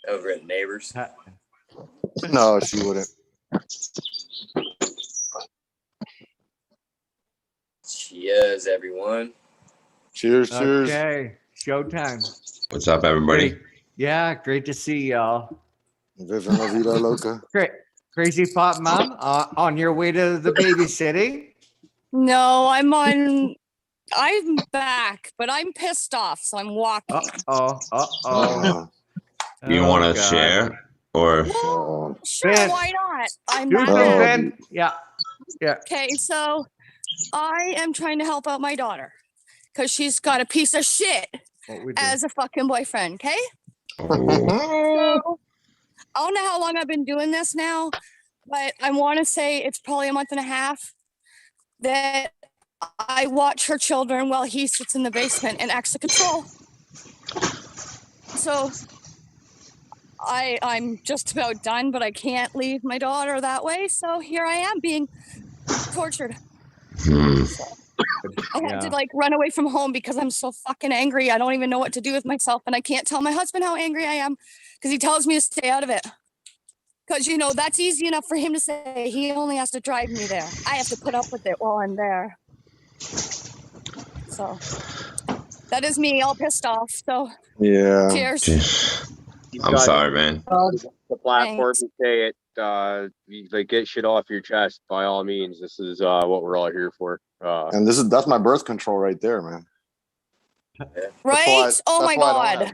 over at Neighbors. No, she wouldn't. Cheers, everyone. Cheers, cheers. Okay, showtime. What's up, everybody? Great to see y'all. Viva la vida loca. Great, Crazy Pop Mom, on your way to the babysitting? No, I'm back, but I'm pissed off, so I'm walking. Uh, Do you want to share or? Well, sure, Ben. why not? I'm Do back. this, Oh. Ben. Yeah. Okay, so I am trying to help out my daughter because she's got a piece of shit What we do. as a fucking boyfriend, okay? Oh, So I don't know how long I've been doing this now, but I want to say it's probably a month and a half that I watch her children while he sits in the basement and acts of control. So I'm just about done, but I can't leave my daughter that way. So here I am being tortured. I had to like run away from home because I'm so fucking angry. I don't even know what to do with myself. And I can't tell my husband how angry I am because he tells me to stay out of it. Because, you know, that's easy enough for him to say. He only has to drive me there. I have to put up with it while I'm there. So that is me all pissed off. So yeah. cheers. I'm sorry, man. The platform Thanks. to say it. You, like, get shit off your chest by all means. This is what we're all here for. And that's my birth control right there, man. Right? Oh my God.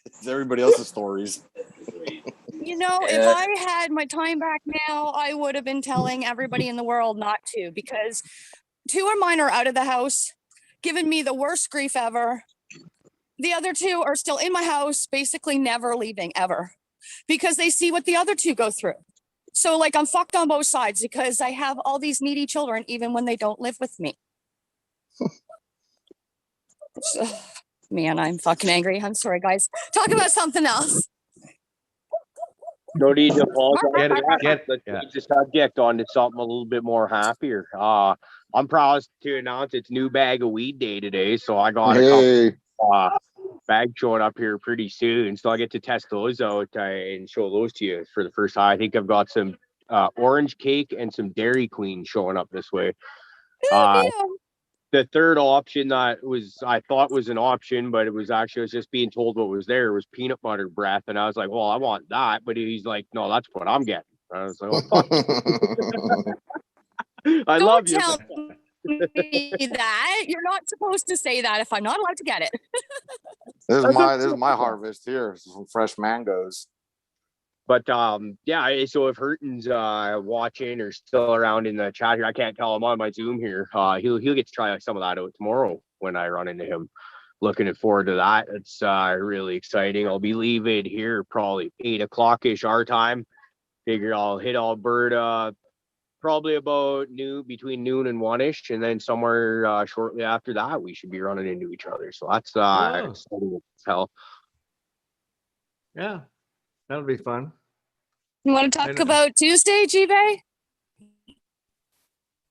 It's everybody else's stories. You know, if I had my time back now, I would have been telling everybody in the world not to, because 2 of mine are out of the house, giving me the worst grief ever. The other 2 are still in my house, basically never leaving ever, because they see what the other 2 go through. So like I'm fucked on both sides because I have all these needy children, even when they don't live with me. Man, I'm fucking angry. I'm sorry, guys. Talk about something else. No need to apologize. Get Let's change the subject on to something a little bit more happier. I'm proud to announce it's New Bag of Weed Day today, so I got a couple bags showing up here pretty soon. So I get to test those out and show those to you for the first time. I think I've got some orange cake and some Dairy Queen showing up this way. The third option that I thought was an option, but it was actually, I was just being told what was there, was peanut butter breath. And I was like, well, I want that. But he's like, no, that's what I'm getting. I was like, well, fuck. I love you. Don't tell me that. You're not supposed to say that if I'm not allowed to get it. This is my harvest here. Some fresh mangoes. But yeah, so if Hurton's watching or still around in the chat here, I can't tell him on my Zoom here. He'll get to try some of that out tomorrow when I run into him. Looking forward to that. It's really exciting. I'll be leaving here probably 8 o'clock-ish our time. Figure I'll hit Alberta probably about between noon and 1-ish, and then somewhere shortly after that we should be running into each other. So that's exciting as hell. Yeah, that'll be fun. You want to talk about Tuesday, G-Bay?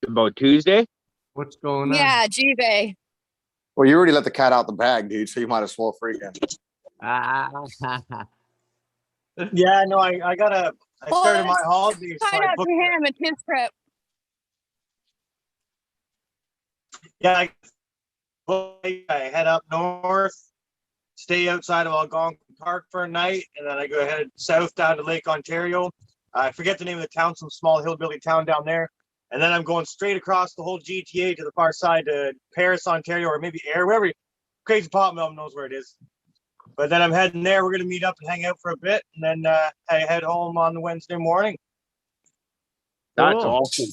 About Tuesday? What's going on? Yeah, G-Bay. Well, you already let the cat out the bag, dude, so you might as well freaking. Yeah, no, I started my holidays. So Find out for him, it's his trip. Yeah, I head up north, stay outside of Algonquin Park for a night, and then I go head south down to Lake Ontario. I forget the name of the town, some small hillbilly town down there. And then I'm going straight across the whole GTA to the far side to Paris, Ontario, or maybe Ayr, wherever. Crazy Pop Mom knows where it is. But then I'm heading there. We're going to meet up and hang out for a bit, and then I head home on Wednesday morning. That's awesome.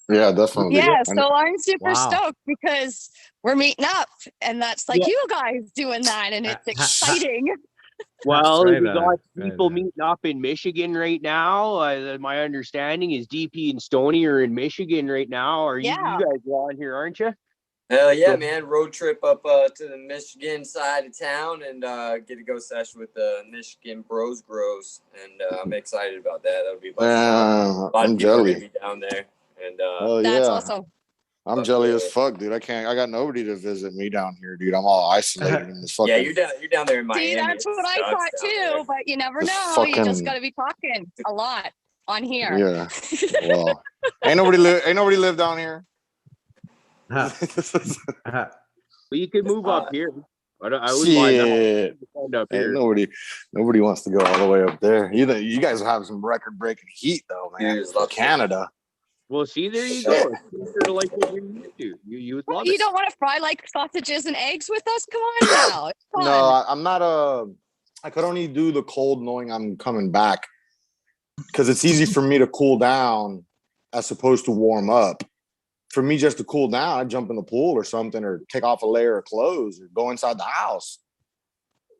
Yeah, definitely. Yeah, so I'm super stoked because we're meeting up, and that's like you guys doing that, and it's exciting. Well, we got people meeting up in Michigan right now. My understanding is DP and Stoney are in Michigan right now. Are you guys on here, aren't you? Hell yeah, man. Road trip up to the Michigan side of town and get to go session with the Michigan Bros Grows. And I'm excited about that. That'll be a lot of I'm people are jelly. gonna be down there. And oh, that's yeah. awesome. I'm But, jelly yeah. as fuck, dude. I got nobody to visit me down here, dude. I'm all isolated in this fucking. Yeah, you're down there in Miami. See, that's what I It thought sucks down there. too, but you never This know. You just fucking- got to be talking a lot on here. Yeah. Well, ain't nobody live down here. Uh, Well, you could It's move hot. up here. I wouldn't mind that. Shit. Stand up Ain't here. nobody wants to go all the way up there. You guys have some record breaking heat though, man. Dude, For love it. Canada. Well, see, there you go. It's sort of like what you're used to. You would love You it. don't want to fry like sausages and eggs with us? Come on now. It's fun. No, I'm not I could only do the cold knowing I'm coming back. Because it's easy for me to cool down as opposed to warm up. For me just to cool down, I jump in the pool or something, or take off a layer of clothes, or go inside the house.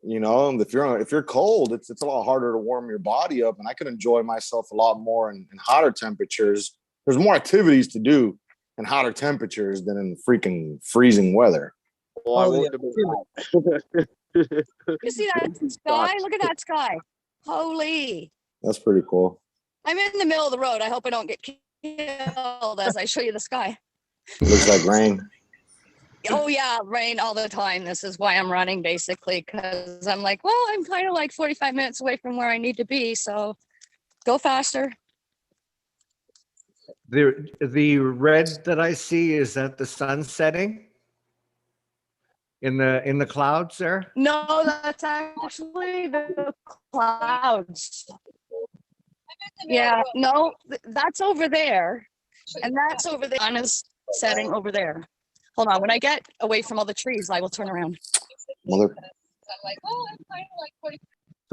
You know, and if you're cold, it's a lot harder to warm your body up, and I can enjoy myself a lot more in hotter temperatures. There's more activities to do in hotter temperatures than in freaking freezing weather. Well, I Oh, won't debate that. You see that sky? Look at that sky. Holy. That's pretty cool. I'm in the middle of the road. I hope I don't get killed as I show you the sky. Looks like rain. Oh yeah, rain all the time. This is why I'm running basically, because I'm like, well, I'm kind of like 45 minutes away from where I need to be. So go faster. the red that I see, is that the sun setting in the clouds there? No, that's actually the clouds. Yeah, no, that's over there. And that's over there. Sun is setting over there. Hold on. When I get away from all the trees, I will turn around. Mother.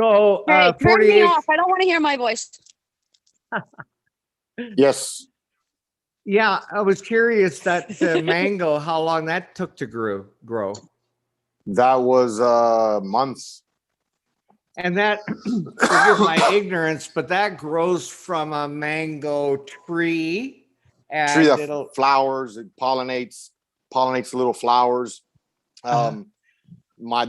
So Hey, turn me 48. off. I don't want to hear my voice. Yes. Yeah, I was curious that mango, how long that took to grow. That was months. And that, forgive my ignorance, but that grows from a mango tree. And Tree that it'll, flowers, it pollinates little flowers. The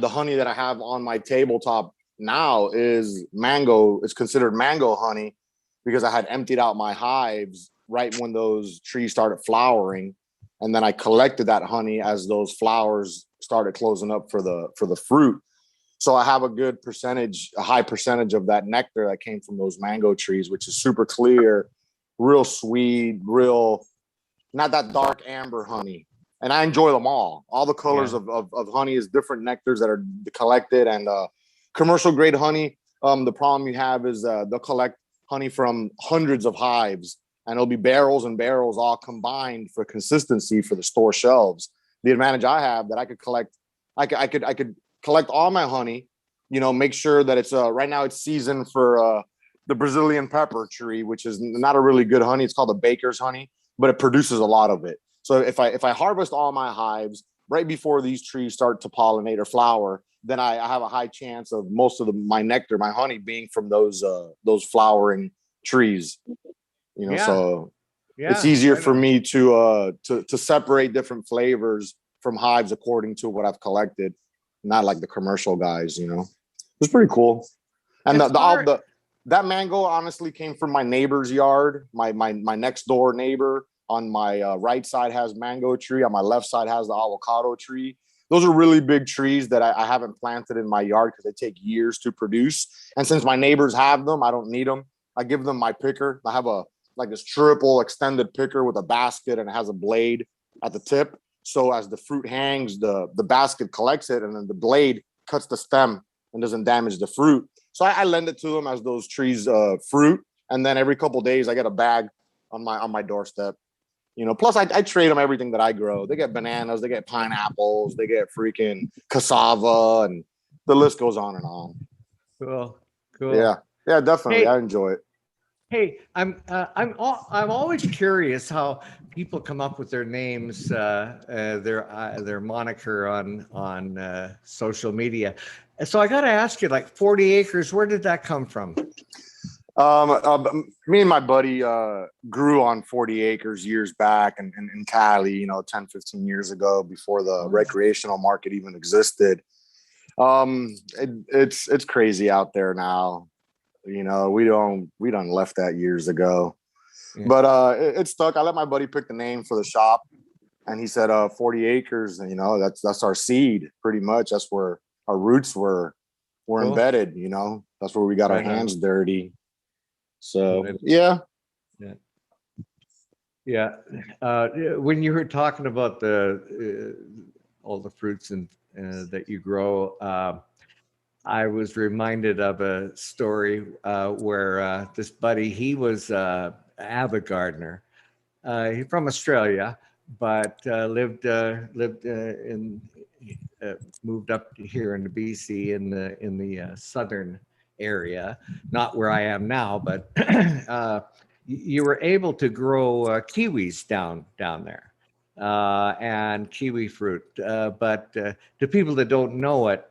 honey that I have on my tabletop now is mango. It's considered mango honey because I had emptied out my hives right when those trees started flowering, and then I collected that honey as those flowers started closing up for the fruit. So I have a high percentage of that nectar that came from those mango trees, which is super clear, real sweet, real not that dark amber honey. And I enjoy them all. All the colors of honey is different nectars that are collected, and commercial grade honey. The problem you have is they'll collect honey from hundreds of hives, and it'll be barrels and barrels all combined for consistency for the store shelves. The advantage I have that I could collect all my honey, make sure that it's right now it's seasoned for the Brazilian pepper tree, which is not a really good honey. It's called the baker's honey, but it produces a lot of it. So if I harvest all my hives right before these trees start to pollinate or flower, then I have a high chance of most of my nectar, my honey, being from those flowering trees. Yeah. So yeah, it's easier right for on. me to separate different flavors from hives according to what I've collected, not like the commercial guys. It's pretty cool. And It's hard. that mango honestly came from my neighbor's yard. My next door neighbor on my right side has mango tree. On my left side has the avocado tree. Those are really big trees that I haven't planted in my yard because they take years to produce. And since my neighbors have them, I don't need them. I give them my picker. I have this triple extended picker with a basket, and it has a blade at the tip. So as the fruit hangs, the basket collects it, and then the blade cuts the stem and doesn't damage the fruit. So I lend it to them as those trees fruit, and then every couple of days I get a bag on my doorstep. Plus I trade them everything that I grow. They get bananas, they get pineapples, they get freaking cassava, and the list goes on and on. Cool. Yeah, definitely. Hey. I enjoy it. Hey, I'm always curious how people come up with their names, their moniker on social media. So I got to ask you, like 40 acres, where did that come from? Me and my buddy grew on 40 acres years back in Cali, 10, 15 years ago, before the recreational market even existed. It's crazy out there now. We done left that years ago. Yeah. But it stuck. I let my buddy pick the name for the shop. And he said 40 acres, and that's our seed pretty much. That's where our roots were Cool. embedded, that's where we got our Right on. hands dirty. So Good. yeah. When you were talking about the all the fruits and that you grow, I was reminded of a story where this buddy, he was avid gardener. He's from Australia, but moved up to here in the BC in the southern area, not where I am now, but you were able to grow kiwis down there and kiwi fruit. But to people that don't know it,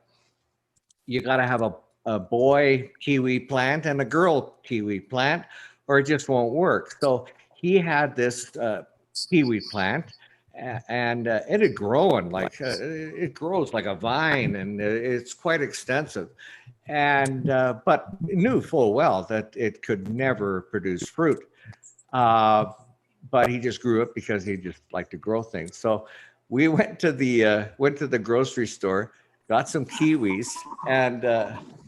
you got to have a boy kiwi plant and a girl kiwi plant, or it just won't work. So he had this kiwi plant, and it had grown like it grows like a vine, and it's quite extensive. And but knew full well that it could never produce fruit. But he just grew it because he just liked to grow things. So we went to the grocery store, got some kiwis, and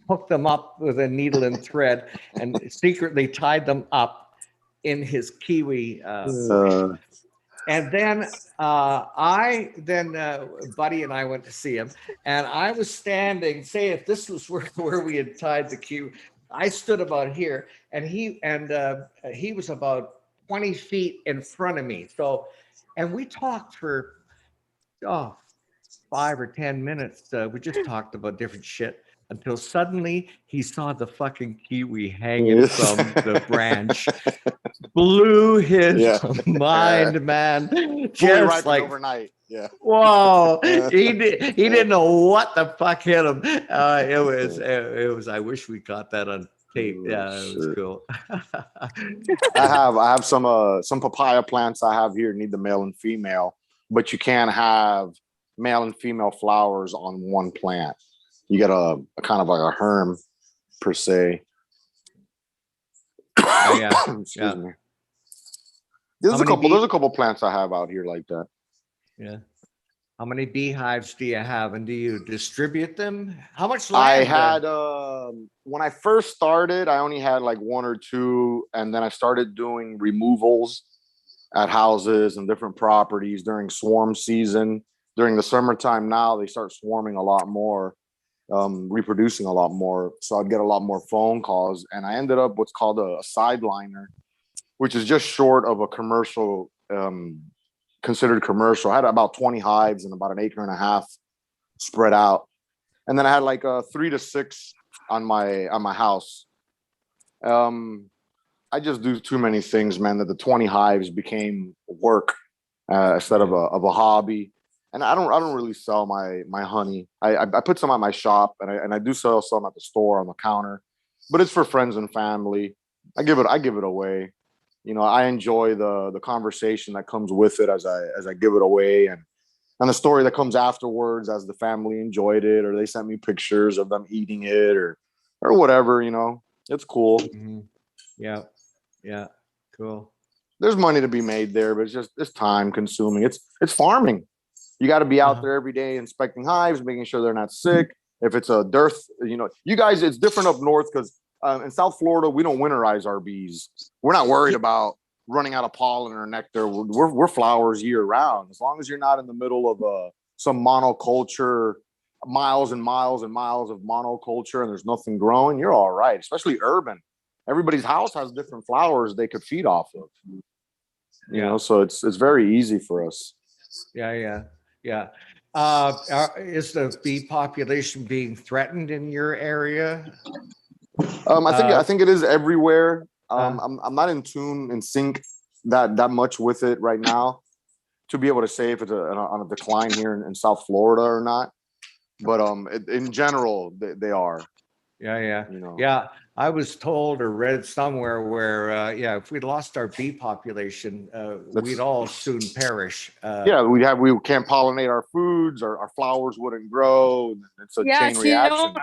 hooked them up with a needle and thread, and secretly tied them up in his kiwi. And then Buddy and I went to see him, and I was standing. Say if this was where we had tied the kiwi, I stood about here, and he was about 20 feet in front of me. So, and we talked for 5 or 10 minutes. We just talked about different shit until suddenly he saw the fucking kiwi hanging from the branch. Blew his mind, man. Just like overnight. Yeah. Whoa. He didn't know what the fuck hit him. It was. I wish we got that on tape. Yeah, it was cool. I have some papaya plants I have here, need the male and female, but you can't have male and female flowers on one plant. You get a kind of like a herm per se. Excuse me. There's a couple plants I have out here like that. Yeah. How many beehives do you have, and do you distribute them? How much land? I had when I first started, I only had like 1 or 2, and then I started doing removals at houses and different properties during swarm season. During the summertime now, they start swarming a lot more, reproducing a lot more. So I'd get a lot more phone calls, and I ended up what's called a sideliner, which is just short of a commercial, considered commercial. I had about 20 hives and about 1.5 acres spread out. And then I had like 3 to 6 on my house. I just do too many things, man, that the 20 hives became work instead of a hobby. And I don't really sell my honey. I put some at my shop, and I do sell some at the store on the counter, but it's for friends and family. I give it away. I enjoy the conversation that comes with it as I give it away, and the story that comes afterwards as the family enjoyed it, or they sent me pictures of them eating it, or whatever. It's cool. Mm-hmm. Yeah, cool. There's money to be made there, but it's time consuming. It's farming. You got to be out there every day inspecting hives, making sure they're not sick. If it's a dearth, you guys, it's different up north because in South Florida, we don't winterize our bees. We're not worried about running out of pollen or nectar. We're flowers year round. As long as you're not in the middle of some monoculture, miles and miles and miles of monoculture, and there's nothing growing, you're all right. Especially urban. Everybody's house has different flowers they could feed off of. So it's very easy for us. Yeah. Is the bee population being threatened in your area? I think it is everywhere. I'm not in sync that much with it right now to be able to say if it's on a decline here in South Florida or not. But in general, they are. Yeah. Yeah. I was told or read somewhere where, if we lost our bee population, we'd all soon perish. We can't pollinate our foods, our flowers wouldn't grow. It's a chain reaction. If you don't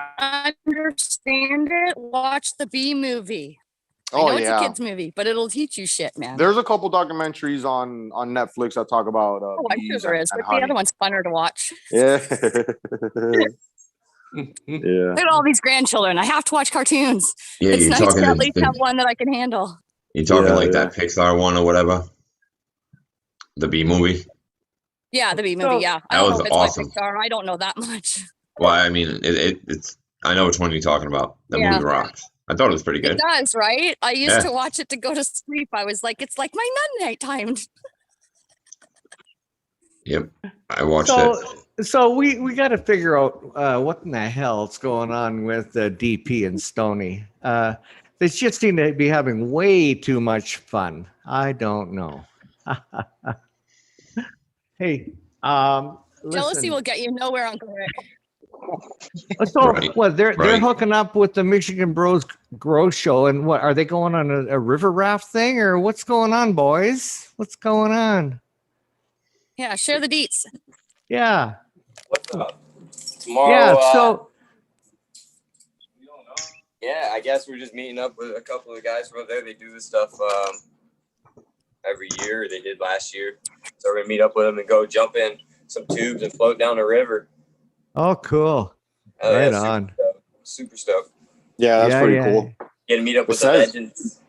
understand it, watch the Bee Movie. I Oh know it's a yeah. kids movie, but it'll teach you shit, man. There's a couple documentaries on Netflix that talk about Oh, I'm sure bees there is, and but the honey. other one's funner to watch. Yeah. Yeah. Look at all these grandchildren. I have to watch cartoons. Yeah, It's you're nice talking to at least the, have one that I can handle. you're talking Yeah, like yeah. that Pixar one or whatever, the B movie. Yeah, the B movie. So- Yeah, I That don't know was if it's awesome. by Pixar. I don't know that much. Well, I mean, it's. I know which one you're talking about. That Yeah. movie rocks. I thought it was pretty It good. does, right? I used Yeah. to watch it to go to sleep. I was like, it's like my night time. Yep, I watched So, it. so we got to figure out what in the hell's going on with DP and Stony. They just seem to be having way too much fun. I don't know. Hey, Jealousy listen. will get you nowhere, Uncle Rick. So Right, what? They're right. hooking up with the Michigan Bros Grow Show, and what are they going on a river raft thing, or what's going on, boys? What's going on? Yeah, share the deets. Yeah, What's up? Tomorrow. yeah. So Yeah, I guess we're just meeting up with a couple of guys from up there. They do this stuff every year. They did last year. So we're going to meet up with them and go jump in some tubes and float down the river. oh, cool. Oh, Right yeah, super on. stoked. Super stoked. Yeah, that's Yeah, pretty yeah. cool. Get to meet up It with the says- legends.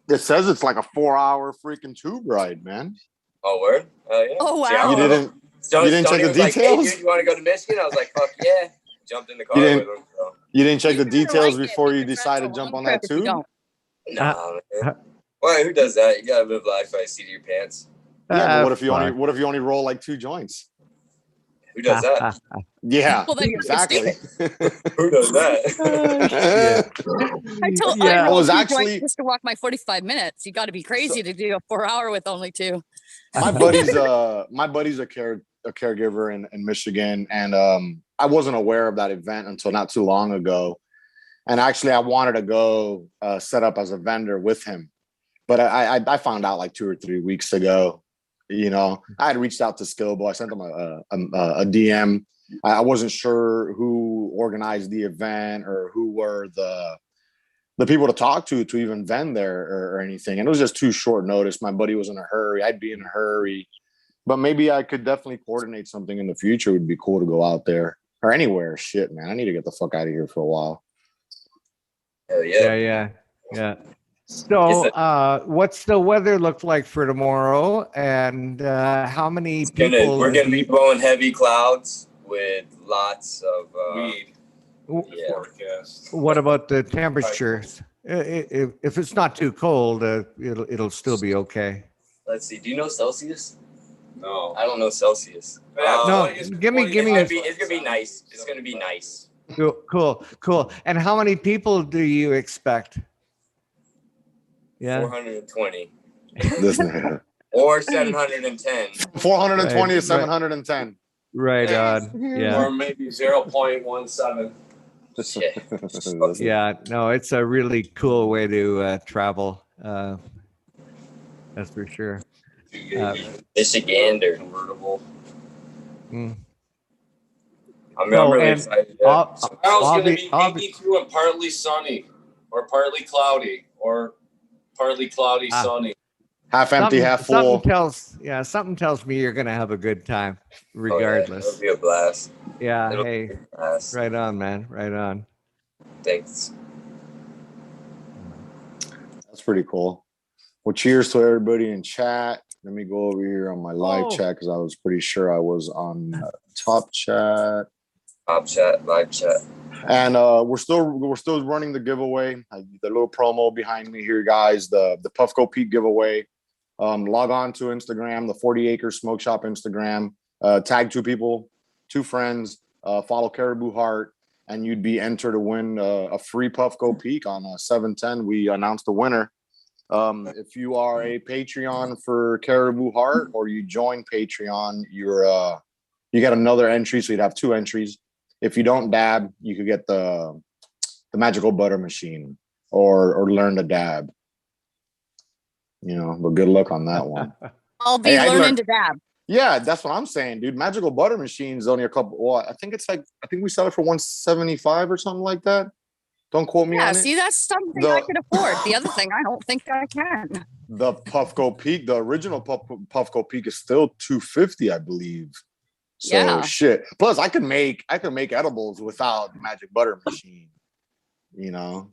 It says it's like a 4-hour freaking tube ride, man. Oh, word? Oh, yeah. Oh, See, I wow. You don't know. didn't Stoney you didn't check the was like, hey, details? dude, you want to go to Michigan? I was like, fuck yeah. Jumped in the car You with didn't- him. So. you didn't check the You're gonna details like it, before but you your friends decided a to jump long on that trip if you tube? don't. Nah, man. Well, who does that? You gotta live life by the seat of your pants. Yeah, but what if you fuck. only roll like 2 joints? Who does that? Yeah, Well, then you're exactly. Who does that? I told Yeah. I I was rolled two actually- joints just to walk my 45 minutes. You got to be crazy to do a 4-hour with only 2. my buddy's a caregiver in Michigan, and I wasn't aware of that event until not too long ago. And actually, I wanted to go set up as a vendor with him, but I found out like 2 or 3 weeks ago. You know, I had reached out to Skillbo. I sent him a DM. I wasn't sure who organized the event or who were the people to talk to even vend there or anything. And it was just too short notice. My buddy was in a hurry. I'd be in a hurry. But maybe I could definitely coordinate something in the future. It would be cool to go out there or anywhere. Shit, man. I need to get the fuck out of here for a while. Hell yeah. Yeah. So, what's the weather look like for tomorrow, and how many people? We're gonna be blowing heavy clouds with lots of weed yeah. forecast. What about the temperatures? If it's not too cold, it'll still be okay. Let's see. Do you know Celsius? No. I don't know Celsius. No, it's give me- It's gonna be nice. It's gonna be nice. Cool. And how many people do you expect? Yeah. 420 This or 710. 420 Right, to 710. Right on. Yeah. Or maybe 0.17. Shit. Yeah. No, it's a really cool way to travel. That's for sure. Michigander. Convertible. Mm. I'm No, really and excited. ob- Tomorrow's going to Obvi- be 82 and partly sunny, or partly cloudy, or partly cloudy Ah. sunny. Half empty, half full. Something tells me you're gonna have a good time, Oh, yeah, regardless. it'll be a blast. Yeah. It'll Hey, be a blast. right on, man. Right on. Thanks. That's pretty cool. Well, cheers to everybody in chat. Let me go over here on my live Oh. chat because I was pretty sure I was on top chat. Top chat, live chat. And we're still running the giveaway. The little promo behind me here, guys. The Puffco Peak giveaway. Log on to Instagram, the 40 Acre Smoke Shop Instagram. Tag 2 people, 2 friends. Follow Caribou Heart, and you'd be entered to win a free Puffco Peak on 7/10. We announced the winner. If you are a Patreon for Caribou Heart or you join Patreon, you get another entry, so you'd have 2 entries. If you don't dab, you could get the magical butter machine or learn to dab. You know, but good luck on that one. I'll be Hey, I learning learned- to dab. Yeah, that's what I'm saying, dude. Magical butter machine is only a couple. Well, I think we sell it for $175 or something like that. Don't quote me Yeah, on see, it. that's something I The- could afford. The other thing, I don't think I can. The Puffco Peak, the original Puffco Peak is still 250, I believe. So Yeah. shit. Plus, I could make edibles without the magic butter machine. You know.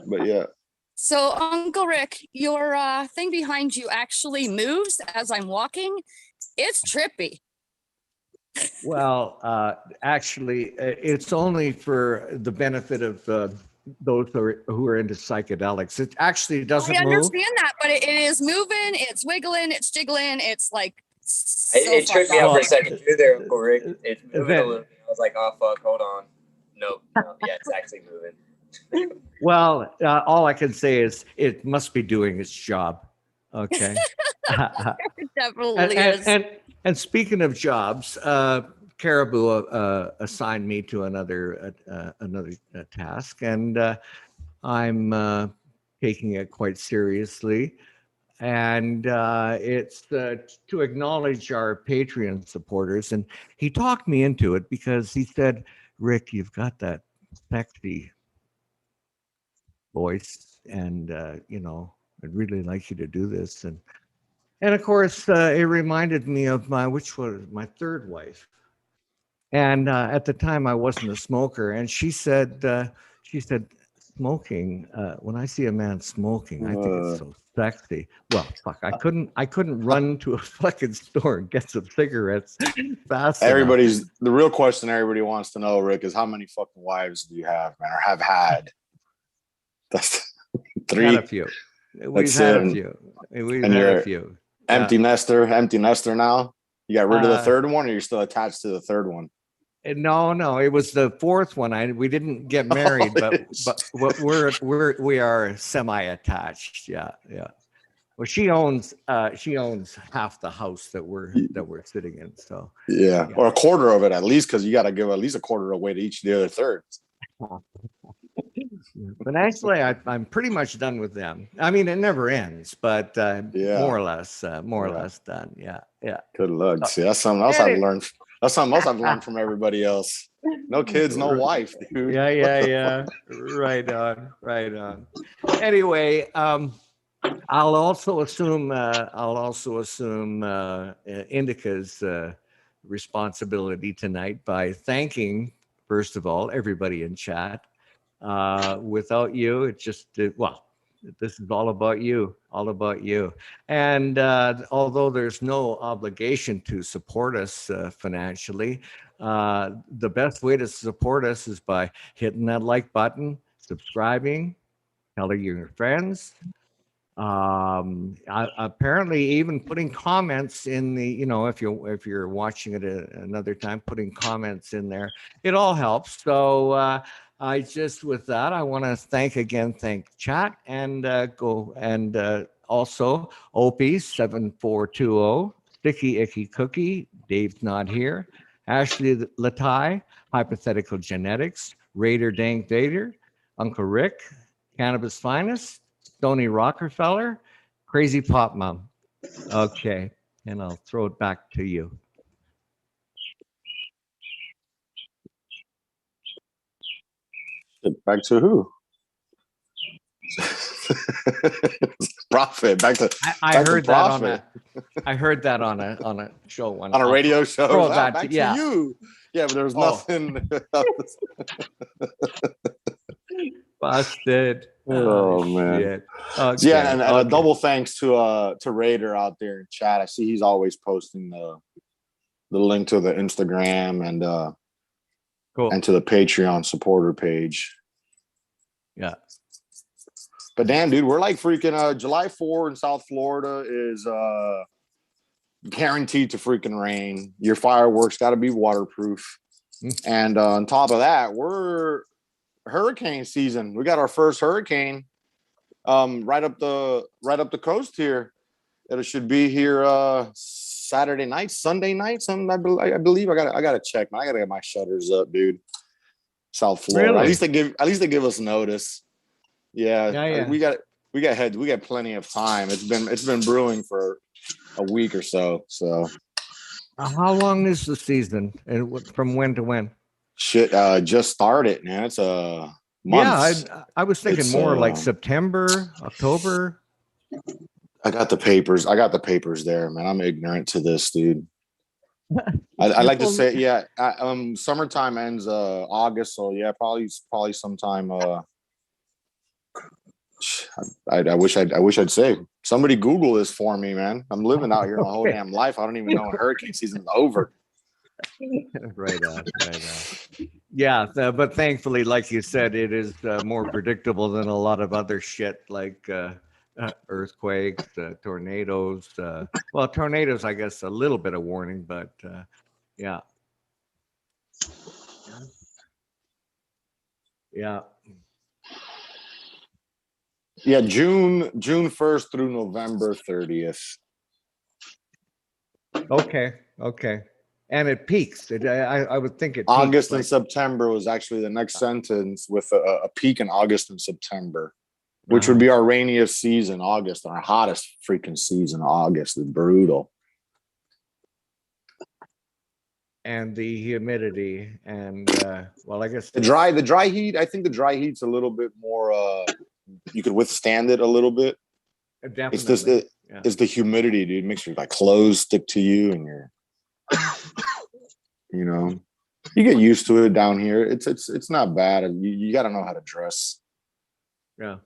But yeah. So, Uncle Rick, your thing behind you actually moves as I'm walking. It's trippy. Well, actually, it's only for the benefit of those who are into psychedelics. It actually doesn't I move. understand that, but it is moving, it's wiggling, it's jiggling. It's like It tripped me out for a second too there, Uncle Rick. It's moving a then- little bit. I was like, oh fuck, hold on. Nope. No, yeah, it's actually moving. Well, all I can say is it must be doing its job. Okay. It definitely is. And speaking of jobs, Caribou assigned me to another task, and I'm taking it quite seriously. And it's to acknowledge our Patreon supporters. And he talked me into it because he said, "Rick, you've got that sexy voice, and I'd really like you to do this." And of course, it reminded me of which was my third wife. And at the time, I wasn't a smoker. And she said, smoking. When I see a man smoking, I think it's so sexy. Well, fuck, I couldn't run to a fucking store and get some cigarettes fast enough. The real question everybody wants to know, Rick, is how many fucking wives do you have, man, or have had? That's We've had a 3. few. We've That's had it. a few. We've And had you're a few. Empty nester now. You got rid of the Uh, third one, or you're still attached to the third one? No, it was the fourth one. We didn't get married, but we are semi-attached. Yeah. Well, she owns half the house that we're sitting in. So Yeah, or a quarter of it at least, because you got to give at least a quarter away to each of the other thirds. Financially, I'm pretty much done with them. I mean, it never ends, but Yeah. more or less done. Yeah. Good luck. See, that's something else I've learned. That's something else I've learned from everybody else. No kids, no wife, dude. Yeah. Right on. Anyway, I'll also assume Indica's responsibility tonight by thanking, first of all, everybody in chat. Without you, it just this is all about you. And although there's no obligation to support us financially, the best way to support us is by hitting that like button, subscribing, telling your friends. Apparently even putting comments in the, if you're watching it another time, putting comments in there, it all helps. So with that, I want to thank chat and also Opie 7420, Sticky Icky Cookie, Dave's not here, Ashley Latai, Hypothetical Genetics, Raider Dank Vader, Uncle Rick, Cannabis Finest, Stony Rockefeller, Crazy Pop Mom. Okay, and I'll throw it back to you. Back to who? Profit. Back to. I heard that on a. I heard that on a show one. On a radio show. Throw Back that to you. Yeah, but there was nothing. Busted. Oh man. Shit. Okay. Yeah, and a double thanks to Raider out there in chat. I see he's always posting the link to the Instagram and cool. and to the Patreon supporter page. Yeah. But damn, dude, we're like freaking July 4 in South Florida is guaranteed to freaking rain. Your fireworks got to be waterproof. And on top of that, we're hurricane season. We got our first hurricane right up the coast here. It should be here Saturday night, Sunday night. Something I believe. I gotta check. I gotta get my shutters up, dude. South Florida. Really? At least they give us notice. Yeah. We got plenty of time. It's been brewing for a week or so. So how long is the season, and from when to when? Shit, just started, man. It's months. Yeah, I was thinking It's, more like September, October. I got the papers. I got the papers there, man. I'm ignorant to this, dude. I like to Well, say, yeah. Summertime ends August, so yeah, probably sometime. I wish I'd say somebody Google this for me, man. I'm living out here my whole Okay. damn life. I don't even know when hurricane season's over. Right on, right on. Yeah, but thankfully, like you said, it is more predictable than a lot of other shit like earthquakes, tornadoes. Well, tornadoes, I guess, a little bit of warning, but yeah. Yeah. Yeah, June 1st through November 30th. Okay. Okay. And it peaks. I would think it peaks August and like, September was actually the next sentence with a peak in August and September, which would Uh-huh. be our rainiest season, August, our hottest freaking season, August. It's brutal. and the humidity and well, I guess The dry heat, I think the dry heat's a little bit more you could withstand it a little bit. definitely. It's just Yeah. it's the humidity, dude. It makes your like clothes stick to you and you're you know, you get used to it down here. It's not bad. You got to know how to dress. Yeah.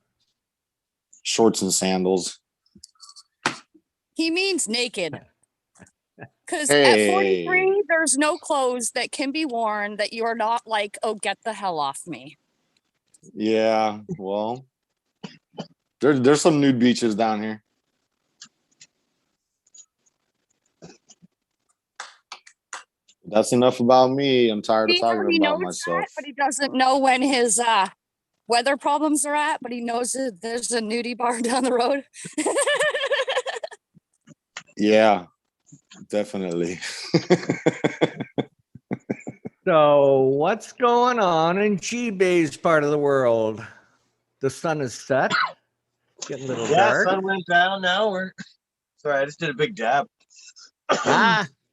Shorts and sandals. He means naked. Because Hey. at 43, there's no clothes that can be worn that you're not like, oh, get the hell off me. Yeah, well, there's some nude beaches down here. That's enough about me. I'm tired of He talking already about knows myself. that, but he doesn't know when his weather problems are at, but he knows that there's a nudie bar down the road. Yeah, definitely. So what's going on in G-Bay's part of the world? The sun is set. Getting a little Yeah, dark. sun went down now. Sorry, I just did a big dab.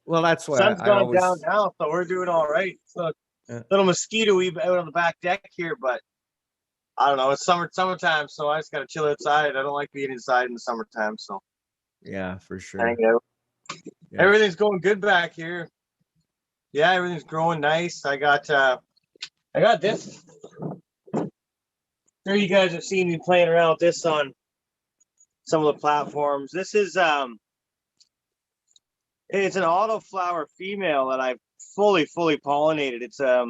Well, that's why Sun's I gone always. down now, so we're doing all right. So Yeah. little mosquito out on the back deck here, but I don't know. It's summertime, so I just gotta chill outside. I don't like being inside in the summertime, so Yeah, for sure. hang out. Yeah. Everything's going good back here. Yeah, everything's growing nice. I got this. There, you guys have seen me playing around with this on some of the platforms. This is it's an autoflower female that I've fully pollinated. It's a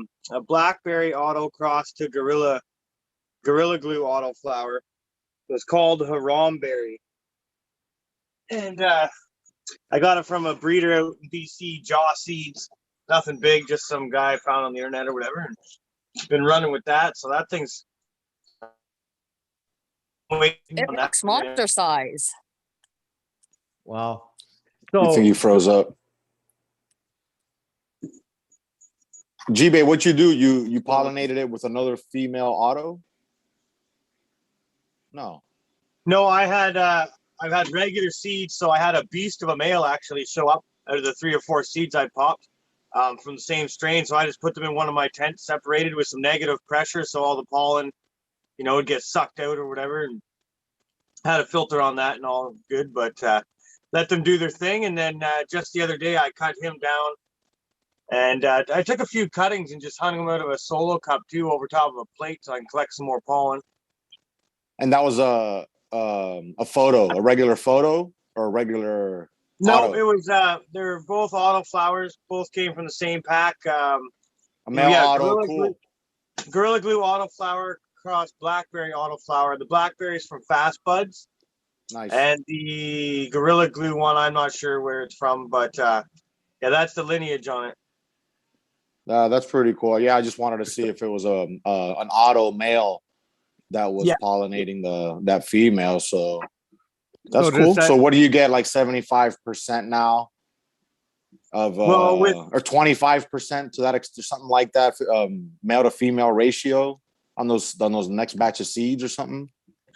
blackberry auto cross to gorilla glue autoflower. It's called Haramberry, and I got it from a breeder out in BC, Jaw Seeds. Nothing big, just some guy found on the internet or whatever, and been running with that. So that thing's It looks monster size. Wow. You So think you froze up? G-Bay, what you do? You pollinated it with another female auto? No. No, I've had regular seeds, so I had a beast of a male actually show up out of the 3 or 4 seeds I popped from the same strain. So I just put them in one of my tents, separated with some negative pressure, so all the pollen, would get sucked out or whatever. And had a filter on that and all good, but let them do their thing. And then just the other day, I cut him down, and I took a few cuttings and just hung them out of a solo cup too, over top of a plate, so I can collect some more pollen. And that was a photo, a regular photo or a regular No, auto? it was they're both auto flowers. Both came from the same pack. A male auto, cool. Gorilla Glue auto flower cross blackberry auto flower. The blackberries from Fast Buds. Nice. And the Gorilla Glue one, I'm not sure where it's from, but yeah, that's the lineage on it. That's pretty cool. Yeah, I just wanted to see if it was an auto male that was pollinating that female. So that's cool. So what do you get? Like 75% now of or 25% to that something like that, male to female ratio on those next batch of seeds or something?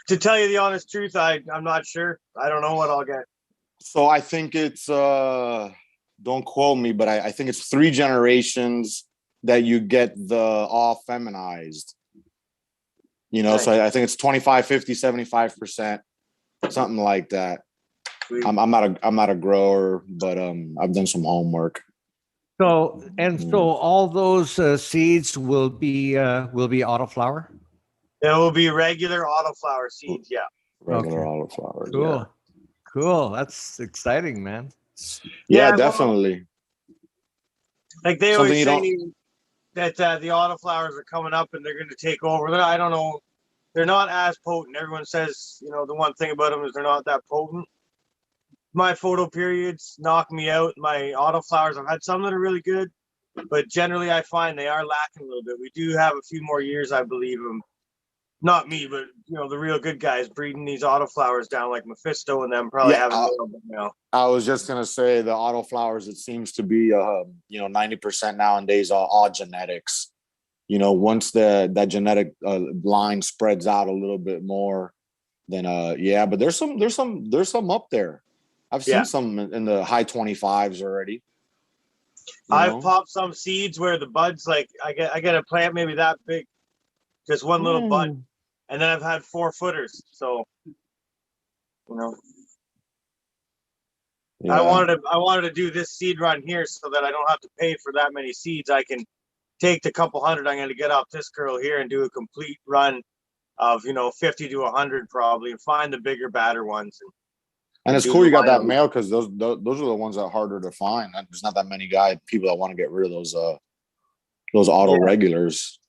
To tell you the honest truth, I'm not sure. I don't know what I'll get. So I think it's don't quote me, but I think it's 3 generations that you get the all feminized. You know, Nice. so I think it's 25, 50, 75%, something like that. Sweet. I'm not a grower, but I've done some homework. So all those seeds will be autoflower. There will be regular autoflower seeds. Yeah. Regular Okay. autoflowers. Cool. Cool. That's exciting, man. Yeah, well, definitely. Like they Something always you say that the autoflowers are coming up and they're going to take over. I don't know. They're not as potent. Everyone says, you know, the one thing about them is they're not that potent. My photo periods knock me out. My autoflowers, I've had some that are really good, but generally I find they are lacking a little bit. We do have a few more years, I believe, not me, but you know, the real good guys breeding these autoflowers down like Mephisto and them probably Yeah, having a little bit now. I was just gonna say the autoflowers. It seems to be 90% nowadays are all genetics. You know, once that genetic line spreads out a little bit more, then yeah. But there's some up there. I've seen some in the high 25s already. I've popped some seeds where the buds, like I get a plant maybe that big, just one little bud, and then I've had 4 footers. So, you know, Yeah. I wanted to do this seed run here so that I don't have to pay for that many seeds. I can take the couple hundred I'm going to get off this girl here and do a complete run of 50 to 100 probably, and find the bigger, badder ones. And it's cool you got that male because those are the ones that are harder to find. There's not that many people that want to get rid of those auto regulars.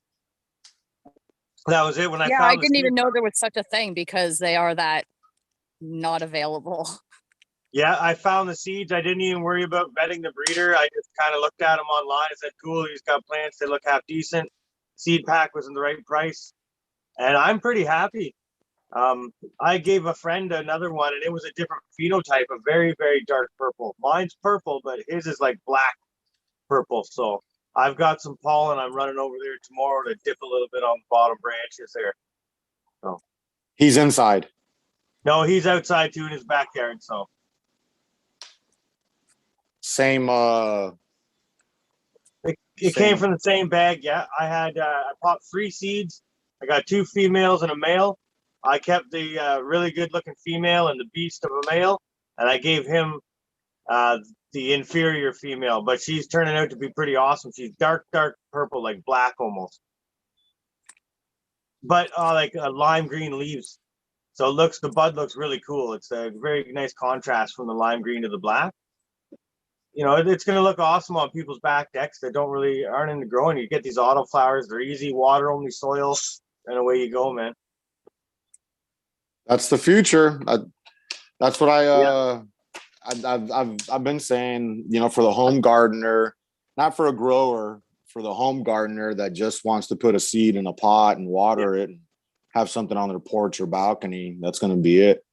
That was it when I Yeah, found I didn't even know there was such a thing because they are that not available. Yeah, I found the seeds. I didn't even worry about vetting the breeder. I just kind of looked at him online and said, cool, he's got plants. They look half decent. Seed pack was in the right price. And I'm pretty happy. I gave a friend another one, and it was a different phenotype, a very, very dark purple. Mine's purple, but his is like black purple. So I've got some pollen. I'm running over there tomorrow to dip a little bit on the bottom branches there. So He's inside. No, he's outside too in his backyard. So same. It came from the same bag. Yeah, I popped 3 seeds. I got 2 females and a male. I kept the really good looking female and the beast of a male, and I gave him the inferior female, but she's turning out to be pretty awesome. She's dark purple, like black almost, but like lime green leaves. So the bud looks really cool. It's a very nice contrast from the lime green to the black. You know, it's going to look awesome on people's back decks that aren't into growing. You get these auto flowers. They're easy, water only soil, and away you go, man. That's the future. That's what I've been saying, for the home gardener, not for a grower, for the home gardener that just wants to put a seed in a pot and water it and have something on their porch or balcony. That's going to be it.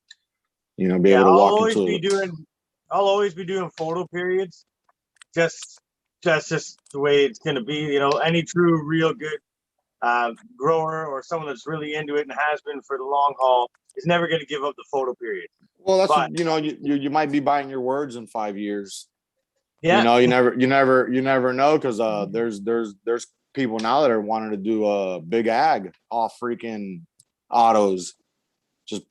Be able to walk into I'll always be doing photo periods. That's just the way it's going to be. Any true, real good grower or someone that's really into it and has been for the long haul is never going to give up the photo period. Well, that's you might be buying your words in 5 years. Yeah. You never know because there's people now that are wanting to do a big ag off freaking autos, just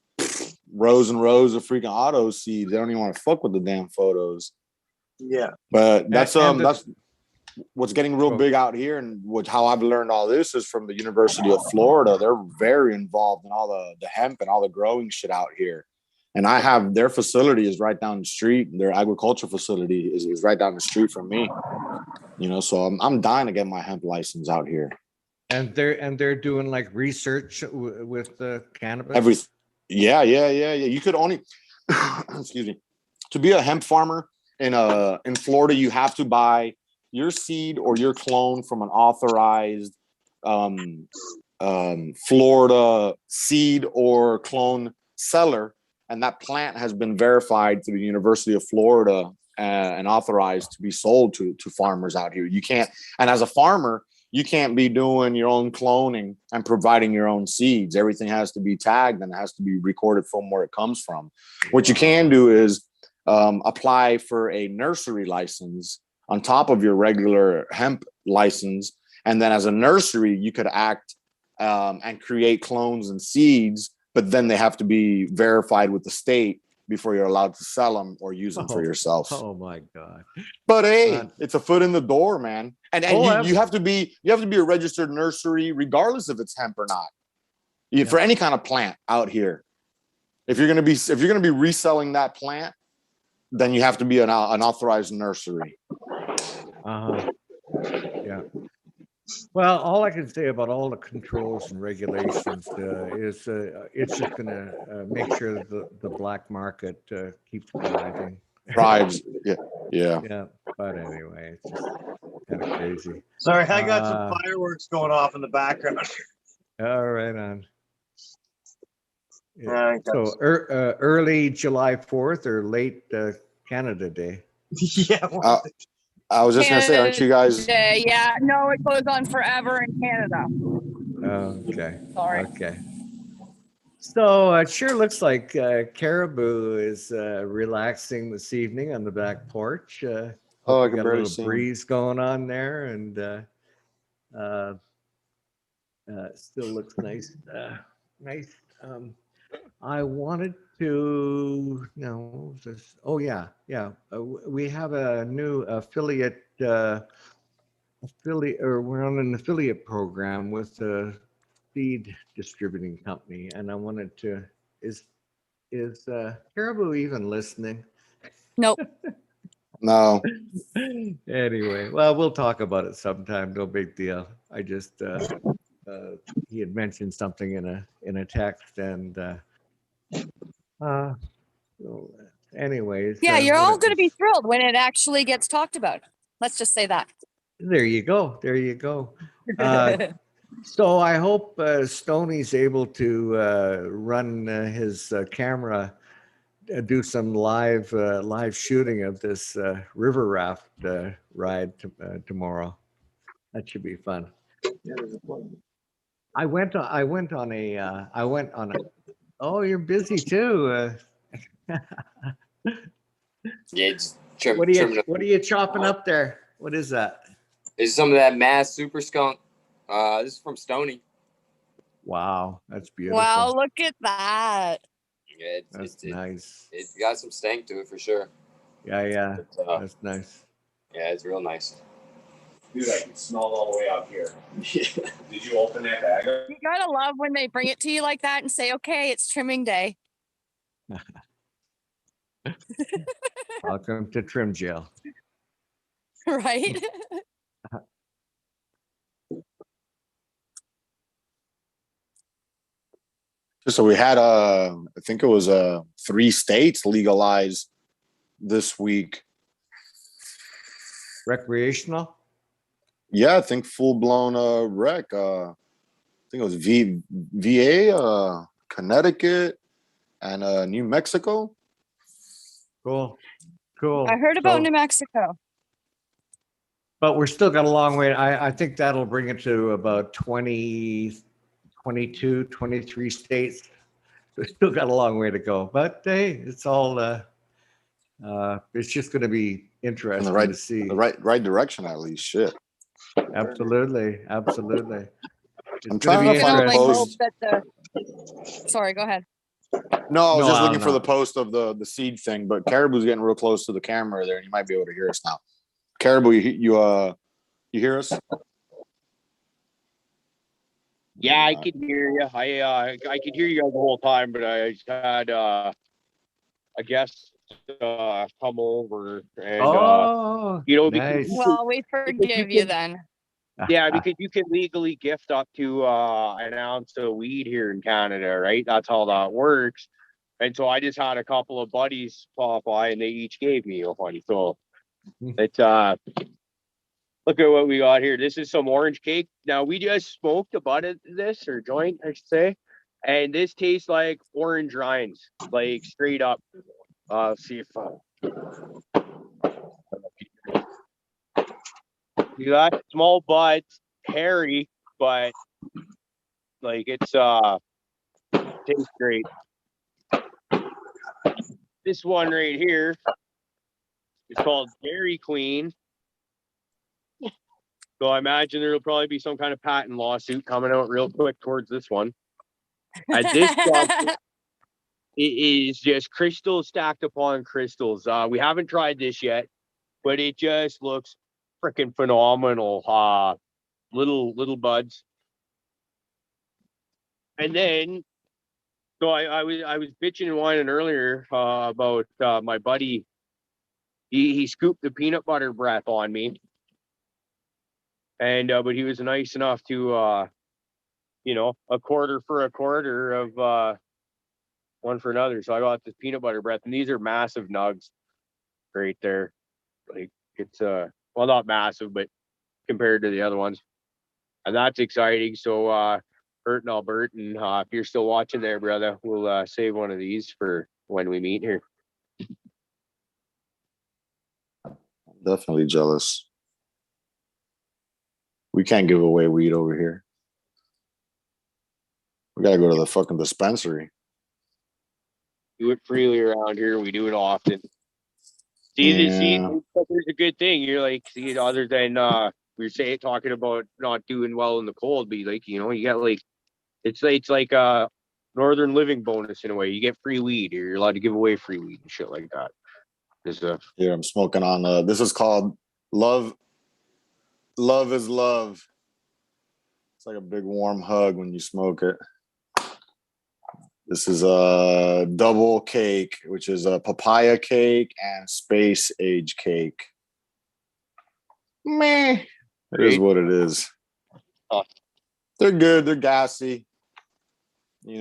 rows and rows of freaking auto seeds. They don't even want to fuck with the damn photos. Yeah, but that's what's getting real big out here, and how I've learned all this is from the University of Florida. They're very involved in all the hemp and all the growing shit out here. And I have their facility is right down the street. Their agriculture facility is right down the street from me. So I'm dying to get my hemp license out here. And they're doing like research with the cannabis. Yeah. You could only excuse me, to be a hemp farmer in Florida, you have to buy your seed or your clone from an authorized Florida seed or clone seller, and that plant has been verified through the University of Florida and authorized to be sold to farmers out here. You can't, and as a farmer, you can't be doing your own cloning and providing your own seeds. Everything has to be tagged and it has to be recorded from where it comes from. What you can do is apply for a nursery license on top of your regular hemp license. And then as a nursery, you could act and create clones and seeds, but then they have to be verified with the state before you're allowed to sell them or use them for yourself. Oh my God. But hey, it's a foot in the door, man. And you have to be a registered nursery regardless if it's hemp or not. For any kind of plant out here. If you're gonna be reselling that plant, then you have to be an authorized nursery. Yeah. Well, all I can say about all the controls and regulations is it's just going to make sure that the black market keeps thriving. Thrives. Yeah. Yeah. But anyway, it's just kind of crazy. Sorry, I got some fireworks going off in the background. All right, on. Yeah, So early July 4th or late Canada Day? Yeah. I was just going to say, aren't you guys? Yeah, no, it goes on forever in Canada. Okay. Sorry. Okay. So it sure looks like Caribou is relaxing this evening on the back porch. I We can got a barely little see him. breeze going on there, and still looks nice. Nice. I wanted to no. Oh yeah. We have a new affiliate. Or we're on an affiliate program with a feed distributing company, and I wanted to. Is Caribou even listening? Nope. No. Anyway, well, we'll talk about it sometime. No big deal. I just he had mentioned something in a text, and so anyways. Yeah, you're what all it going to be was- thrilled when it actually gets talked about. Let's just say that. There you go. There you go. So I hope Stoney's able to run his camera, do some live shooting of this river raft ride tomorrow. That should be fun. I went on a. Oh, you're busy too. Yeah, just trim, What trimming up. are you chopping up there? What is that? It's some of that Mass Super Skunk. This is from Stony. Wow, that's beautiful. Wow, look at that. Yeah, That's nice. It's got some stank to it for sure. Yeah, But, that's nice. yeah, it's real nice. Dude, I can smell it all the way out here. Did you open that bag up? You gotta love when they bring it to you like that and say, "Okay, it's trimming day." Welcome to trim jail. Right? So we had I think it was 3 states legalize this week. Recreational? Yeah, I think full blown rec. I think it was VA, Connecticut, and New Mexico. Cool. I heard about So- New Mexico. But we're still got a long way. I think that'll bring it to about 20, 22, 23 states. We still got a long way to go. But hey, it's all it's just going to be interesting to see. The right direction at least. Shit. Absolutely. Absolutely. I'm It's trying gonna to be find a Like, interesting. post. hope that Sorry, go ahead. No, I was No, just looking for no. the post of the seed thing, but Caribou's getting real close to the camera there, and you might be able to hear us now. Caribou, you hear us? Yeah, I can hear you. I could hear you guys the whole time, but I just had a guest come over and Oh, you know, nice. Well, we forgive you then. yeah, because you can legally gift up to an ounce of weed here in Canada, right? That's how that works. And so I just had a couple of buddies pop by and they each gave me a funny. So it's look at what we got here. This is some orange cake. Now we just smoked a butt of this or joint, I should say. And this tastes like orange rinds, like straight up. See if you got small butts, hairy, but like it's tastes great. This one right here is called Dairy Queen. So I imagine there'll probably be some kind of patent lawsuit coming out real quick towards this one. At this point, it is just crystals stacked upon crystals. We haven't tried this yet, but it just looks freaking phenomenal. Little buds. And then, so I was bitching and whining earlier about my buddy. He scooped the peanut butter breath on me, and but he was nice enough to a quarter for a quarter of one for another. So I got this peanut butter breath, and these are massive nugs right there. Like it's well, not massive, but compared to the other ones, and that's exciting. So Burton Albertan, if you're still watching there, brother, we'll save one of these for when we meet here. Definitely jealous. We can't give away weed over here. We gotta go to the fucking dispensary. Do it freely around here. We do it often. See, there's a good thing. You're like, other than we're talking about not doing well in the cold, but like, you get like, it's like a northern living bonus in a way. You get free weed, or you're allowed to give away free weed and shit like that. Here I'm smoking on this is called Love. Love is love. It's like a big warm hug when you smoke it. This is a double cake, which is a papaya cake and space age cake. Meh. It is what it is. Oh. They're good. They're gassy. We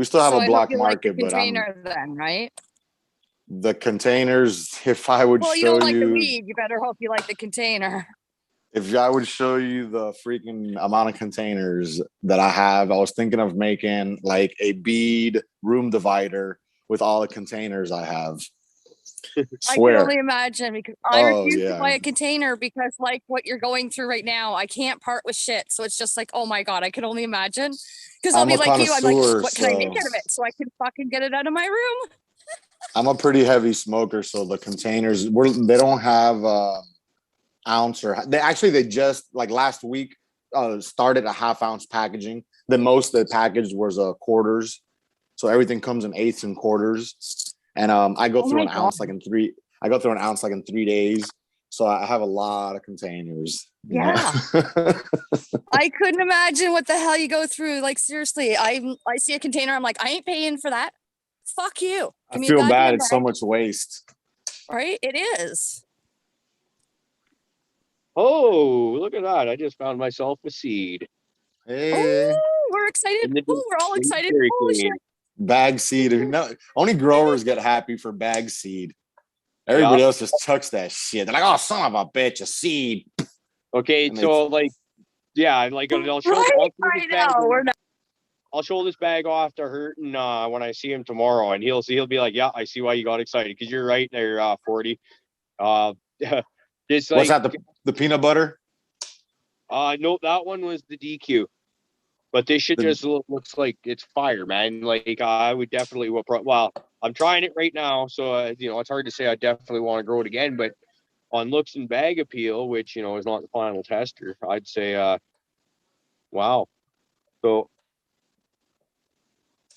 still have So a black I hope you like the market, but container then, right? the containers, if I would Well, you show don't like the you, weed. You better hope you like the container. if I would show you the freaking amount of containers that I have, I was thinking of making like a bead room divider with all the containers I have. I Swear. can only imagine because I refuse yeah. to buy a container because like what you're going through right now, I can't part with shit. So it's just like, oh my God, I can only imagine. Because I'll I'm be a like you, I'm like, connoisseur, what can I make so- out of it? So I can fucking get it out of my room. I'm a pretty heavy smoker, so the containers they don't have ounce or they just like last week started a half-ounce packaging. The most they packaged was quarters, so everything comes in eighths and quarters. And I go through an ounce like in 3. I go through an ounce like in 3 days, so I have a lot of containers. Yeah. I couldn't imagine what the hell you go through. Like seriously, I see a container, I'm like, I ain't paying for that. Fuck you. I feel bad. It's so much waste. Right? It is. Oh, look at that. I just found myself a seed. Hey, Oh, we're excited. Oh, we're all excited. Very Holy clean. shit. bag seed. Only growers get happy for bag seed. Everybody else just chucks that shit. They're like, "Oh, son of a bitch, a seed." Okay, And so like, yeah, like I'll show. Right? I know. We're not. I'll show this bag off to Hurton when I see him tomorrow, and he'll be like, "Yeah, I see why you got excited because you're right there, 40." Just What's like, that? The peanut butter? no, that one was the DQ, but this shit just looks like it's fire, man. Like I would definitely well, I'm trying it right now, so it's hard to say I definitely want to grow it again, but on looks and bag appeal, which is not the final tester, I'd say, wow. So.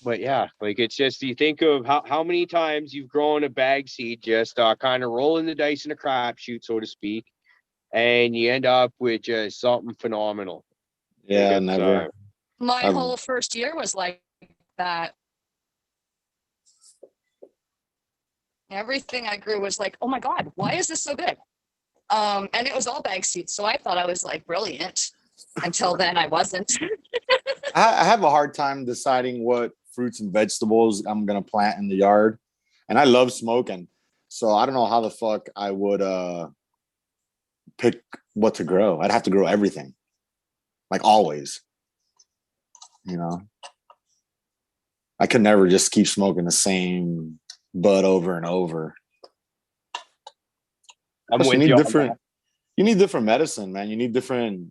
But yeah, like it's just you think of how many times you've grown a bag seed, just kind of rolling the dice in a crapshoot, so to speak, and you end up with just something phenomenal. Yeah, never. My whole first year was like that. Everything I grew was like, oh my God, why is this so good? And it was all bag seeds, so I thought I was like brilliant. Until then, I wasn't. I have a hard time deciding what fruits and vegetables I'm gonna plant in the yard, and I love smoking, so I don't know how the fuck I would pick what to grow. I'd have to grow everything, like always. I could never just keep smoking the same bud over and over. You need different medicine, man. You need different,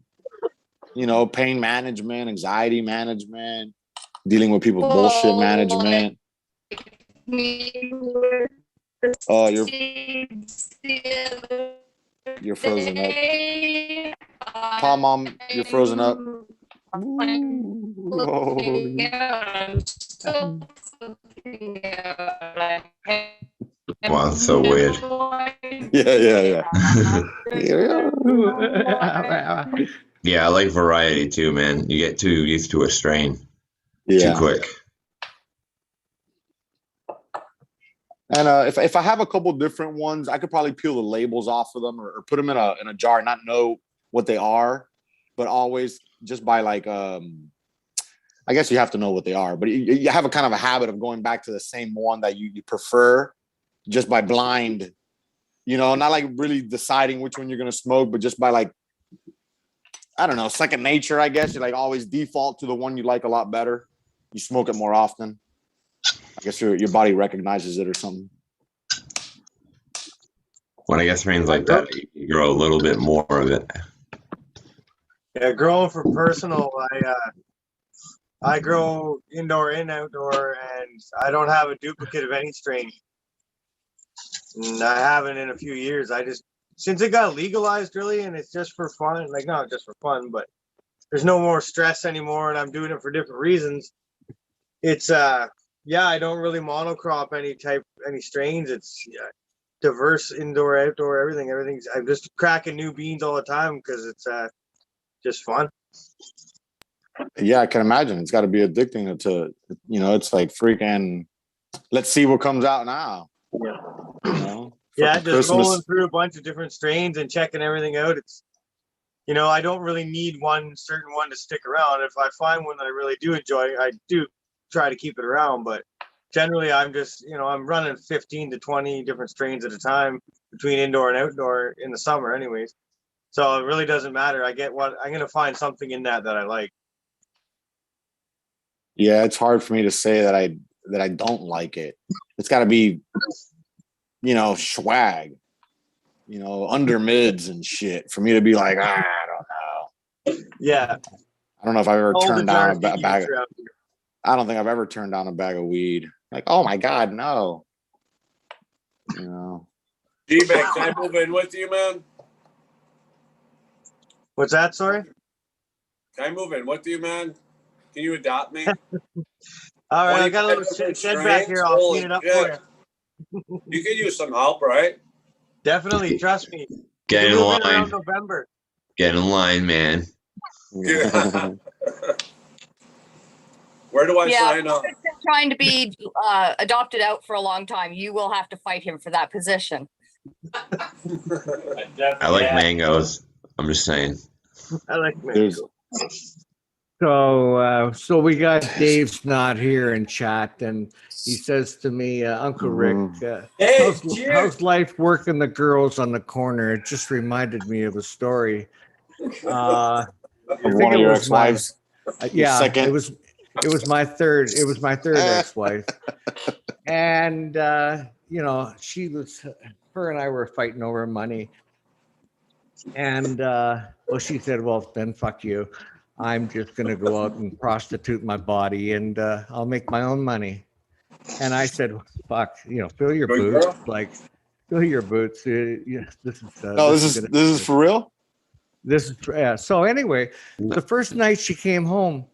pain management, anxiety management, dealing with people, bullshit management. Oh, you're You're frozen up. Tom, Mom, you're frozen up. Wow, that's so weird. Yeah. Yeah, I like variety too, man. You get too used to a strain too Yeah. quick. And if I have a couple different ones, I could probably peel the labels off of them or put them in a jar and not know what they are, but always just by like I guess you have to know what they are, but you have a kind of a habit of going back to the same one that you prefer just by blind, not like really deciding which one you're going to smoke, but just by like, I don't know, second nature, I guess. You like always default to the one you like a lot better. You smoke it more often. I guess your body recognizes it or something. When I get strains like that, you grow a little bit more of it. Yeah, growing for personal, I grow indoor and outdoor, and I don't have a duplicate of any strain. And I haven't in a few years. Since it got legalized, really, and it's just for fun. Like, not just for fun, but there's no more stress anymore, and I'm doing it for different reasons. It's I don't really monocrop any strains. It's diverse, indoor, outdoor, everything. I'm just cracking new beans all the time because it's just fun. Yeah, I can imagine. It's got to be addicting to, it's like freaking, let's see what comes out now. Yeah. Just rolling through a bunch of different strains and checking everything out. It's, I don't really need one certain one to stick around. If I find one that I really do enjoy, I do try to keep it around. But generally, I'm just, I'm running 15 to 20 different strains at a time between indoor and outdoor in the summer anyways. So it really doesn't matter. I'm going to find something in that I like. Yeah, it's hard for me to say that I don't like it. It's got to be, swag, under mids and shit for me to be like, I don't know. Yeah. I don't know if I've ever turned down a bag. I don't think I've ever turned down a bag of weed. Like, oh my God, no. D-Mac, can I move in with you, man? What's that? Sorry? Can I move in with you, man? Can you adopt me? All right, I got a little shed back here. I'll clean it up for you. You could use some help, right? Definitely, trust me. Get in line. Around November. Get in line, man. Yeah. Where do I sign up? He's been trying to be adopted out for a long time. You will have to fight him for that position. I like mangoes. I'm just saying. I like mangoes. So we got Dave's not here in chat, and he says to me, Uncle Rick, how's life working the girls on the corner? It just reminded me of a story. One of your ex-wives. It was my third. It was my third ex-wife, and her and I were fighting over money, and she said, "Well, then fuck you. I'm just going to go out and prostitute my body and I'll make my own money." And I said, fuck, fill your boots, fill your boots. This is for real. This is, so anyway, the first night she came home,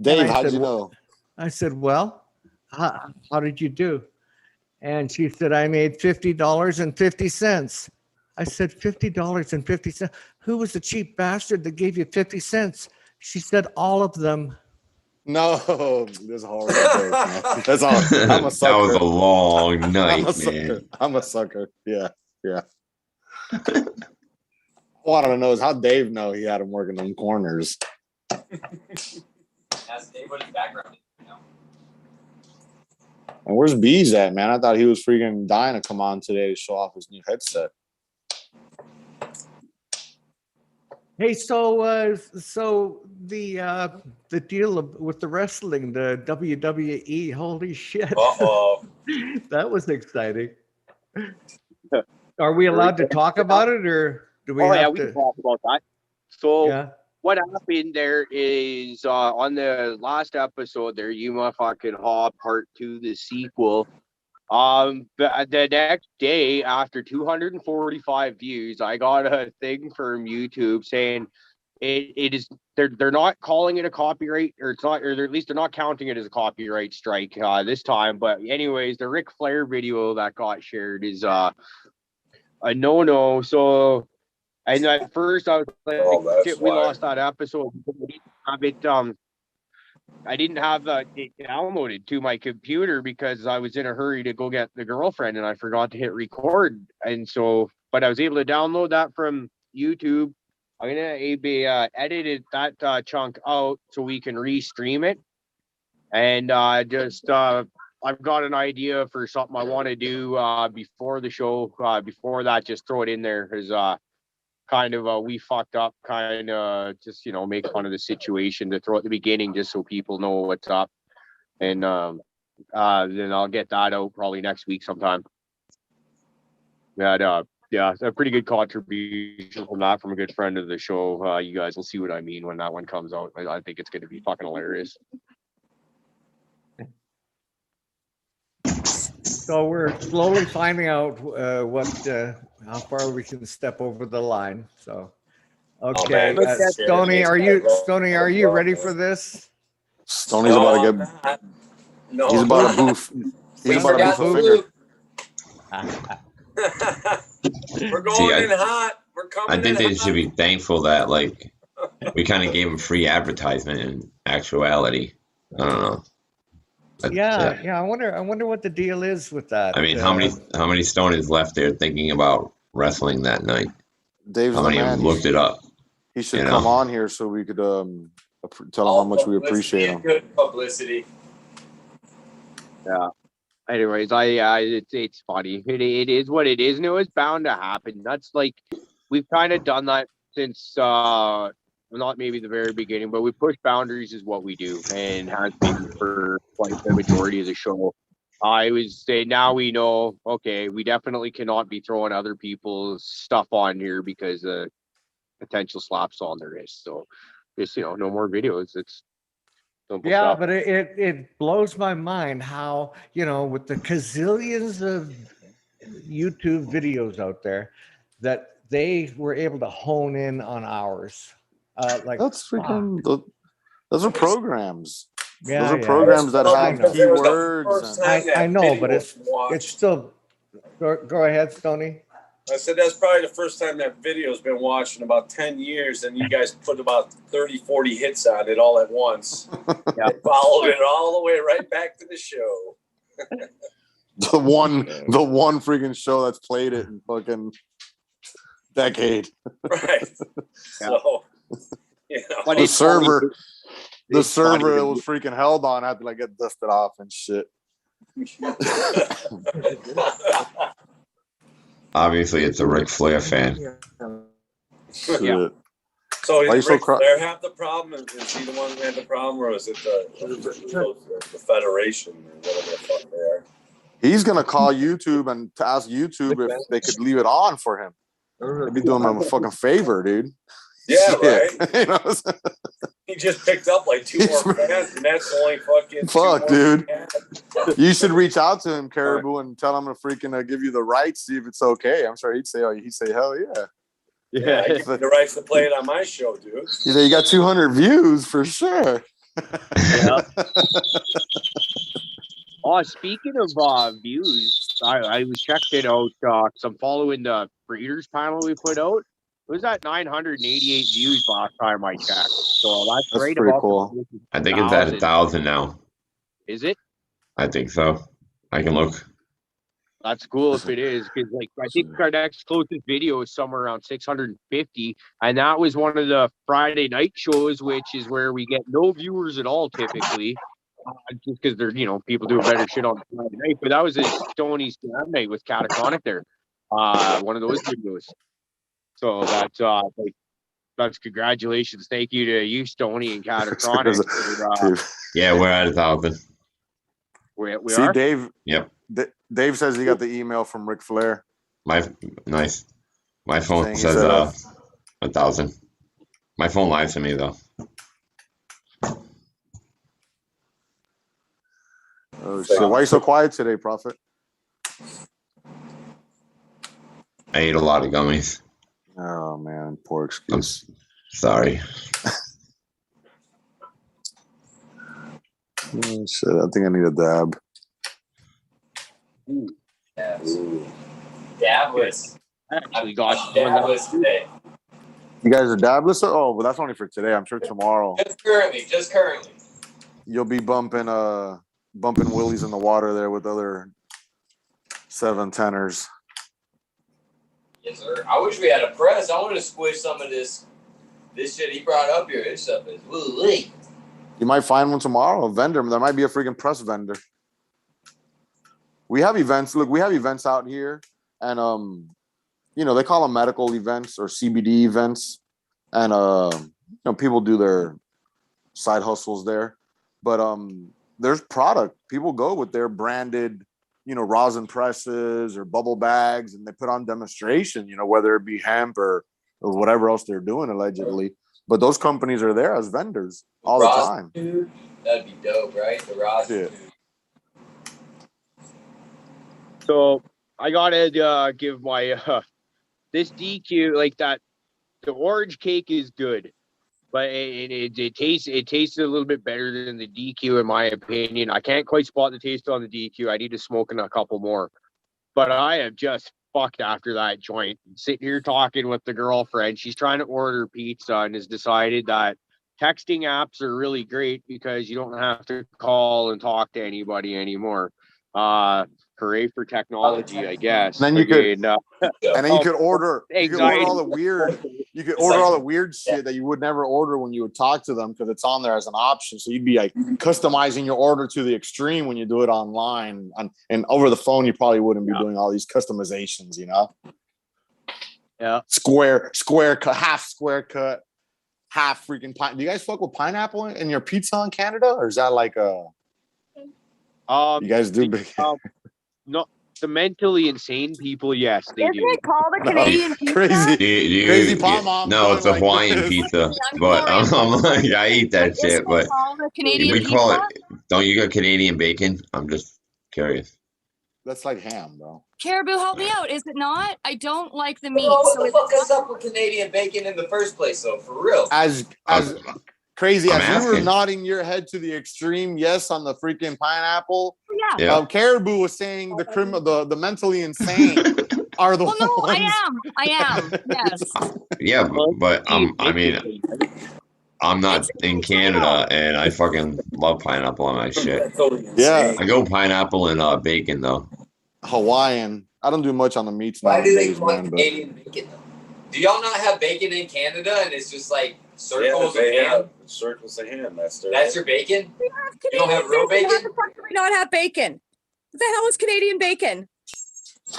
Dave, how'd you know? I said, well, how did you do? And she said, I made $50.50. I said, $50.50. Who was the cheap bastard that gave you 50 cents? She said, all of them. No, that's horrible. That's all. I'm a sucker. That was a long night, man. I'm a sucker. Yeah. What I want to know is how Dave know he had him working them corners. Ask Dave what his background is. And where's Bees at, man? I thought he was freaking dying to come on today to show off his new headset. Hey, so the deal with the wrestling, the WWE, holy shit! That was exciting. Are we allowed to talk about it, or do we? We can talk about that. So what happened there is on the last episode there, you motherfucking Haw Part 2, the sequel. The next day, after 245 views, I got a thing from YouTube saying it is they're not calling it a copyright, or it's not, or at least they're not counting it as a copyright strike this time. But anyways, the Ric Flair video that got shared is a no. So, and at first I was like, Oh, shit, we lost that episode. I didn't have it downloaded to my computer because I was in a hurry to go get the girlfriend and I forgot to hit record. And so, but I was able to download that from YouTube. I'm gonna be edited that chunk out so we can restream it. And I've got an idea for something I want to do before the show. Before that, just throw it in there as kind of we fucked up, kind of just make fun of the situation to throw at the beginning just so people know what's up. And then I'll get that out probably next week sometime. Yeah, it's a pretty good contribution from that, from a good friend of the show. You guys will see what I mean when that one comes out. I think it's going to be fucking hilarious. So we're slowly finding out how far we can step over the line. So, okay, man, Stoney, are you ready for this? Stoney's about to get. No, He's about to boof. He's about to boof a finger. We're going See, in hot. We're coming. I think in they hot. should be thankful that like we kind of gave them free advertisement in actuality. I don't know. But, Yeah. I wonder what the deal is with that. I mean, how many Stonies left there thinking about wrestling that night? Dave's How the many of man. them looked it up? He should you know? come on here so we could tell him All how much we publicity appreciate is him. Good publicity. Yeah. Anyways, it's funny. It is what it is, and it was bound to happen. That's like we've kind of done that since not maybe the very beginning, but we push boundaries is what we do, and has been for like the majority of the show. I was say now we know, okay, we definitely cannot be throwing other people's stuff on here because potential slaps on the wrist. So just no more videos. It's simple Yeah, stuff. but it blows my mind how, with the gazillions of YouTube videos out there, that they were able to hone in on ours. That's freaking. Those are programs. Yeah, Those are yeah. programs that I have know. keywords. I know, but it's watched. still. Go ahead, Stoney. I said that's probably the first time that video's been watched in about 10 years, and you guys put about 30, 40 hits on it all at once. Yeah. And followed it all the way right back to the show. The one freaking show that's played it in fucking decade. Right. So, But The it's server, funny. the It's funny server when it was freaking held on had to like get dusted off and shit. Obviously, it's a Ric Flair fan. Shit. Yeah. So Why you did so Ric Flair have the problem? Is he the one who had the problem, or is it the Federation or whatever the fuck they are? He's gonna call YouTube and to ask YouTube if they could leave it on for him. They'd be doing him a fucking favor, dude. Yeah, Shit. right. You know what I'm saying? He just picked up like 2 more fans, and that's only fucking Fuck, 2 more dude. fans. You should reach out to him, Caribou, and tell him to freaking give you the rights, see if it's okay. I'm sure he'd say hell yeah. Yeah, I give you the rights to play it on my show, dude. He said you got 200 views for sure. Yeah. Oh, speaking of views, I was checking out. I'm following the Breeders panel we put out. It was at 988 views last time I checked. So that's That's great. pretty About cool. I think it's at 1,000 now. Is it? I think so. I can look. That's cool if it is, because like I think our next closest video is somewhere around 650, and that was one of the Friday night shows, which is where we get no viewers at all typically, just because they're people do better shit on Friday night. But that was a Stoney's Jam night with Catachronic there, one of those videos. So that's congratulations, thank you to you, Stoney and Catachronic. Yeah, we're at 1,000. We See, are. Dave. Yep. Dave says he got the email from Ric Flair. Nice. My phone Saying he says said, 1,000. My phone lies to me though. Oh shit! Why are you so quiet today, Prophet? I ate a lot of gummies. Oh man, poor I'm excuse. sorry. Oh, shit, I think I need a dab. Yes. Dabless. Actually, got I'm dabless today. You guys are dabless? Oh, but that's only for today. I'm sure tomorrow Just currently. you'll be bumping willies in the water there with other 7-10ers. Yes, sir. I wish we had a press. I want to squish some of this shit he brought up here. This stuff is woo-wee. You might find one tomorrow, a vendor. There might be a freaking press vendor. We have events. Look, we have events out here, and they call them medical events or CBD events, and people do their side hustles there. But there's product. People go with their branded, rosin presses or bubble bags, and they put on demonstration. Whether it be hemp or whatever else they're doing allegedly. But those companies are there as vendors all the time. Tube, that'd be dope, right? The rosin tube. So I gotta give my this DQ like that. The orange cake is good, but it tastes a little bit better than the DQ in my opinion. I can't quite spot the taste on the DQ. I need to smoke in a couple more, but I am just fucked after that joint. Sitting here talking with the girlfriend, she's trying to order pizza and has decided that texting apps are really great because you don't have to call and talk to anybody anymore. Hooray for technology, I guess. And then you could order all the weird shit that you would never order when you would talk to them because it's on there as an option. So you'd be like customizing your order to the extreme when you do it online, and over the phone you probably wouldn't be doing all these customizations, Yeah. Square cut, half square cut, half freaking pine. Do you guys fuck with pineapple in your pizza in Canada, or is that like you guys do big? No, the mentally insane people, yes, they Isn't do. it called a Canadian pizza? Crazy pot mom. No, it's a Hawaiian pizza. But I'm like, I eat that Isn't shit. it But called a Canadian we call pizza? it. Don't you got Canadian bacon? I'm just curious. That's like ham, bro. Caribou, help me out. Is it not? I don't like the meat. Bro, what so the is fuck it is up with Canadian bacon in the first place, though? For real. As crazy I'm as you were asking. nodding your head to the extreme yes on the freaking pineapple, Yeah. Yeah. Caribou was saying the mentally insane are the Well, no, ones. I am. Yes. Yeah, but I'm not in Canada, and I fucking love pineapple on my shit. Yeah. I go pineapple and bacon though. Hawaiian. I don't do much on the meats Why do they nowadays, call it man. But Canadian bacon, though? Do y'all not have bacon in Canada and it's just like circles of they ham? have circles of ham. That's Your bacon? We have You don't have real Canadian bacon? How the fuck do we not have bacon? What the hell is Canadian bacon?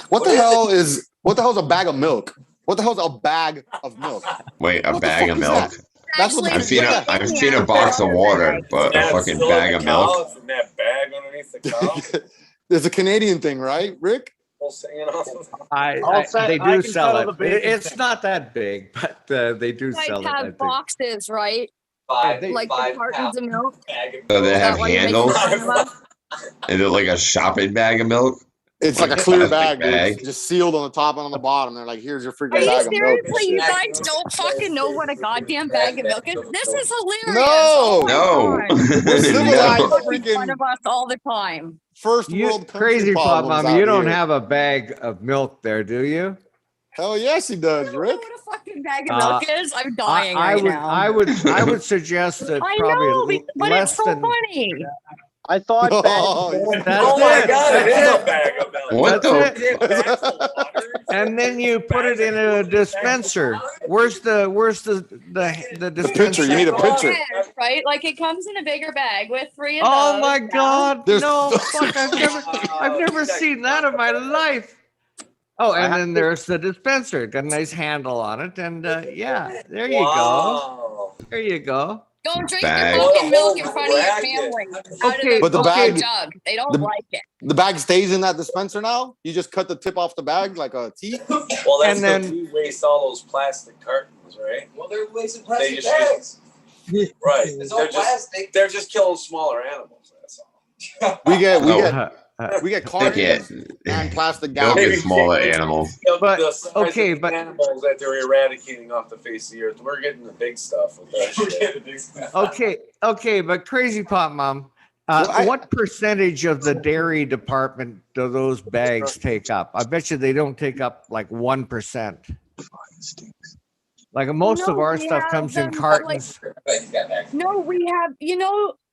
what the hell is a bag of milk? What the hell is a bag of milk? Wait, a What the bag fuck of is milk? that? That's what I've seen a box of water, but a fucking bag of milk. From that bag underneath the cow. There's a Canadian thing, right, Rick? Whole hanging off of They I do can sell settle it. the bacon It's thing. not that big, but they do You guys sell it. I have think. boxes, right? Five Like the cartons of milk. bag of So they Is that have why you're making handles? fun of us? Is it like a shopping bag of milk? It's like a Like a clear plastic bag, dude. bag? It's just sealed on the top and on the bottom. They're like, here's your freaking Are you bag of milk. seriously? You guys don't fucking know what a goddamn bag of milk is? This is hilarious. No. Oh my No. God. We're civilized, No. Making fun freaking of us all the time. first You world country crazy pop problems mom, you out don't here. have a bag of milk there, do you? Hell yes, he does, I don't know Rick. what a fucking bag of milk is. I'm dying I right would, now. I would suggest that I probably know, but less it's so than. funny. I thought Oh, That's Oh my it. God, it That's is it. a bag of milk. What That's the? it. Bags of water. And then you put it in a dispenser. Where's the the dispenser? pitcher. You need a pitcher. Yes, right? Like it comes in a bigger bag with 3 of Oh those. my Yeah. God! There's- No, fuck! I've never seen that in my life. Oh, and then there's the dispenser. Got a nice handle on it, and yeah, there you go. Wow. There you go. Don't drink Bag. your fucking milk in front of your Racket. family. Okay, But the fucking bag- jug. They don't the- like it. The bag stays in that dispenser now. You just cut the tip off the bag like a teeth. Well, that's And then- we waste all those plastic cartons, right? Well, they're wasting They plastic just bags. Right. It's all plastic. They're just killing smaller animals. That's all. We get Oh. We get Look at cartons and plastic milk gallons. is smaller animals. But, the size okay, of the but- animals that they're eradicating off the face of the earth. We're getting the big stuff with that shit. Okay, but Crazy Pot Mom, Well, what percentage of the dairy department do those bags take up? I bet you they don't take up like 1%. Like most of No, our we stuff have comes in them, like- cartons. No, we have,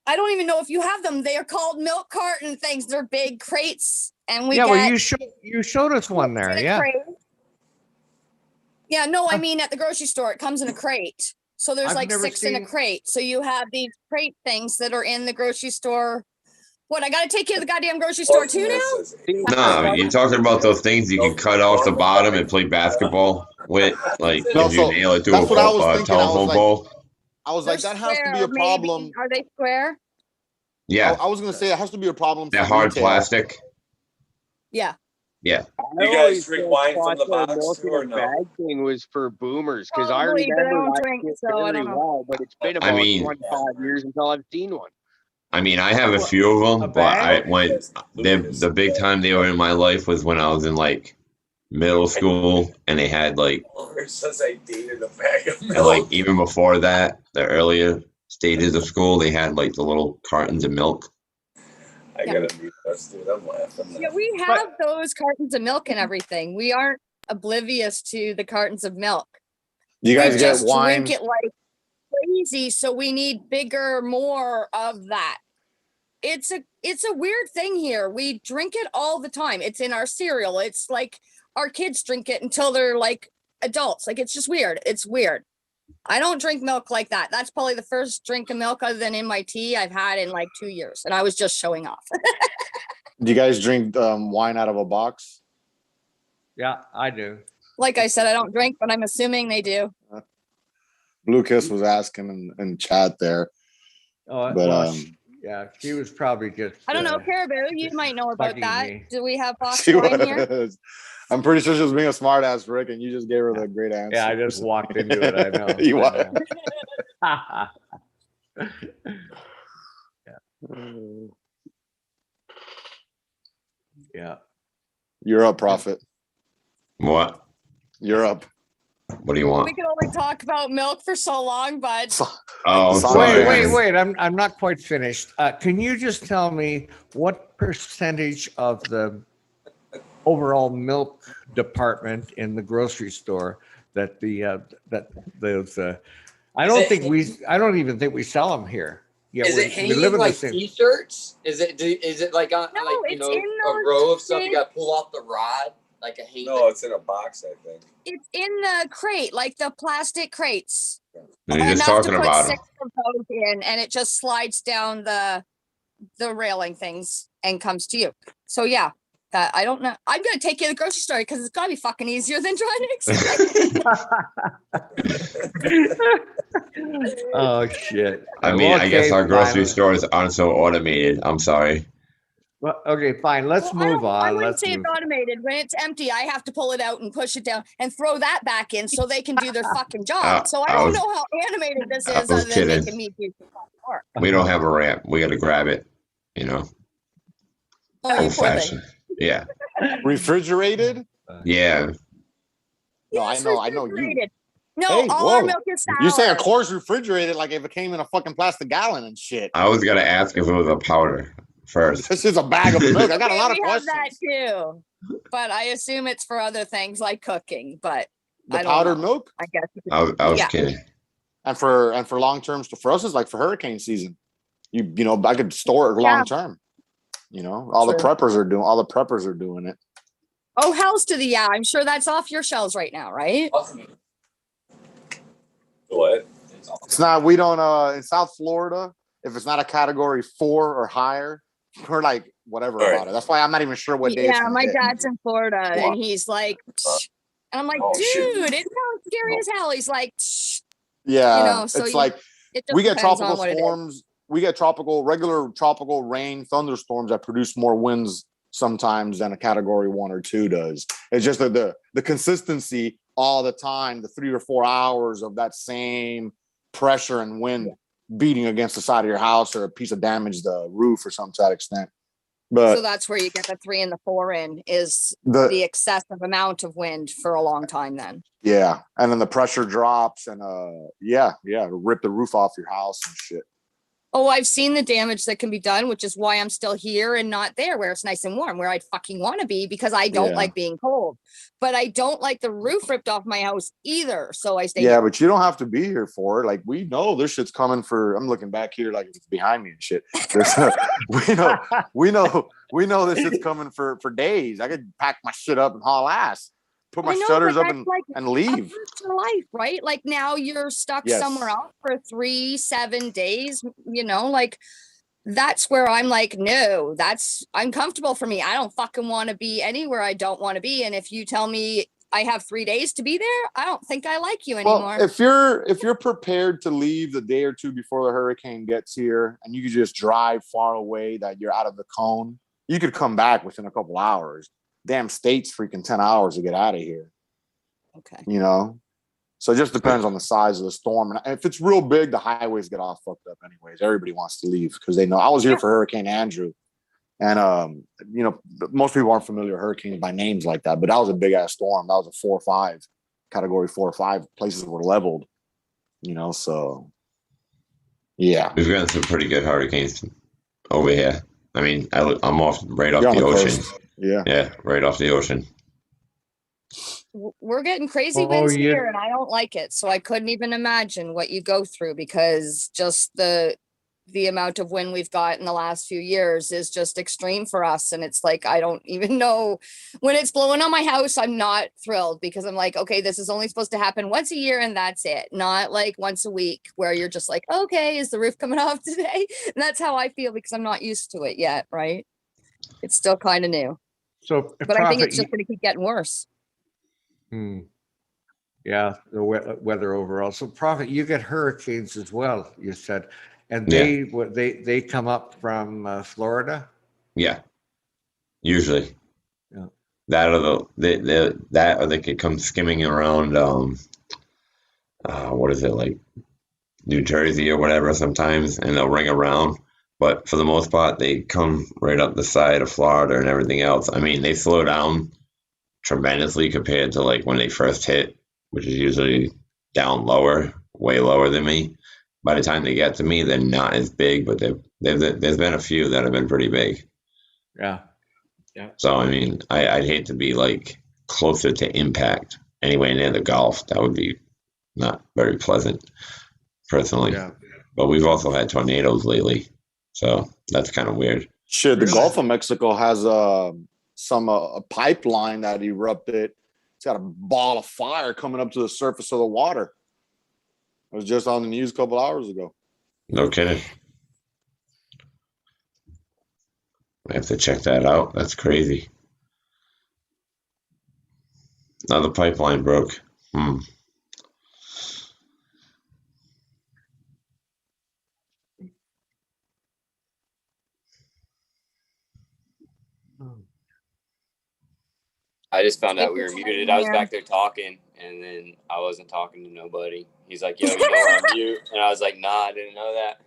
I don't even know if you have them. They are called milk carton things. They're big crates. And we Yeah, get well, you showed us one there. in a Yeah. crate. Yeah, no, I mean at the grocery store, it comes in a crate. So there's I've like never 6 in a seen- crate. So you have these crate things that are in the grocery store. What, I gotta take you to the goddamn grocery store too now? No, you're talking about those things you can cut off the bottom and play basketball with, like No, if you so nail it to that's what I was a thinking. I was telephone like- pole. I was like, They're that has to be square, a problem. maybe. Are they square? Yeah, I was gonna say it has to be a problem. that for hard retail. plastic. Yeah. You guys drink wine from the box too, or no? Bag thing was for boomers because I Probably, but I remember don't that drink, shit so I very don't know. well, but it's been I about mean- 25 years until I've seen one. I mean, I have a few of A them, but I bag? when the big time they were in my life was when I was in like middle school, and they had like, It says I dated a bag of and milk. like even before that, the earlier stages of school, they had like the little cartons of milk. I gotta be this, dude. I'm laughing. Yeah, we have those cartons of milk and everything. We aren't oblivious to the cartons of milk. Do you We guys get just wine? drink it like crazy, so we need bigger, more of that. It's a weird thing here. We drink it all the time. It's in our cereal. It's like our kids drink it until they're like adults. Like it's just weird. It's weird. I don't drink milk like that. That's probably the first drink of milk other than in my tea I've had in like 2 years, and I was just showing off. Do you guys drink wine out of a box? Yeah, I do. Like I said, I don't drink, but I'm assuming they do. Blue Kiss was asking in chat there, Oh, but well, yeah, she was probably just. I don't know, Caribou, you might know about bugging that. me. Do we have box she wine here? was. I'm pretty sure she was being a smart ass, Rick, and you just gave her the great answer. Yeah, I just walked into it. I know. You I know. Yeah. You're up, Prophet. What? You're up. What do you want? We can only talk about milk for so long, but Oh, Sorry. sorry. Wait. I'm not quite finished. Can you just tell me what percentage of the overall milk department in the grocery store that that those I don't even think we sell them here. Yeah, Is it hanging like t-shirts? Is it like on No, like it's a in those row of stuff you things. got to pull off the rod like a hang? No, it's in a box, I think. it's in the crate, like the plastic crates. You're just Enough talking to put about them. 6 of those in, and it just slides down the railing things and comes to you. So yeah, I don't know. I'm gonna take you to the grocery store because it's gotta be fucking easier than trying to explain. Oh shit. I mean, I guess Okay, our grocery fine. stores aren't so automated. I'm sorry. Well, okay, fine. Let's Well, move I on. wouldn't Let's say move. it's automated. When it's empty, I have to pull it out and push it down and throw that back in so they can do their fucking job. So I I don't was- know how animated this I is was other than kidding. making me do the fucking work. We don't have a ramp. We got to grab it. You know, Oh, you old poor thing. fashioned. Yeah, Refrigerated? yeah. No, I Yes, know you. refrigerated. No, Hey, all our whoa. milk is sour. You say of course refrigerated like if it came in a fucking plastic gallon and shit. I was gonna ask if it was a powder first. This is a bag of milk. I got a Okay, lot of we have questions. that too, but I assume it's for other things like cooking. But The I don't powdered know. milk? I guess you could- I was Yeah. kidding. And for long term for us it's like for hurricane season. You know, I could store it Yeah. long term. You know, all the True. preppers are doing it. Oh, hells to the yeah! I'm sure that's off your shelves right now, right? What? It's not, we don't in South Florida, if it's not a category 4 or higher, we're like whatever All right. about it. That's why I'm not even sure what day it's Yeah, gonna my hit. dad's in Florida, and he's like, "Tch." And I'm like, Oh, dude, shit. it sounds scary as hell. He's like, "Tch." Yeah, you know, so it's you- like It just we get depends on tropical what it is. storms. We get regular tropical rain, thunderstorms that produce more winds sometimes than a category 1 or 2 does. It's just that the consistency all the time, the 3 or 4 hours of that same pressure and wind beating against the side of your house or a piece of damage the roof or something to that extent. But So that's where you get the 3 and the 4 in, is the the excessive amount of wind for a long time then. yeah, and then the pressure drops, and yeah, it'll rip the roof off your house and shit. Oh, I've seen the damage that can be done, which is why I'm still here and not there where it's nice and warm, where I fucking want to be, because I don't Yeah. like being cold. But I don't like the roof ripped off my house either. So I stay Yeah, here. but you don't have to be here for it. Like, we know this shit's coming for. I'm looking back here like it's behind me and shit. we know this shit's coming for days. I could pack my shit up and haul ass, put my I know, shutters but up that's like and leave. your life, right? Like now you're stuck Yes. somewhere else for 3-7 days, you know, like that's where I'm like, no, that's uncomfortable for me. I don't fucking want to be anywhere I don't want to be. And if you tell me I have 3 days to be there, I don't think I like you anymore. Well, if you're prepared to leave the day or two before the hurricane gets here, and you could just drive far away that you're out of the cone, you could come back within a couple hours. Damn state's freaking 10 hours to get out of here. Okay. You know? So it just depends on the size of the storm. And if it's real big, the highways get all fucked up anyways. Everybody wants to leave because they know. I was here for Hurricane Andrew. And, you know, most people aren't familiar with hurricanes by names like that. But that was a big-ass storm. That was a 4 or 5, category 4 or 5. Places were leveled, you know, so, yeah. We've gotten some pretty good hurricanes over here. I mean, I'm right off You're on the the ocean. coast. Yeah. Yeah, right off the ocean. We're getting crazy winds here and I don't like it. So I couldn't even imagine what you go through, because just the amount of wind we've got in the last few years is just extreme for us. And it's like, I don't even know, when it's blowing on my house, I'm not thrilled, because I'm like, okay, this is only supposed to happen once a year and that's it. Not like once a week where you're just like, okay, is the roof coming off today? And that's how I feel, because I'm not used to it yet. Right. It's still kind of new. So, but I think it's just going to keep getting worse. Yeah, the weather overall. So, Prophet, you get hurricanes as well, you said, and they come up from Florida. Yeah, usually. Yeah. That or they could come skimming around. What is it, like New Jersey or whatever? Sometimes, and they'll ring around. But for the most part, they come right up the side of Florida and everything else. I mean, they slow down tremendously compared to like when they first hit, which is usually down lower, way lower than me. By the time they get to me, they're not as big, but there's been a few that have been pretty big. Yeah. So I mean, I'd hate to be like closer to impact anywhere near the Gulf. That would be not very pleasant, personally. Yeah. But we've also had tornadoes lately, so that's kind of weird. Shit, the Gulf of Mexico has a pipeline that erupted. It's got a ball of fire coming up to the surface of the water. It was just on the news a couple hours ago. No kidding. I have to check that out. That's crazy. Another pipeline broke. I just found out we were muted. I was back there talking, and then I wasn't talking to nobody. He's like, yo, you know I'm mute? And I was like, nah, I didn't know that.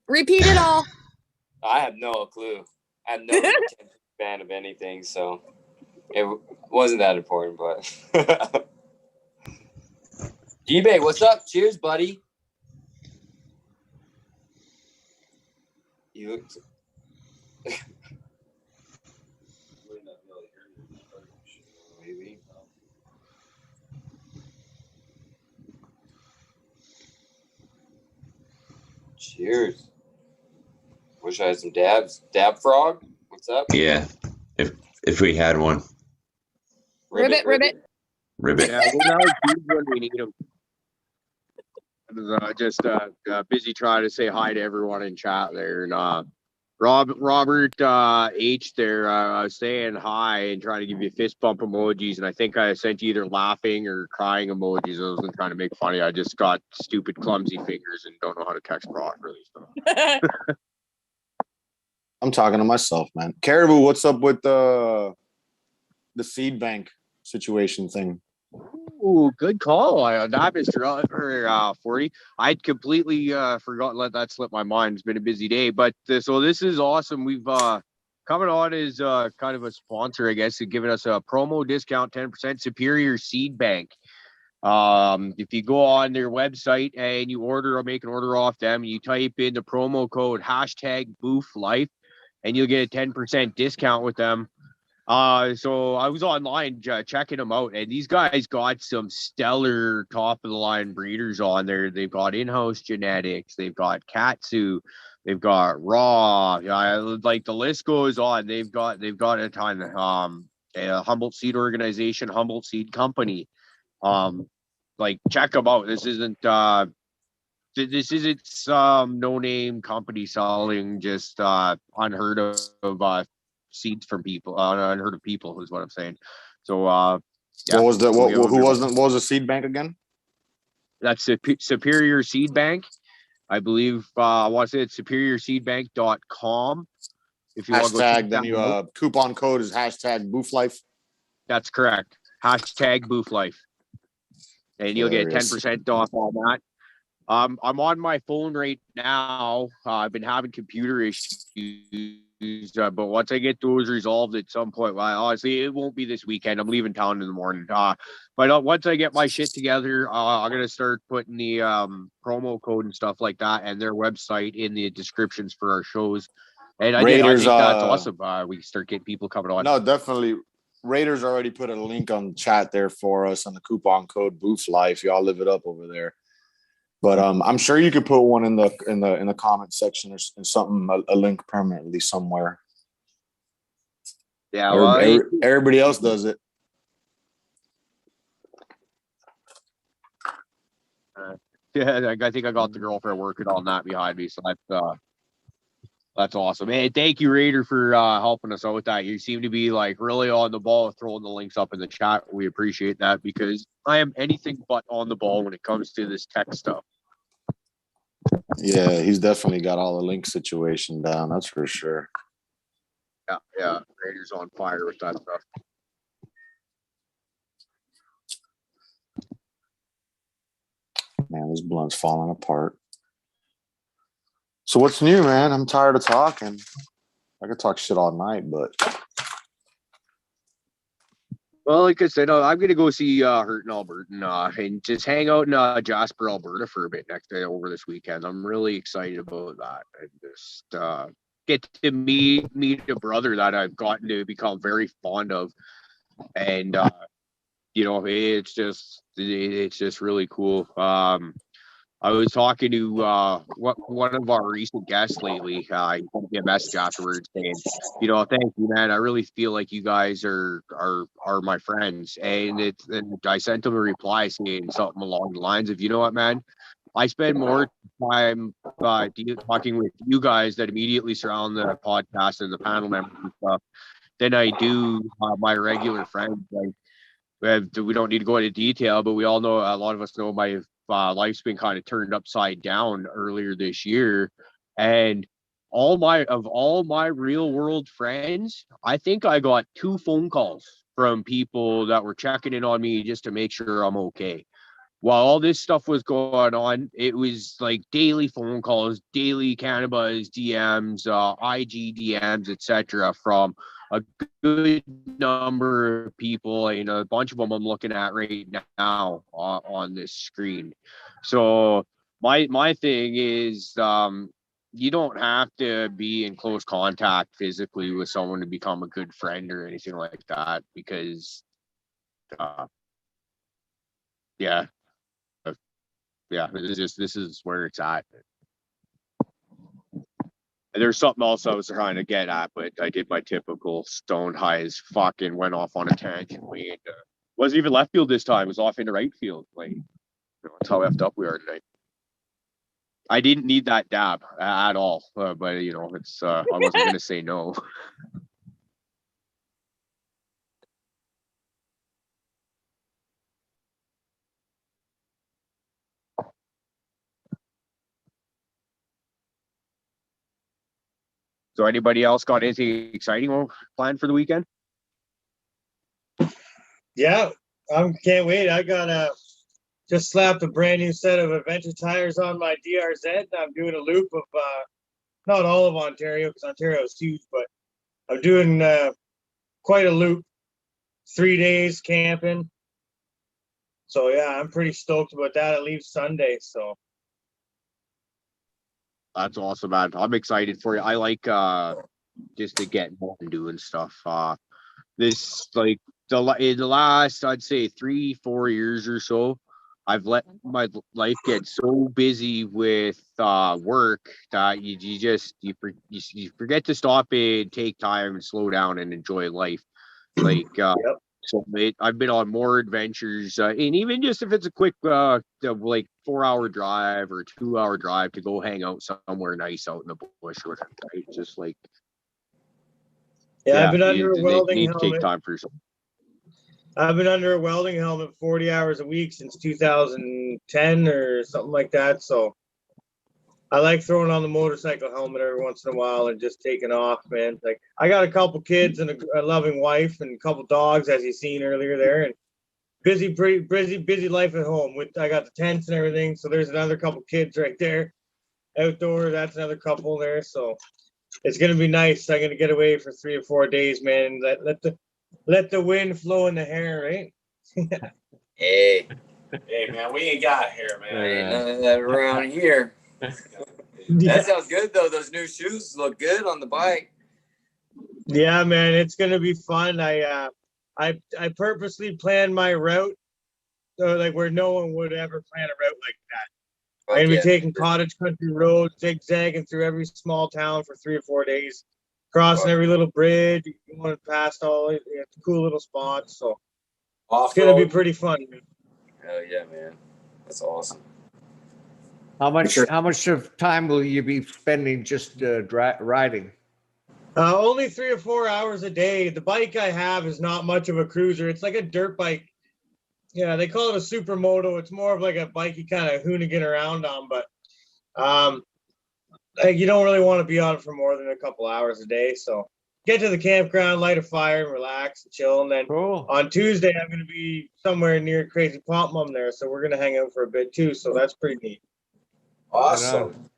Repeat it all. I have no clue. I have no fan of anything, so it wasn't that important, but. G-Bay, what's up? Cheers, buddy. You look... Cheers. Wish I had some dabs. Dab frog? What's up? Yeah. If we had one. Ribbit. Yeah, we'll when we need them. Just busy trying to say hi to everyone in chat there. And Robert H there saying hi and trying to give you fist bump emojis, and I think I sent you either laughing or crying emojis. I wasn't trying to make funny. I just got stupid clumsy fingers and don't know how to text properly. So. I'm talking to myself, man. Caribou, what's up with the seed bank situation thing? Ooh, good call on that, Mr. 40. I'd completely forgotten, let that slip my mind. It's been a busy day, but so this is awesome. We've coming on as kind of a sponsor, I guess, and giving us a promo discount, 10%, Superior Seed Bank. If you go on their website and you order or make an order off them, you type in the promo code #BoofLife, and you'll get a 10% discount with them. So I was online checking them out, and these guys got some stellar top of the line breeders on there. They've got in-house genetics, they've got Katsu, they've got raw. Like the list goes on. They've got a ton. A Humboldt Seed Organization, Humboldt Seed Company. Like check them out. This isn't some no-name company selling just unheard of seeds from people, unheard of people is what I'm saying. So yeah. What was the seed bank again? That's Superior Seed Bank. I believe I want to say it's superiorseedbank.com. If you want to go check then you coupon code is #BoofLife. That's correct. #BoofLife. And you'll get 10% off on that. I'm on my phone right now. I've been having computer issues, but once I get those resolved at some point, well, honestly, it won't be this weekend. I'm leaving town in the morning. But once I get my shit together, I'm gonna start putting the promo code and stuff like that and their website in the descriptions for our shows. And I think that's awesome. We start getting people coming on. No, definitely. Raiders already put a link on the chat there for us on the coupon code BoofLife. Y'all live it up over there. But I'm sure you could put one in the comment section or something, a link permanently somewhere. Yeah, well, everybody else does it. Yeah, I think I got the girlfriend working on that behind me, so that's awesome. Hey, thank you, Raider, for helping us out with that. You seem to be like really on the ball, throwing the links up in the chat. We appreciate that because I am anything but on the ball when it comes to this tech stuff. Yeah, he's definitely got all the link situation down. That's for sure. Yeah. Raider's on fire with that stuff. Man, this blunt's falling apart. So what's new, man? I'm tired of talking. I could talk shit all night, but well, like I said, I'm gonna go see Hurtin Alberta and just hang out in Jasper, Alberta for a bit over this weekend. I'm really excited about that and just get to meet a brother that I've gotten to become very fond of, and it's just really cool. I was talking to one of our recent guests lately. I sent me a message afterwards saying, thank you, man. I really feel like you guys are my friends. And I sent him a reply saying something along the lines of, you know what, man, I spend more time talking with you guys that immediately surround the podcast and the panel members and stuff than I do my regular friends. Like, we don't need to go into detail, but we all know, a lot of us know my life's been kind of turned upside down earlier this year, and all my real world friends, I think I got 2 phone calls from people that were checking in on me just to make sure I'm okay. While all this stuff was going on, it was like daily phone calls, daily cannabis DMs, IG DMs, etc. from a good number of people, a bunch of them I'm looking at right now on this screen. So my thing is, you don't have to be in close contact physically with someone to become a good friend or anything like that, because this is where it's at. And there's something else I was trying to get at, but I did my typical stone high as fuck and went off on a tangent. Wasn't even left field this time. It was off into right field. That's how effed up we are tonight. I didn't need that dab at all, but it's I wasn't gonna say no. So anybody else got anything exciting planned for the weekend? Yeah, I can't wait. I got just slapped a brand new set of Adventure tires on my DRZ. I'm doing a loop of not all of Ontario because Ontario is huge, but I'm doing quite a loop, 3 days camping. So yeah, I'm pretty stoked about that. It leaves Sunday, so That's awesome, man. I'm excited for you. I like just to get more and doing stuff. This like in the last, I'd say 3-4 years or so, I've let my life get so busy with work that you forget to stop and take time and slow down and enjoy life. Like so I've been on more adventures, and even just if it's a quick like 4-hour drive or 2-hour drive to go hang out somewhere nice out in the bush or whatever, right? Just like I've been under a you welding need to take helmet. time for yourself. I've been under a welding helmet 40 hours a week since 2010 or something like that. So I like throwing on the motorcycle helmet every once in a while and just taking off, man. Like I got a couple kids and a loving wife and a couple dogs, as you seen earlier there, and busy life at home. I got the tents and everything. So there's another couple kids right there, outdoors. That's another couple there. So it's gonna be nice. I'm gonna get away for 3 or 4 days, man. Let the wind flow in the hair, right? Hey, man, we ain't got hair, man. ain't none of that around here. That sounds good though. Those new shoes look good on the bike. Yeah, man, it's gonna be fun. I purposely planned my route, so like where no one would ever plan a route like that. I'm gonna be taking cottage country roads, zigzagging through every small town for 3 or 4 days, crossing every little bridge, going past all the cool little spots. So it's gonna be pretty fun. Hell yeah, man. That's awesome. How much of time will you be spending just riding? Only 3 or 4 hours a day. The bike I have is not much of a cruiser. It's like a dirt bike. Yeah, they call it a supermoto. It's more of like a bike you kind of hoonigan around on, but like you don't really want to be on it for more than a couple hours a day. So get to the campground, light a fire, and relax and chill. And then on Tuesday, I'm going to be somewhere near Crazy Pop Mum there, so we're going to hang out for a bit too. So that's pretty neat. Awesome.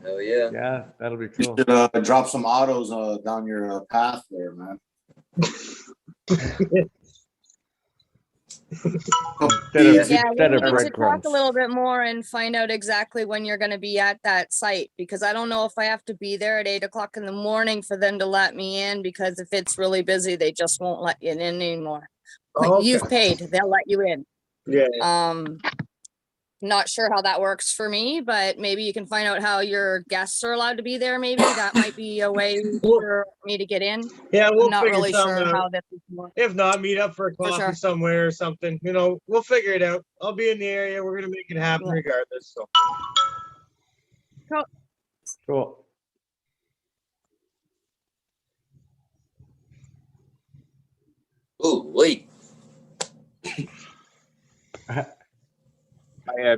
Hell yeah. Yeah, that'll be cool. You should drop some autos down your path there, man. We need to talk a little bit more and find out exactly when you're going to be at that site, because I don't know if I have to be there at 8 o'clock in the morning for them to let me in, because if it's really busy, they just won't let you in anymore. Like, you've paid, they'll let you in. Yeah. Not sure how that works for me, but maybe you can find out how your guests are allowed to be there. Maybe that might be a way for me to get in. Yeah, we'll I'm not figure really something sure out. how this is working. If not, meet up for a coffee somewhere or something. You know, we'll figure it out. I'll be in the area. We're gonna make it happen regardless. So cool. Ooh, wait.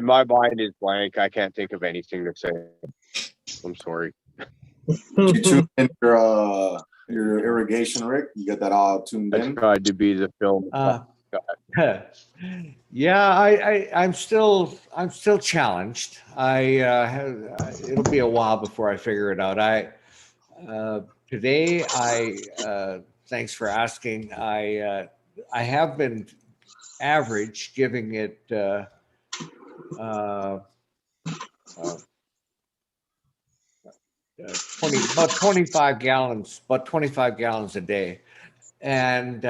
My mind is blank. I can't think of anything to say. I'm sorry. Did you tune in your irrigation rig? You got that all tuned in? I tried to be the film. Yeah, I'm still challenged. It'll be a while before I figure it out. Today thanks for asking. I have been average giving it about 25 gallons a day. And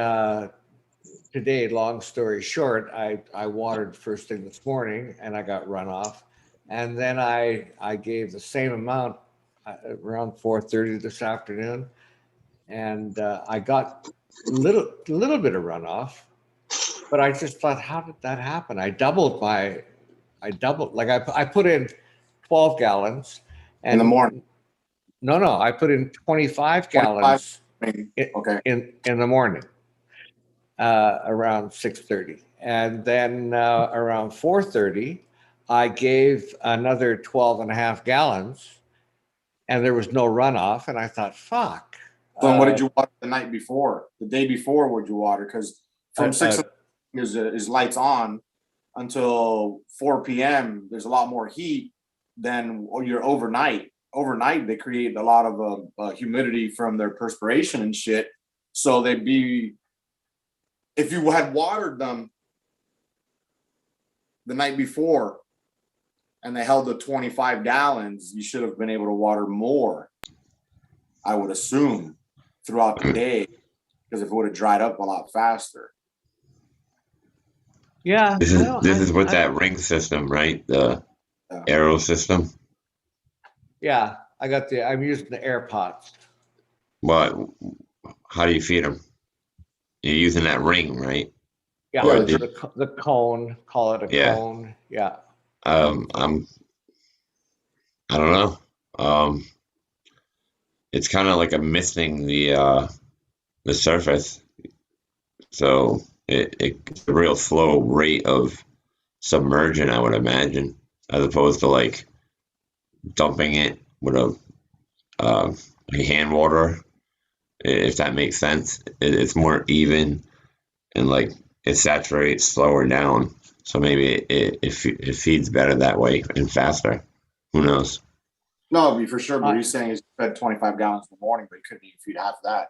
today, long story short, I watered first thing this morning and I got runoff. And then I gave the same amount around 4:30 this afternoon. And I got a little bit of runoff, but I just thought, how did that happen? I doubled, like I put in 12 gallons. And in the morning? No, I put in 25 gallons in the morning, around 6:30. And then around 4:30, I gave another 12 and a half gallons and there was no runoff. And I thought, fuck. So what did you water the night before? The day before, would you water? Because from 6 is lights on until 4 p.m., there's a lot more heat than your overnight. overnight they create a lot of humidity from their perspiration and shit. So they'd be, if you had watered them the night before and they held the 25 gallons, you should have been able to water more, I would assume, throughout the day, because if it would have dried up a lot faster. Yeah. This is with that ring system, right? The arrow system. Yeah, I'm using the air pots. But how do you feed them? You're using that ring, right? Yeah, Or the cone, call it a cone. Yeah. I don't know. It's kind of like a misting the surface, so it's a real slow rate of submersion, I would imagine, as opposed to like dumping it with a hand water, if that makes sense. It's more even and like it saturates slower down, so maybe it feeds better that way and faster. Who knows? No, for sure. But he's saying he's fed 25 gallons in the morning, but he couldn't even feed half that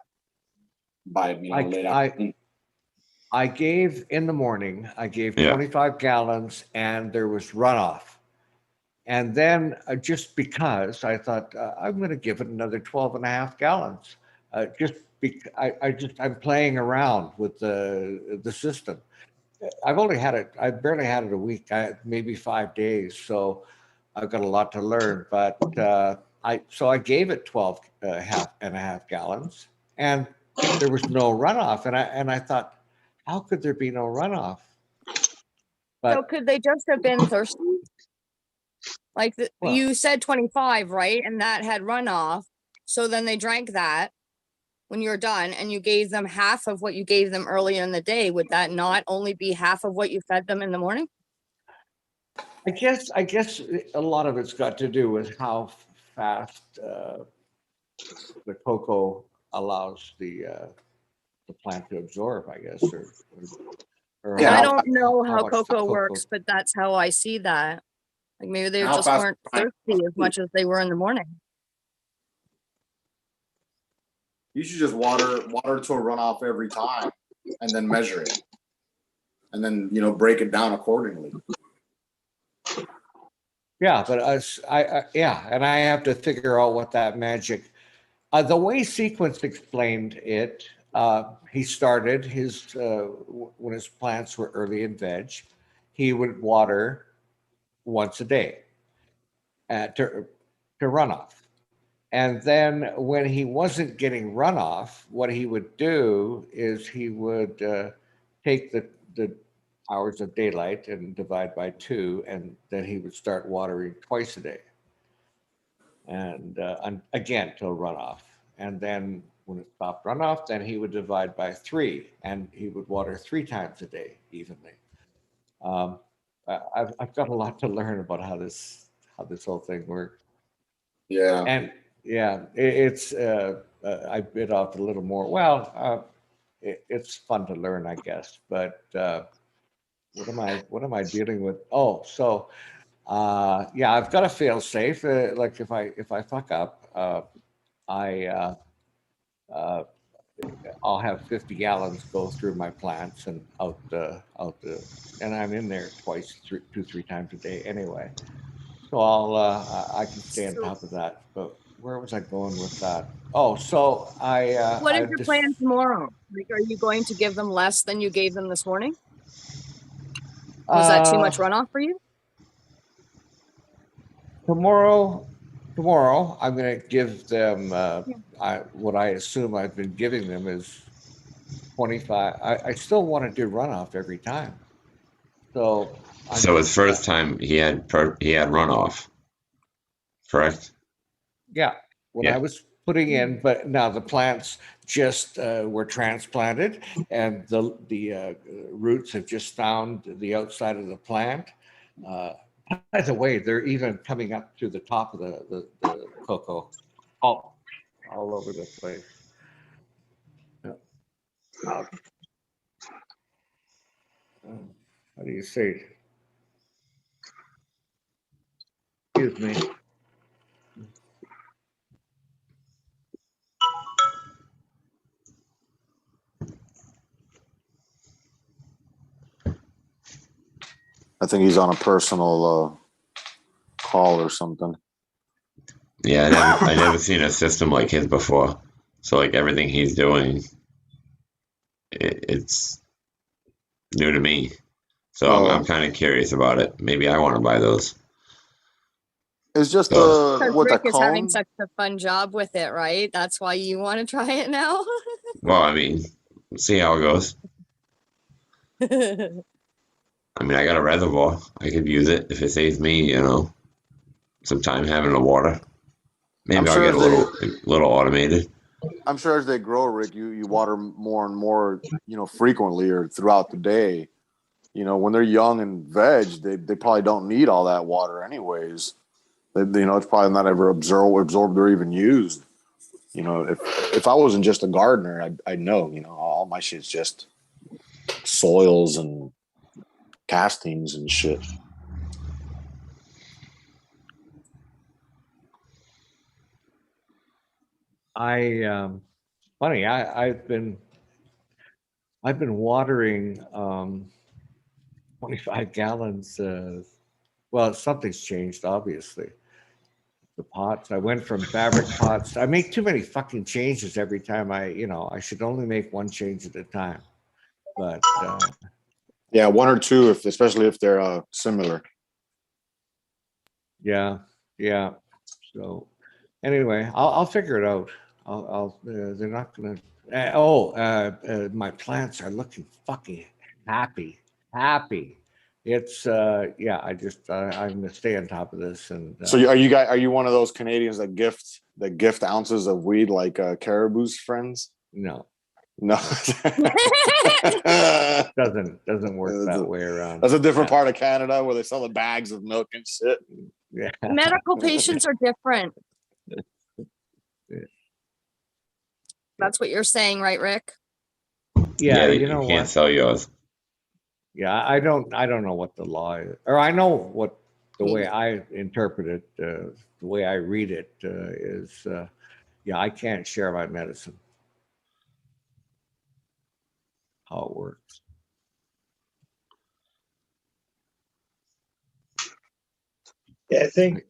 by late afternoon. I gave in the morning, I gave 25 gallons and there was runoff. And then just because I thought I'm going to give it another 12 and a half gallons, I'm playing around with the system. I barely had it a week, maybe 5 days. So I've got a lot to learn, but I gave it 12 and a half gallons and there was no runoff. And I thought, how could there be no runoff? But, so could they just have been thirsty? Like you said 25, right? And that had runoff. So then they drank that when you're done and you gave them half of what you gave them earlier in the day. Would that not only be half of what you fed them in the morning? I guess a lot of it's got to do with how fast the cocoa allows the plant to absorb, I guess. I don't know how cocoa works, but that's how I see that. Like maybe they just weren't thirsty as much as they were in the morning. You should just water to a runoff every time and then measure it. And then, break it down accordingly. Yeah, but and I have to figure out what that magic, the way Sequence explained it, he started when his plants were early in veg, he would water once a day to runoff. And then when he wasn't getting runoff, what he would do is he would take the hours of daylight and divide by 2, and then he would start watering twice a day. And again, till runoff. And then when it stopped runoff, then he would divide by 3, and he would water 3 times a day evenly. I've got a lot to learn about how this whole thing works. Yeah. And it's I bit off a little more. Well, it's fun to learn, I guess. But what am I dealing with? Oh, so I've got a fail safe. Like if I fuck up, I'll have 50 gallons go through my plants and out and I'm in there 2-3 times a day anyway. So I can stay on top of that. But where was I going with that? Oh, so what is your plan tomorrow? Like, are you going to give them less than you gave them this morning? Was that too much runoff for you? Tomorrow, I'm going to give them what I assume I've been giving them is 25. I still want to do runoff every time. So his first time he had runoff, correct? Yeah, I was putting in, but now the plants just were transplanted, and the roots have just found the outside of the plant. By the way, they're even coming up to the top of the cocoa, all over the place. How do you say? Excuse me. I think he's on a personal call or something. Yeah, I never seen a system like his before. So like everything he's doing, it's new to me. So I'm kind of curious about it. Maybe I want to buy those. It's just Because what Rick that is having cone. such a fun job with it, right? That's why you want to try it now. Well, I mean, see how it goes. I mean, I got a reservoir. I could use it if it saves me, some time having the water. Maybe I'll get a little automated. I'm sure as they grow, Rick, you water more and more, frequently or throughout the day. When they're young and veg, they probably don't need all that water anyways. It's probably not ever absorbed or even used. If I wasn't just a gardener, I'd know, all my shit's just soils and castings and shit. Funny, I've been watering 25 gallons. Well, something's changed, obviously. The pots. I went from fabric pots. I make too many fucking changes every time I should only make one change at a time. But yeah, one or two, especially if they're similar. Yeah. So anyway, I'll figure it out. They're not gonna. My plants are looking fucking happy. It's yeah. I'm gonna stay on top of this. And so are you one of those Canadians that gift ounces of weed like Caribou's friends? No. Doesn't work that way around. That's a different part of Canada where they sell the bags of milk and shit. Yeah. Medical patients are different. That's what you're saying, right, Rick? Yeah, you can't sell yours. Yeah, I don't know what the law is, or I know what the way I interpret it, the way I read it is, I can't share my medicine. How it works. Yeah, I think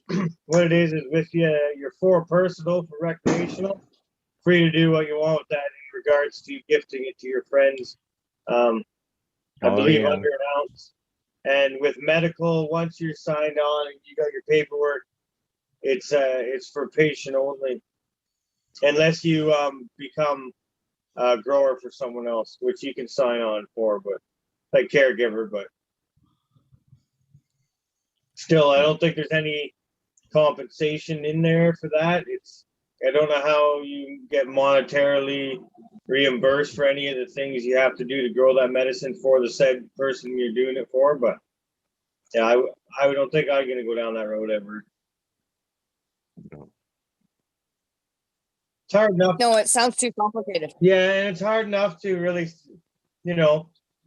what it is with you're for personal, for recreational, free to do what you want with that in regards to gifting it to your friends. I believe under an ounce. And with medical, once you're signed on and you got your paperwork, it's for patient only, unless you become a grower for someone else, which you can sign on for, but like caregiver, but still, I don't think there's any compensation in there for that. I don't know how you get monetarily reimbursed for any of the things you have to do to grow that medicine for the said person you're doing it for, but yeah, I don't think I'm gonna go down that road ever. It's hard enough. No, it sounds too complicated. Yeah, and it's hard enough to really,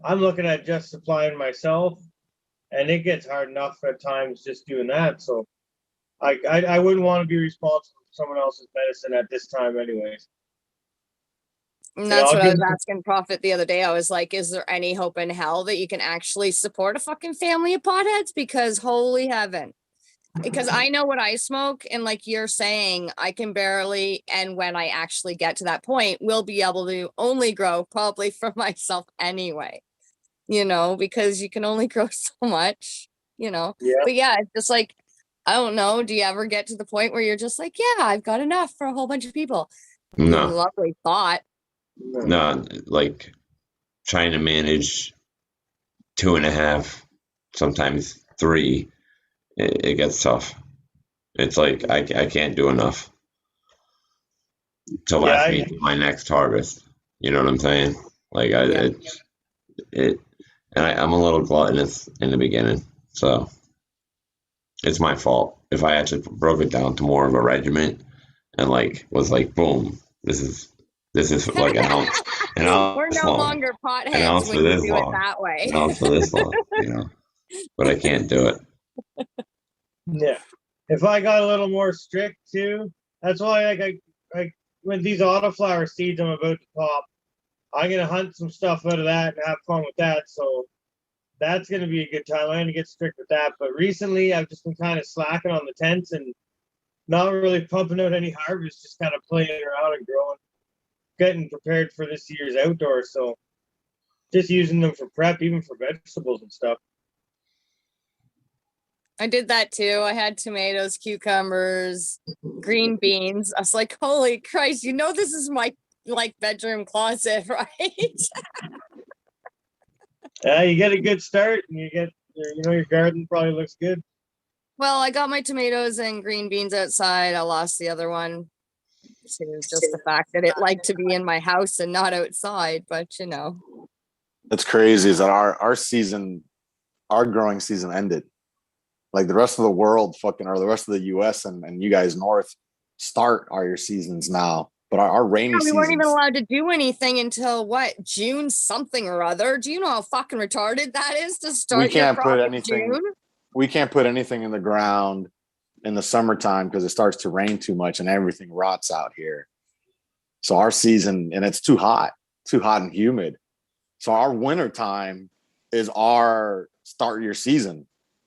I'm looking at just supplying myself, and it gets hard enough at times just doing that. So I wouldn't want to be responsible for someone else's medicine at this time anyways. And that's what I was asking Prophet the other day. I was like, is there any hope in hell that you can actually support a fucking family of potheads? Because holy heaven. Because I know what I smoke, and like you're saying, I can barely, and when I actually get to that point, will be able to only grow probably for myself anyway, because you can only grow so much, Yeah. But yeah, it's just like, I don't know. Do you ever get to the point where you're just like, yeah, I've got enough for a whole bunch of people? No. Lovely thought. No, like trying to manage 2.5, sometimes 3, it gets tough. It's like I can't do enough to last me to my next harvest. You know what I'm saying? Like I'm a little gluttonous in the beginning, so it's my fault. If I actually broke it down to more of a regiment and was like, boom, this is like an ounce. We're no longer potheads when you do it that way. An ounce for this long, but I can't do it. Yeah, if I got a little more strict too, that's why I with these autoflower seeds I'm about to pop, I'm gonna hunt some stuff out of that and have fun with that. So that's going to be a good time. I'm going to get strict with that. But recently, I've just been kind of slacking on the tents and not really pumping out any harvest, just kind of playing around and growing, getting prepared for this year's outdoors. So just using them for prep, even for vegetables and stuff. I did that too. I had tomatoes, cucumbers, green beans. I was like, holy Christ, you know, this is my like bedroom closet, right? Yeah, you get a good start and you get, your garden probably looks good. Well, I got my tomatoes and green beans outside. I lost the other one. So it was just the fact that it liked to be in my house and not outside, but you know. It's crazy is that our season, our growing season ended. Like the rest of the world fucking, or the rest of the US and you guys north start your seasons now. But our rainy we weren't even seasons- allowed to do anything until what, June something or other. Do you know how fucking retarded that is to start your crop in June? We can't put anything in the ground in the summertime because it starts to rain too much and everything rots out here. So our season, and it's too hot and humid. So our winter time is our start your season.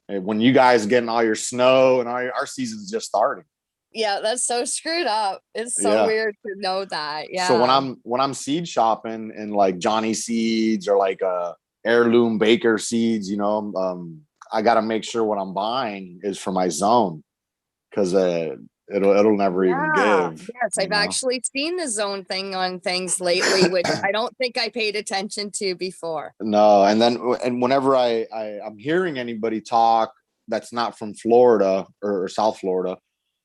And when you guys getting all your snow and our season's just starting. Yeah, that's so screwed up. It's so weird to know that. Yeah. So when I'm seed shopping and like Johnny Seeds or like Heirloom Baker Seeds, I got to make sure what I'm buying is for my zone because it'll never even give. Yes, I've actually seen the zone thing on things lately, which I don't think I paid attention to before. No, and whenever I'm hearing anybody talk that's not from Florida or South Florida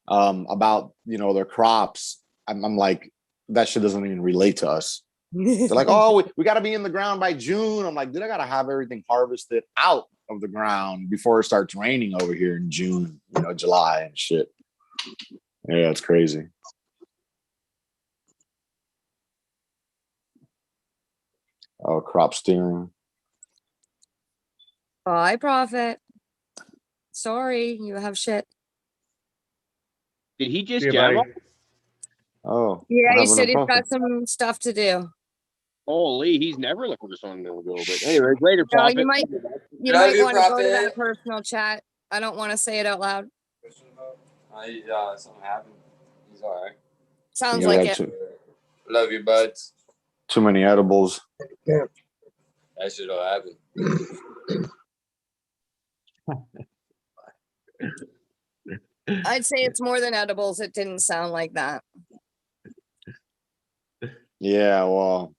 about their crops, I'm like, that shit doesn't even relate to us. They're like, oh, we got to be in the ground by June. I'm like, dude, I got to have everything harvested out of the ground before it starts raining over here in June, July and shit. Yeah, it's crazy. Oh, crop steering. Bye, Prophet. Sorry, you have shit. Did he just jam up? Oh. Yeah, he said he's got some stuff to do. Holy, he's never looking for something to go. But anyway, later, Prophet. You might want to go to that personal chat. I don't want to say it out loud. Something happened. He's all right. Sounds like it. Love you, buds. Too many edibles. Yeah. That shit'll happen. I'd say it's more than edibles. It didn't sound like that. Yeah, well.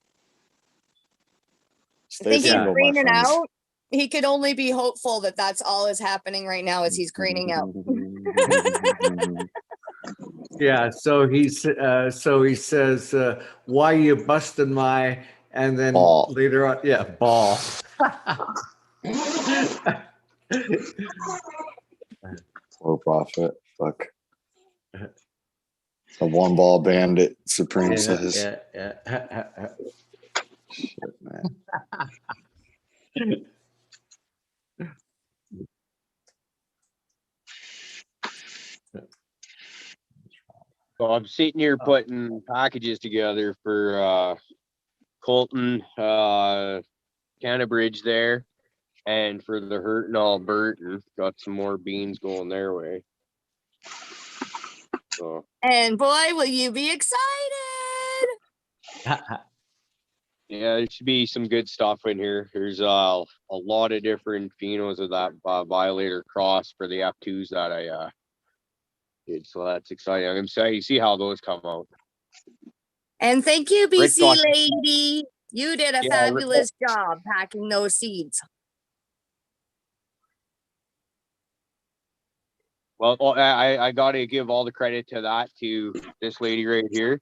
I think he's greening out. He could only be hopeful that that's all is happening right now as he's greening out. Yeah, so he says, why you busting my, and then ball. Later on, yeah, ball. Poor Prophet. Fuck. A one ball bandit, Supreme says. Yeah. Shit, man. So I'm sitting here putting packages together for Colton, Canterbridge there, and for the Hurton Albertan. Got some more beans going their way. So. And boy, will you be excited! Yeah, there should be some good stuff in here. There's a lot of different phenos of that Violator cross for the F2s that I did. So that's exciting. I'm excited to see how those come out. And thank you, BC Lady. You did a fabulous job packing those seeds. Well, I got to give all the credit to this lady right here.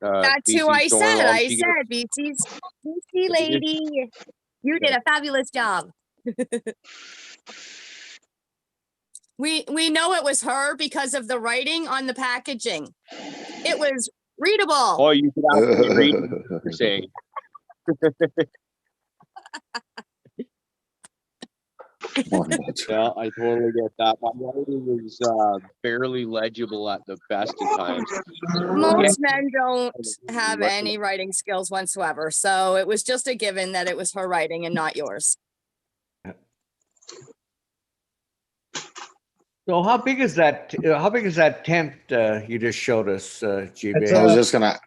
That's BC who I Storm. said. I said, BC Lady. You did a fabulous job. We know it was her because of the writing on the packaging. It was readable. Oh, you could actually read what you're saying. Yeah, I totally get that. My writing is barely legible at the best of times. Most men don't have any writing skills whatsoever. So it was just a given that it was her writing and not yours. So how big is that? How big is that tent you just showed us, GB? It's I was a- just gonna.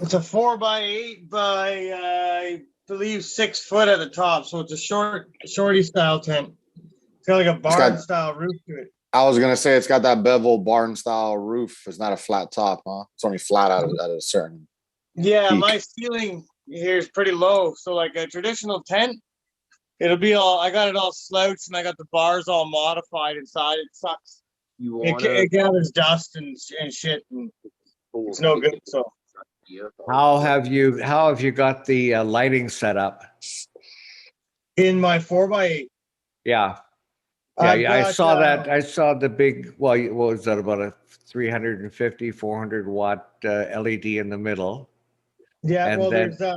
It's a 4x8 by I believe 6 foot at the top, so it's a shorty style tent. It's got like a barn got- style roof to it. I was gonna say it's got that bevel barn style roof. It's not a flat top, huh? It's only flat at a certain. Yeah, Peak. my ceiling here is pretty low, so like a traditional tent, it'll be all. I got it all slouched and I got the bars all modified inside. It sucks. You It, wanna? it gathers dust and shit, and it's no good. So How have you got the lighting set up? in my 4x8, Yeah. I've Yeah, I got, saw that. I saw the big, well, what was that, about a 350, 400 watt LED in the middle? Yeah, And well, then- there's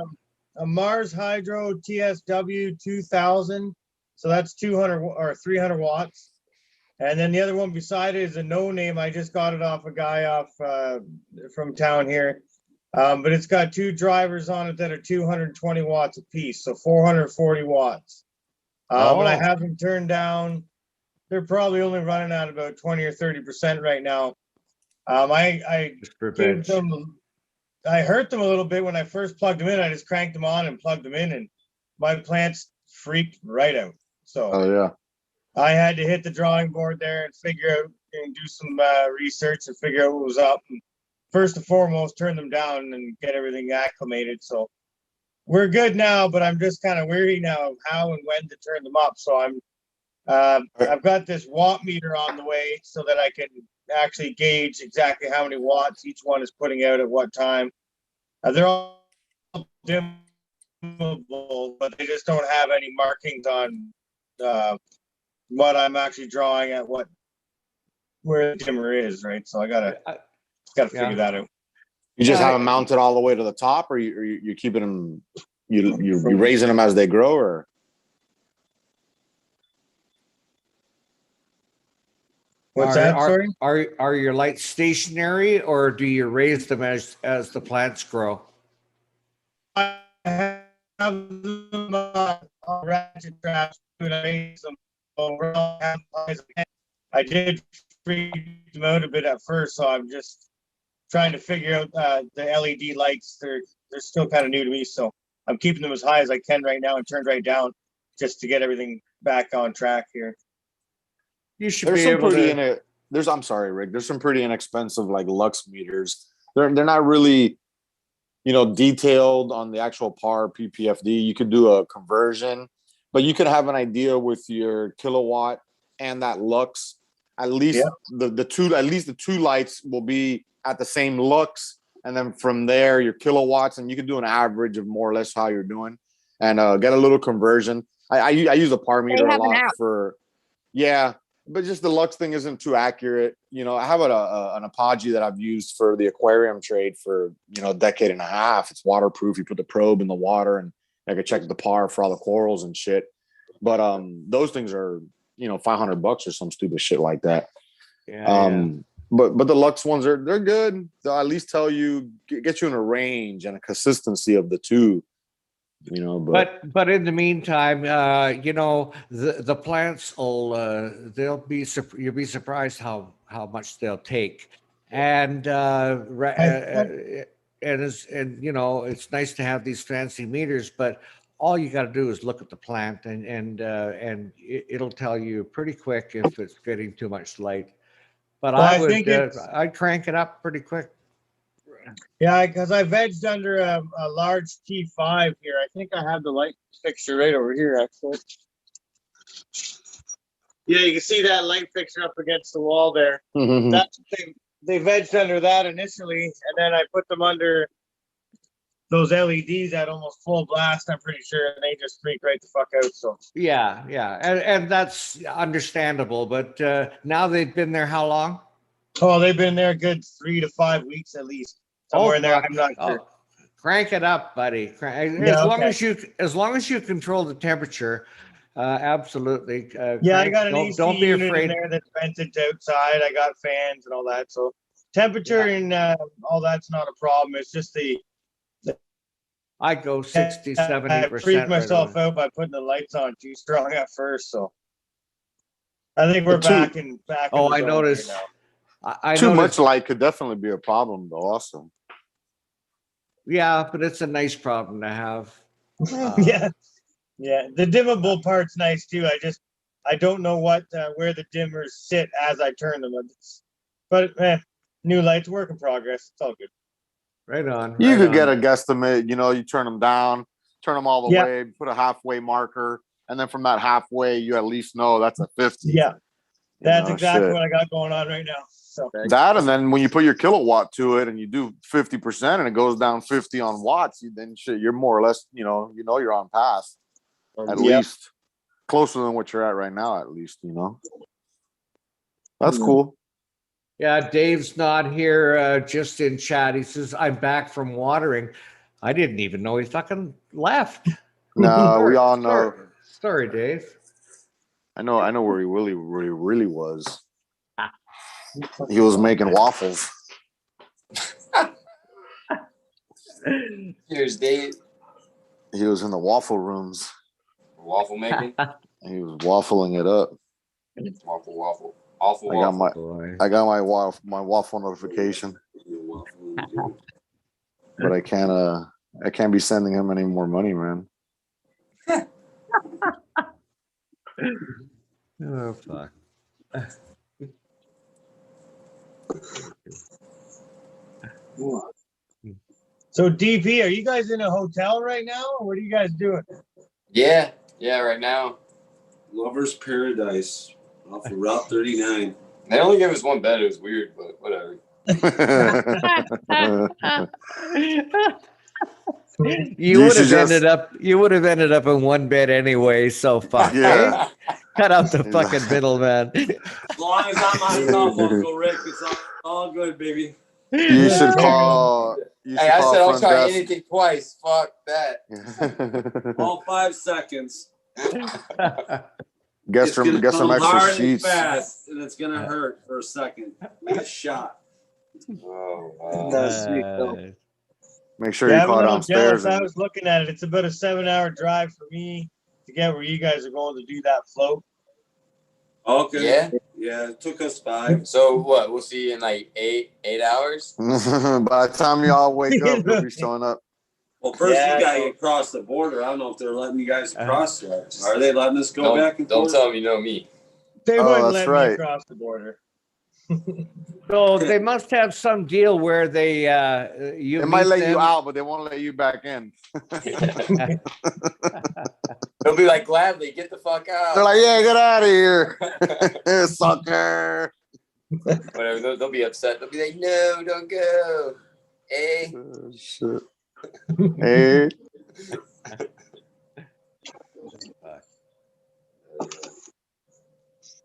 a Mars Hydro TSW 2000, so that's 200 or 300 watts. And then the other one beside it is a no name. I just got it off a guy off from town here. But it's got 2 drivers on it that are 220 watts a piece, so 440 watts. And I Oh. have them turned down. They're probably only running at about 20 or 30% right now. I Just for gave bench. them, I hurt them a little bit when I first plugged them in. I just cranked them on and plugged them in, and my plants freaked right out. So Oh yeah. I had to hit the drawing board there and figure out and do some research and figure out what was up. And first and foremost, turn them down and get everything acclimated. So we're good now, but I'm just kind of weary now of how and when to turn them up. So I've got this watt meter on the way so that I can actually gauge exactly how many watts each one is putting out at what time. They're all dimmable, but they just don't have any markings on what I'm actually drawing at where the dimmer is, right? So I gotta figure that out. You just Yeah, have them mounted all the way to the top, or you keeping them? You raising them as they grow, or? What's that? Sorry. Are your lights stationary, or do you raise them as the plants grow? I have them on ratchet straps, but I raise them over as high as I can. I did freak them out a bit at first, so I'm just trying to figure out the LED lights. They're still kind of new to me, so I'm keeping them as high as I can right now and turned right down just to get everything back on track here. You should There's be some able pretty to. I'm sorry, Rick. There's some pretty inexpensive like lux meters. They're not really, detailed on the actual PAR PPFD. You could do a conversion, but you could have an idea with your kilowatt and that lux. At least the two lights will be at the same lux, and then from there your kilowatts, and you can do an average of more or less how you're doing, and get a little conversion. I use a PAR meter a have an lot app. for, but just the lux thing isn't too accurate. I have an Apogee that I've used for the aquarium trade for a decade and a half. It's waterproof. You put the probe in the water, and I can check the PAR for all the corals and shit. But those things are $500 or some stupid shit like that. But the Lux ones they're good. They'll at least tell you, get you in a range and a consistency of the two. But in the meantime, the plants will you'll be surprised how much they'll take, and it's nice to have these fancy meters, but all you got to do is look at the plant, and it'll tell you pretty quick if it's getting too much light. But Well, I think would I'd crank it up pretty quick. Yeah, because I vegged under a large T5 here. I think I have the light fixture right over here, actually. Yeah, you can see that light fixture up against the wall there. That's they vegged under that initially, and then I put them under those LEDs at almost full blast, I'm pretty sure, and they just freak right the fuck out. So Yeah, and that's understandable. But now they've been there how long? oh, they've been there a good 3 to 5 weeks at least. Somewhere in there, fuck. I'm not sure. Crank it up, buddy. As long as you control the temperature, absolutely. I got an AC don't be unit afraid. in there that's vented to outside. I got fans and all that. So temperature and all that's not a problem. It's just I go 60, 70%. I freaked myself out by putting the lights on too strong at first. So I think we're But back in back. Oh, in the I zone noticed. right now. I Too noticed, much light could definitely be a problem, though. Also, Yeah, but it's a nice problem to have. Yeah, yeah. The dimmable part's nice too. I don't know what where the dimmers sit as I turn them. But new lights, work in progress. It's all good. Right on. you right could on. get a guesstimate. You know, you turn them down, turn them all the Yeah. way, put a halfway marker, and then from that halfway, you at least know that's a 50. Yeah, that's know, exactly shit. what I got going on right now. So That, and then when you put your kilowatt to it and you do 50% and it goes down 50 on watts, then shit, you're more or less, you're on path at Yep. least closer than what you're at right now, at least, That's cool. Yeah, Dave's not here, just in chat. He says, I'm back from watering. I didn't even know he fucking left. No, we all know. Sorry, Dave. I know where he really was. He was making waffles. Here's Dave. He was in the waffle rooms. Waffle making. He was waffling it up. Waffle. Awful I got waffle. my waffle notification, but I can't be sending him any more money, man. Oh, fuck. So DP, are you guys in a hotel right now, or what are you guys doing? Yeah, right now. Lover's Paradise off of Route 39. They only gave us one bed. It was weird, but whatever. You would have ended up in one bed anyway, so fuck. Yeah. Cut out the fucking middleman. As long as I'm on top, Uncle Rick, it's all good, baby. You should call. Hey, I said I'll try anything twice. Fuck that. All 5 seconds. Guess some extra hard sheets. And fast, and it's gonna hurt for a second. Like a shot. Oh, wow. Make sure you I'm a call little downstairs. jealous. I was looking at it. It's about a 7-hour drive for me to get where you guys are going to do that float. Okay. Yeah, it took us 5. So what? We'll see you in like 8 hours. By the time y'all wake up, they'll be showing up. Well, first you gotta get across the border. I don't know if they're letting you guys cross yet. Are they letting us go back and forth? Don't tell them you know me. They wouldn't that's let right. me across the border. So they must have some deal where they They might let you out, but they won't let you back in. They'll be like, gladly, get the fuck out. They're like, yeah, get out of here, sucker. Whatever. They'll be upset. They'll be like, no, don't go. Eh? Shit. Hey.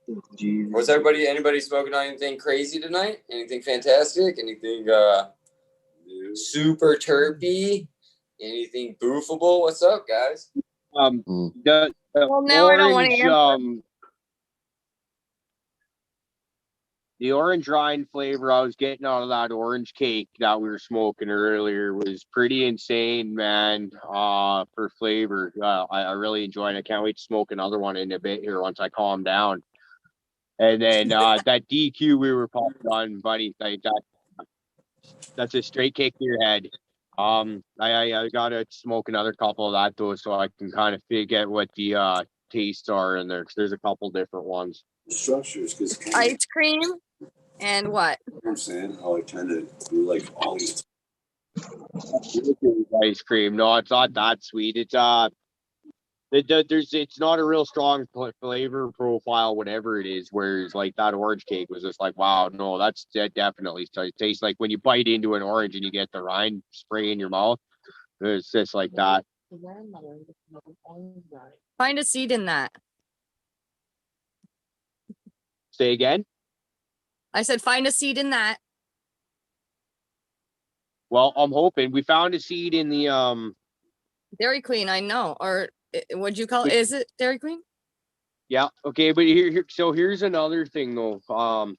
What's anybody smoking on anything crazy tonight? Anything fantastic? Anything super terpy? Anything boofable? What's up, guys? Well, now I don't want to answer. The orange rind flavor I was getting out of that orange cake that we were smoking earlier was pretty insane, man. For flavor, I really enjoyed it. I can't wait to smoke another one in a bit here once I calm down. And then that DQ we were popping on, buddy, like that's a straight kick to your head. I gotta smoke another couple of that though, so I can kind of figure out what the tastes are in there. 'Cause there's a couple different ones. Structures, because Ice cream and what? I'm saying how I tend to do like all these. Ice cream. No, it's not that sweet. It's it's not a real strong flavor profile, whatever it is. Whereas like that orange cake was just like, wow, no, that definitely tastes like when you bite into an orange and you get the rind spray in your mouth. It's just like that. Find a seed in that. Say again. I said find a seed in that. Well, I'm hoping we found a seed in the Dairy Queen, I know. Or what'd you call it? Is it Dairy Queen? Yeah. Okay. But so here's another thing though.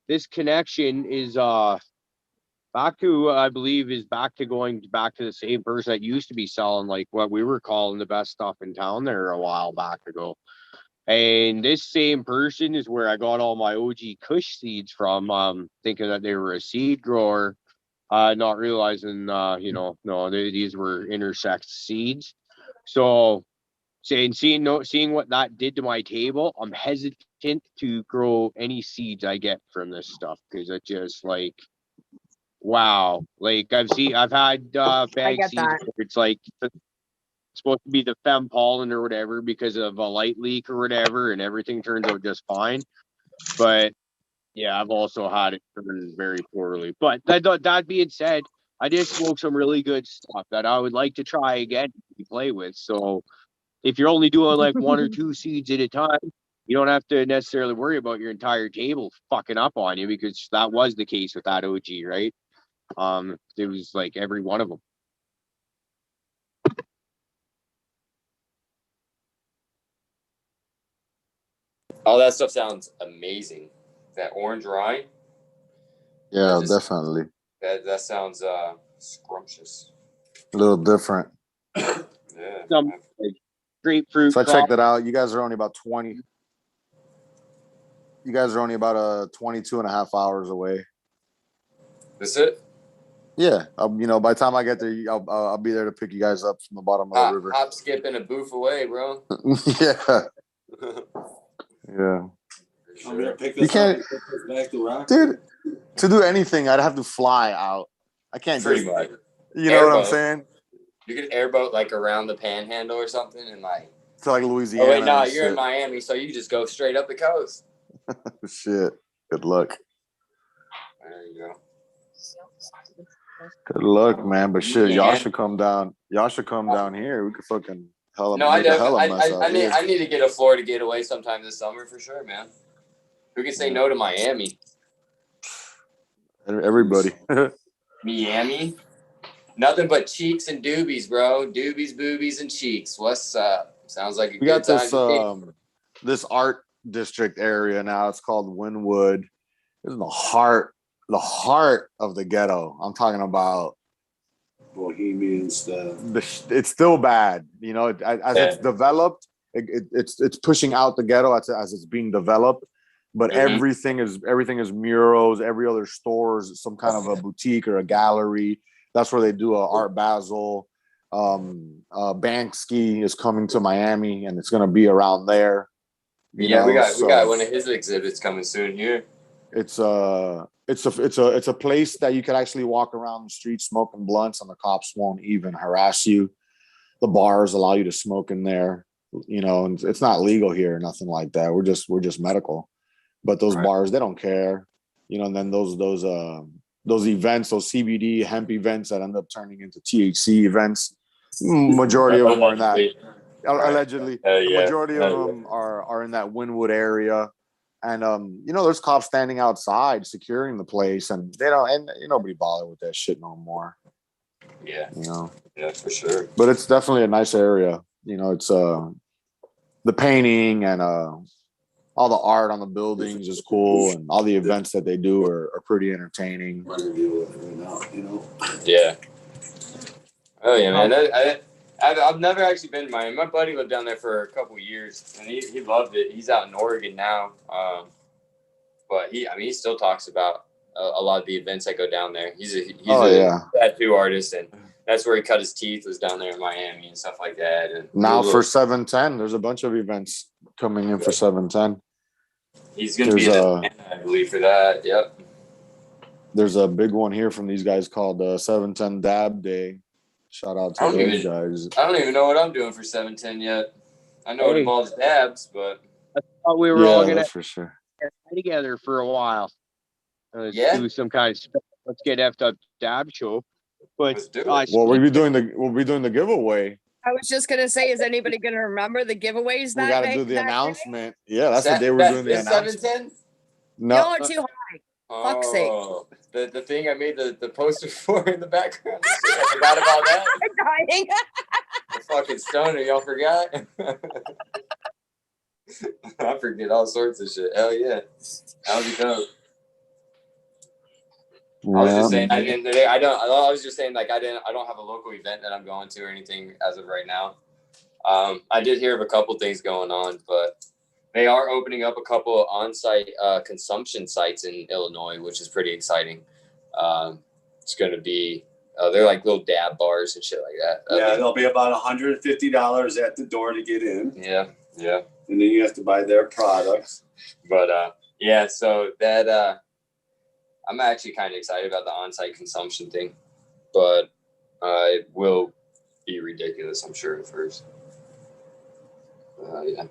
This connection is back to, I believe, is going back to the same person that used to be selling like what we were calling the best stuff in town there a while back ago. And this same person is where I got all my OG Kush seeds from, thinking that they were a seed grower, not realizing, no, these were intersex seeds. So seeing what that did to my table, I'm hesitant to grow any seeds I get from this stuff because it just like, wow. Like I've had bag get seeds that. where it's like supposed to be the fem pollen or whatever because of a light leak or whatever, and everything turns out just fine. But yeah, I've also had it turn very poorly. But that being said, I did smoke some really good stuff that I would like to try again to play with. So if you're only doing like 1 or 2 seeds at a time, you don't have to necessarily worry about your entire table fucking up on you, because that was the case with that OG, right? It was like every one of them. All that stuff sounds amazing. That orange rind. Yeah, definitely. That sounds scrumptious. A little different. Yeah. Some like grapefruit. So I checked it out. You guys are only about 20. You guys are only about 22 and a half hours away. That's it? Yeah. By the time I get there, I'll be there to pick you guys up from the bottom of the river. Hop, skip, and a boof away, bro. Yeah. Yeah. I'm gonna pick You this can't, up, put this back to rock. dude. To do anything, I'd have to fly out. I can't Pretty just, much. you know what I'm Airboat. saying? You could airboat like around the Panhandle or something, and like. To like Louisiana. Oh wait, no, and you're in shit. Miami, so you just go straight up the coast. Shit. Good luck. There you go. Good luck, man. But shit, y'all Yeah. should come down. Y'all should come down here. We could fucking hell No, I make a hell of a mess definitely. out here. I need to get a Florida getaway sometime this summer for sure, man. Who can say no to Miami? Everybody. Miami? Nothing but cheeks and doobies, bro. Doobies, boobies, and cheeks. What's up? Sounds like a We good got time. this this art district area now. It's called Wynwood. It's the heart of the ghetto. I'm talking about Bohemian stuff. it's still bad, as it's developed. It's pushing out the ghetto as it's being developed. But everything is murals. Every other store is some kind of a boutique or a gallery. That's where they do a Art Basel. Banksy is coming to Miami, and it's going to be around there. We got one of his exhibits coming soon here. It's a place that you could actually walk around the street smoking blunts, and the cops won't even harass you. The bars allow you to smoke in there, and it's not legal here or nothing like that. We're just medical, but those bars, they don't care, and then those events, those CBD hemp events that end up turning into THC events, majority of them are in that. Allegedly, the majority of them are in that Wynwood area. And there's cops standing outside securing the place, and nobody bother with that shit no more. Yeah. Yeah, for sure. But it's definitely a nice area. It's the painting and all the art on the buildings is cool, and all the events that they do are pretty entertaining. Yeah. Oh yeah, man. I've never actually been to Miami. My buddy lived down there for a couple years, and he loved it. He's out in Oregon now, but he still talks about a lot of the events that go down there. He's a tattoo artist, and that's where he cut his teeth, was down there in Miami and stuff like that. And now for 710, there's a bunch of events coming in for 710. He's going to be in Atlanta, I believe, for that. Yep. There's a big one here from these guys called 710 Dab Day. Shout out to those guys. I don't even know what I'm doing for 710 yet. I know it involves dabs, but I thought we were all gonna for sure get together for a while. Do some kind of let's get effed up dab show. But we'll be doing the giveaway. I was just gonna say, is anybody gonna remember the giveaways that we gotta day? do the announcement. Yeah, that's the day we're doing the announcement. 710? No, too high. Fuck's sake. The thing I made the poster for in the background. I forgot about that. I'm dying. The fucking stoner, y'all forgot? I forget all sorts of shit. Hell yeah. That would be dope. I was just saying I don't have a local event that I'm going to or anything as of right now. I did hear of a couple things going on, but they are opening up a couple of on-site consumption sites in Illinois, which is pretty exciting. It's going to be they're like little dab bars and shit like that. Yeah, it'll be about $150 at the door to get in, Yeah. and then you have to buy their products. But yeah, so that I'm actually kind of excited about the on-site consumption thing, but it will be ridiculous, I'm sure, at first. Yeah.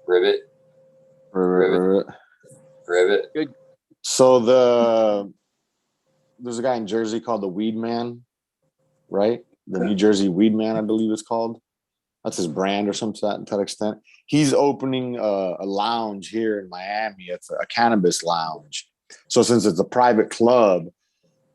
Ribbit. So there's a guy in Jersey called the Weed Man, right? The New Jersey Weed Man, I believe it's called. That's his brand or something to that extent. He's opening a lounge here in Miami. It's a cannabis lounge. So since it's a private club,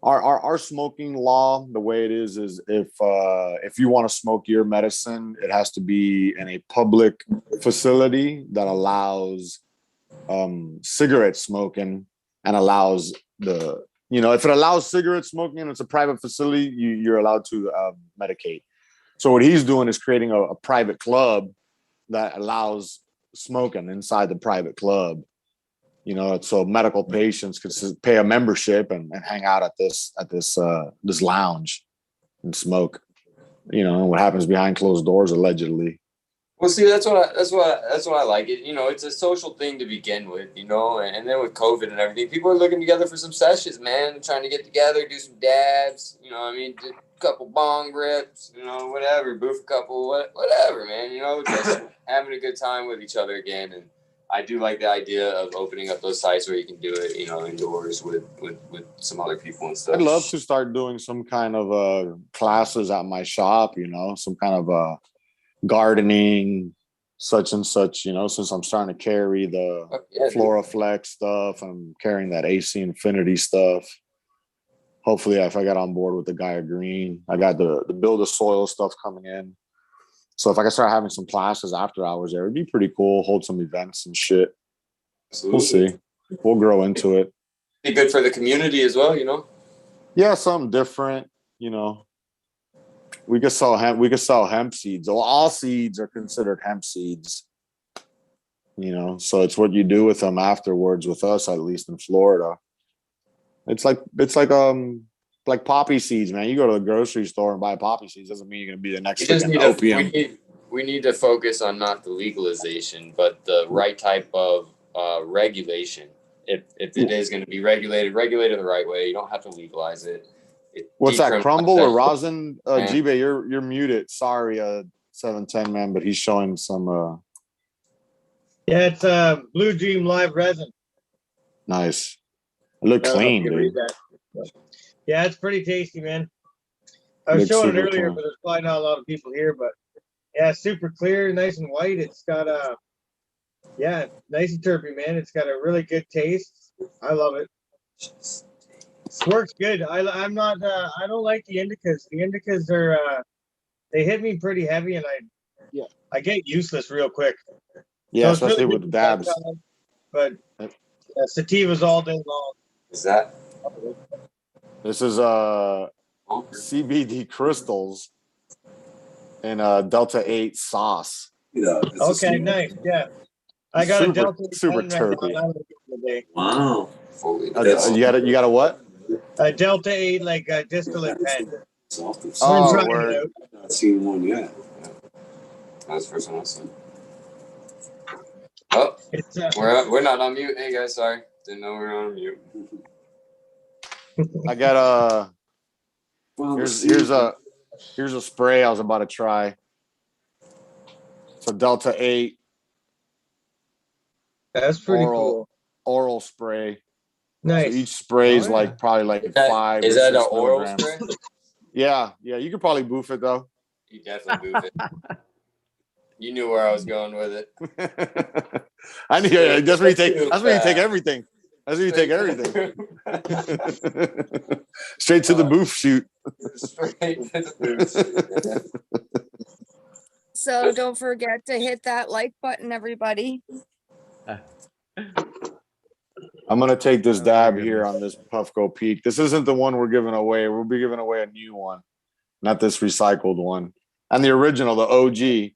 our smoking law, the way it is if you want to smoke your medicine, it has to be in a public facility that allows cigarette smoking and allows if it allows cigarette smoking and it's a private facility, you're allowed to medicate. So what he's doing is creating a private club that allows smoking inside the private club. So medical patients could pay a membership and hang out at this lounge and smoke. What happens behind closed doors, allegedly. Well, see, that's what I like. It's a social thing to begin with, and then with COVID and everything, people are looking together for some sessions, man, trying to get together, do some dabs, do a couple bong rips, whatever, boof a couple, whatever, man, just having a good time with each other again. And I do like the idea of opening up those sites where you can do it, indoors with some other people and stuff. I'd love to start doing some kind of classes at my shop, some kind of gardening, such and such, since I'm starting to carry the FloraFlex stuff, I'm carrying that AC Infinity stuff. Hopefully, if I got on board with the Gaia Green, I got the Build a Soil stuff coming in. So if I can start having some classes after hours there, it'd be pretty cool. Hold some events and shit. Absolutely. We'll see. We'll grow into it. Be good for the community as well, Yeah, something different, We could sell hemp seeds. All seeds are considered hemp seeds. So it's what you do with them afterwards. With us, at least in Florida, it's like poppy seeds, man. You go to the grocery store and buy poppy seeds. Doesn't mean you're gonna be the next opium. We need to focus on not the legalization, but the right type of regulation. If it is going to be regulated the right way. You don't have to legalize it. What's that, crumble or rosin? Jibe, you're muted. Sorry, 710 man, but he's showing some. Yeah, it's Blue Dream Live Resin. Nice. It looked clean, dude. Yeah, it's pretty tasty, man. I was showing it earlier, but there's probably not a lot of people here. But yeah, super clear, nice and white. It's got nice and terpy, man. It's got a really good taste. I love it. Works good. I'm not. I don't like the indicas. The indicas are. They hit me pretty heavy, and I get useless real quick. Yeah, so especially really with the dabs. But sativas all day long. Is that? This is CBD crystals and Delta 8 sauce. Okay, nice. Yeah, I got a Delta 8 super terpy. Wow. You got a what? A Delta 8 like a distillate pen. Oh, word. I've not seen one yet. That's the first one I saw. Oh, we're not on mute. Hey guys, sorry. Didn't know we were on mute. I got here's a spray I was about to try. It's a Delta 8. That's pretty cool. Oral spray. Nice. So each spray is probably like 5. Is that an oral spray? Yeah. You could probably boof it though. You definitely boof it. You knew where I was going with it. I knew. That's where you take. That's where you take everything. That's where you take everything. Straight to the booth shoot. Straight to the booth shoot. So don't forget to hit that like button, everybody. I'm gonna take this dab here on this Puffco Peak. This isn't the one we're giving away. We'll be giving away a new one. not this recycled one. And the original, the OG.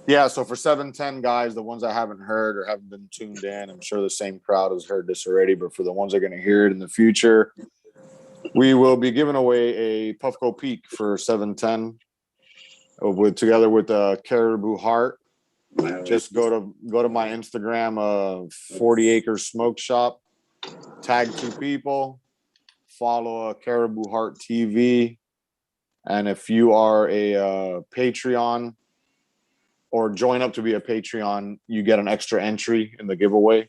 Yeah, so for 710 guys, the ones that haven't heard or haven't been tuned in, I'm sure the same crowd has heard this already, but for the ones that are going to hear it in the future, we will be giving away a Puffco Peak for 710 together with a Caribou Heart. Just go to my Instagram, 40 Acres Smoke Shop, tag 2 people, follow Caribou Heart TV, and if you are a Patreon or join up to be a Patreon, you get an extra entry in the giveaway.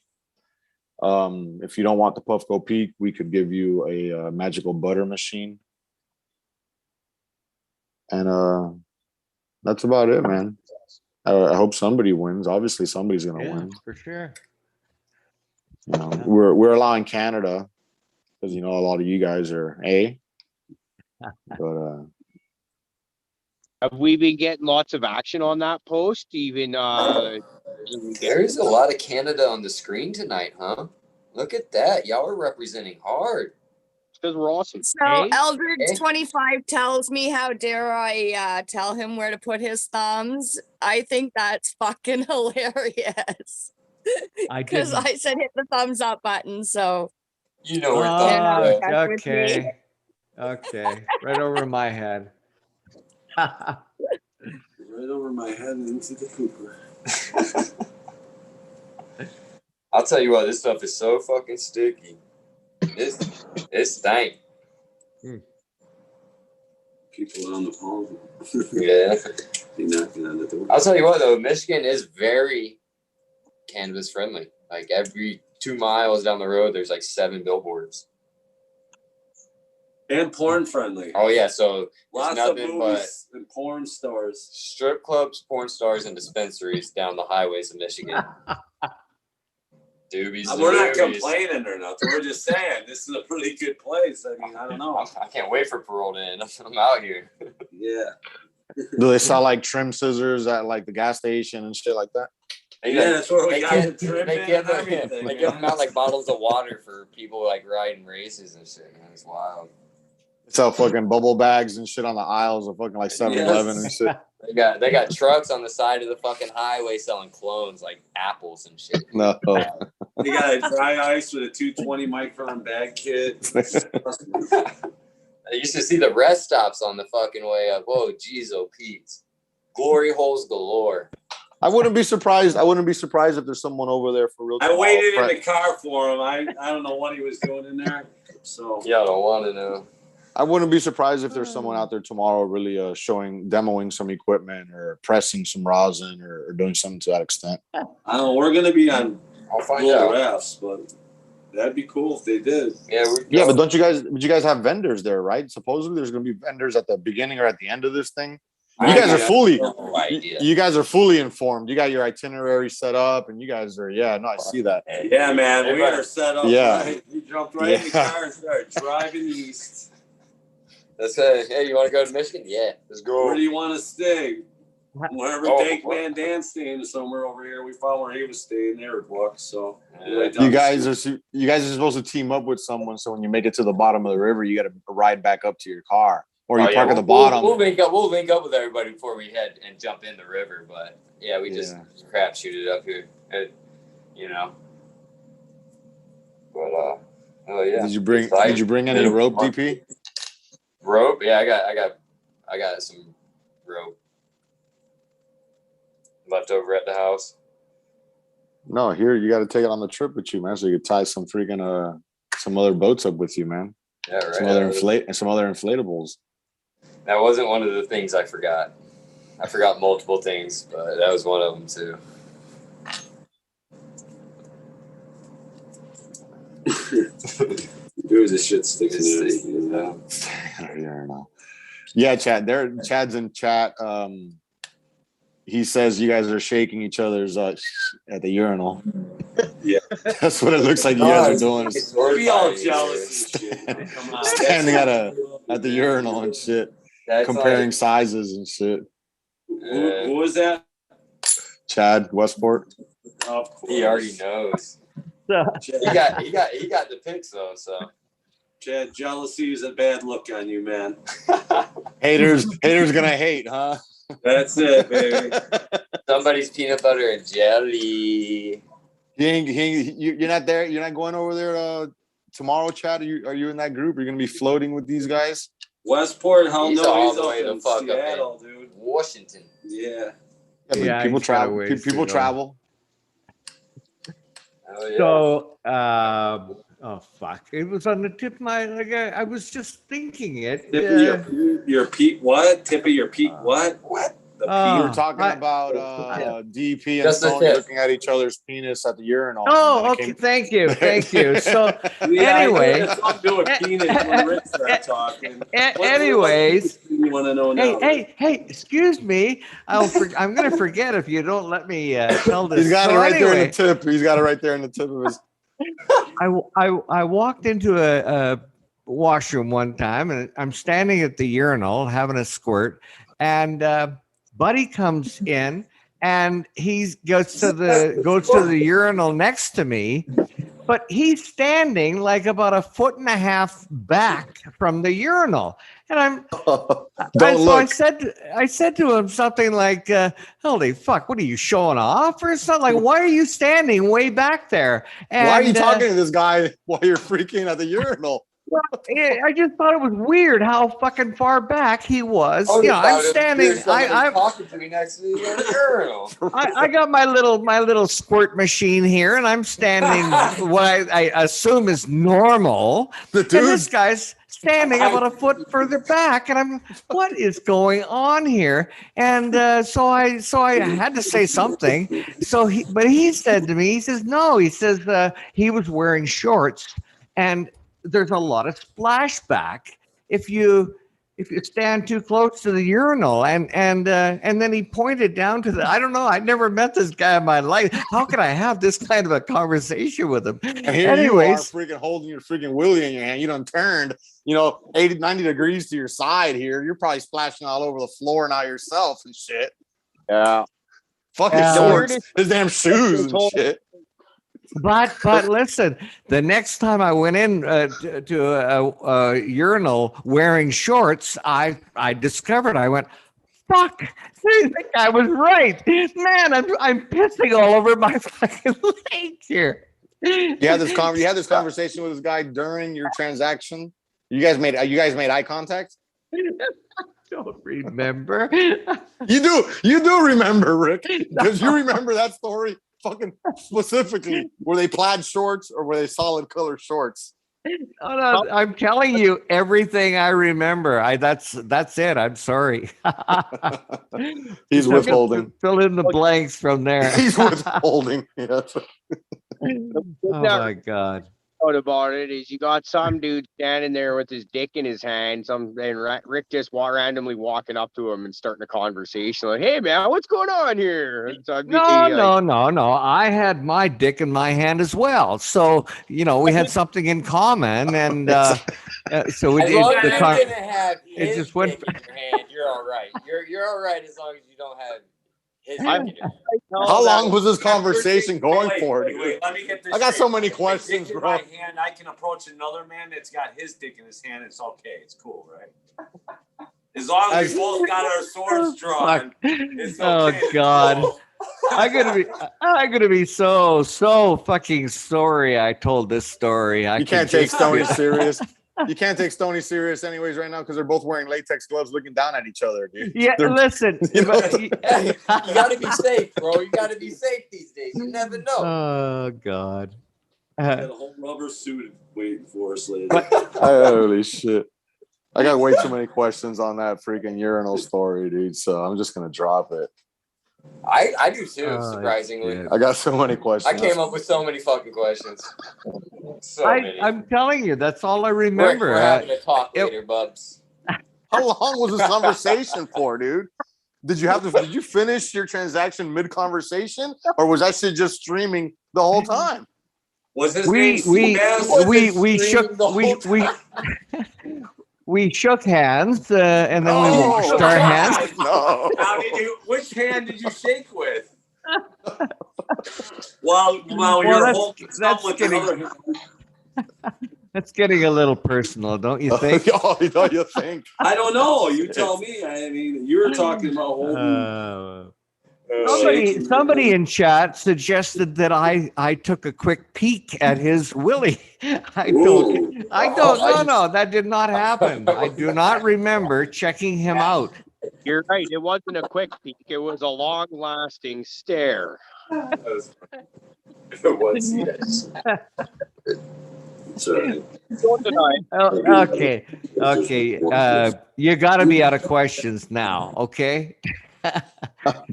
If you don't want the Puffco Peak, we could give you a magical butter machine. And that's about it, man. I hope somebody wins. Obviously, somebody's gonna win. For sure. You know, we're allowing Canada because you know a lot of you guys are but have we been getting lots of action on that post? Even There's a lot of Canada on the screen tonight, huh? Look at that. Y'all are representing hard. Because we're awesome. So Eldridge 25 tells me, how dare I tell him where to put his thumbs? I think that's fucking hilarious. Because I said hit the thumbs up button, so you know where thumbs go. Okay. Okay. Right over my head. Right over my head and into the pooper. I'll tell you what, this stuff is so fucking sticky. It stank. People on the phone. Yeah. Be knocking on the door. I'll tell you what though, Michigan is very cannabis friendly. Like every 2 miles down the road, there's like 7 billboards. And porn friendly. Oh yeah, so lots of movies and porn stores. Strip clubs, porn stars, and dispensaries down the highways of Michigan. Doobies. We're not complaining or nothing. We're just saying this is a pretty good place. I mean, I don't know. I can't wait for parole to end. I'm out here. Yeah. Do they sell like trim scissors at like the gas station and shit like that? Yeah, that's where we got the trim They give them out like bottles of water for people like riding races and shit. Man, it's wild. Sell fucking bubble bags and shit on the aisles of fucking like 7-Eleven and shit. They got trucks on the side of the fucking highway selling clones like apples and shit. No. They got a dry ice with a 220 micron bag kit. I used to see the rest stops on the fucking way up. Whoa, geez, oh Pete. Glory holes galore. I wouldn't be surprised. If there's someone over there for real. I waited in the car for him. I don't know what he was doing in there. So yeah, I don't want to know. I wouldn't be surprised if there's someone out there tomorrow really demoing some equipment or pressing some rosin or doing something to that extent. I don't know. We're gonna be on I'll find out. Rafts, but that'd be cool if they did. Yeah, but don't you guys have vendors there, right? Supposedly there's gonna be vendors at the beginning or at the end of this thing. You guys are fully informed. You got your itinerary set up, and you guys are I see that. Yeah, man, we are set up. Yeah, right. We jumped right in the car and started driving east. Let's say, hey, you want to go to Michigan? Yeah, let's go. Where do you want to stay? Wherever Dake Van Dan's staying somewhere over here, we found where he was staying. They were booked, so you guys are supposed to team up with someone. So when you make it to the bottom of the river, you got to ride back up to your car, or you park at the bottom. We'll link up with everybody before we head and jump in the river. But yeah, we just crap shoot it up here, you know. But oh yeah. Did you bring any rope, DP? Rope? Yeah, I got some rope left over at the house. No, here you got to take it on the trip with you, man. So you could tie some freaking some other boats up with you, man. Yeah, right. Some other inflatables. That wasn't one of the things I forgot. I forgot multiple things, but that was one of them too. There was a shit sticking in it. Yeah, Chad. Chad's in chat. He says you guys are shaking each other's at the urinal. Yeah, that's what it looks like you guys are doing. Be all jealous and shit. Standing at the urinal and shit, comparing sizes and shit. Who was that? Chad Westport. Of course. He already knows. He got the pics though, so. Chad, jealousy is a bad look on you, man. Haters gonna hate, huh? That's it, baby. Somebody's peanut butter and jelly. You're not there. You're not going over there tomorrow, Chad. Are you in that group? Are you gonna be floating with these guys? Westport, hell He's no, all he's the way up the in fuck up Seattle, in dude. Washington. Yeah. Yeah, people he's got a travel. ways People to go. travel. Oh, yeah. So, oh fuck! It was on the tip of my. Like I was just thinking it. Tip of your Pete what? Tip of your Pete what? What? The We were Pete. talking about DP and Just the Stoney tip. looking at each other's penis at the urinal. Oh, And it okay. came- Thank you. Thank you. So, Yeah, anyway. it's something to do with penis when Rick started talking. Anyways, You want to know now? hey! Excuse me. I'm gonna forget if you don't let me tell this. He's got So it right there in anyway, the tip. He's got it right there in the tip of his. I walked into a washroom one time, and I'm standing at the urinal having a squirt, and Buddy comes in, and he goes to the urinal next to me, but he's standing like about 1.5 feet back from the urinal, and I'm. Don't So look. I said to him something like, "Holy fuck! What are you showing off or something? Like, why are you standing way back there?" And, Why are you talking to this guy while you're freaking at the urinal? I just thought it was weird how fucking far back he was. I You know, I'm thought it standing. was somebody I talking to me next to the urinal. I got my little squirt machine here, and I'm standing what I assume is normal. The And this dude. guy's standing about 1 foot further back, and I'm, what is going on here? And so I had to say something. But he said to me, he says, no, he says he was wearing shorts, and there's a lot of splashback if you stand too close to the urinal, and then he pointed down to the. I don't know. I'd never met this guy in my life. How could I have this kind of a conversation with him? And here Anyways, you are freaking holding your freaking willy in your hand. You done turned, 80, 90 degrees to your side here. You're probably splashing all over the floor now yourself and shit. Yeah. Fucking Yeah. shorts. His damn shoes and shit. But listen, the next time I went in to a urinal wearing shorts, I discovered, I went, fuck, I think I was right, man. I'm pissing all over my fucking legs here. You had this conversation with this guy during your transaction. You guys made eye contact. Don't remember. You do remember, Rick, because you remember that story fucking specifically. Were they plaid shorts or were they solid color shorts? Oh, no, I'm telling you everything I remember. That's it. I'm sorry. He's I'm gonna withholding. Fill in the blanks from there. He's withholding. Yes. Oh my god. What about it is you got some dude standing there with his dick in his hand, and Rick just randomly walking up to him and starting a conversation like, "Hey man, what's going on here?" And so No. I had my dick in my hand as well, so we had something in common, and so we As did. long as you're gonna have his just went- dick in your hand, you're all right. You're all right as long as you don't have his dick in your hand. How long was this conversation going for? Wait, let me get this. I got so straight. many If my questions, dick in bro. my hand, I can approach another man that's got his dick in his hand. It's okay. It's cool, right? As long as we both got our swords drawn, it's okay. Oh God. I'm gonna be so fucking sorry I told this story. You can't take Stoney serious. You can't take Stoney serious anyways right now because they're both wearing latex gloves looking down at each other, dude. Yeah, They're- listen. You know? Hey, you gotta be safe, bro. You gotta be safe these days. You never know. Oh God. Got a whole rubber suit waiting for us later. Holy shit. I got way too many questions on that freaking urinal story, dude. So I'm just gonna drop it. I do too, Oh, surprisingly. shit. I got so many I questions. came up with so many fucking questions. So many. I'm telling you, that's all I remember. We're having a talk it- later, Bubs. How long was this conversation for, dude? Did you finish your transaction mid-conversation, or was that shit just streaming the whole time? Was his we name we Seabass? we shook we shook hands and then we washed our hands. No. Now, which hand did you shake with? while you're that's- holding that's someone's getting- other hand. That's getting a little personal, don't you think? Oh, don't you think? I don't know. You tell me. I mean, you were talking about holding. Somebody in chat suggested that I took a quick peek at his willy. I don't. No, that did not happen. I do not remember checking him out. You're right. It wasn't a quick peek. It was a long-lasting stare. It was, yes. Sorry. Okay. You got to be out of questions now. Okay. I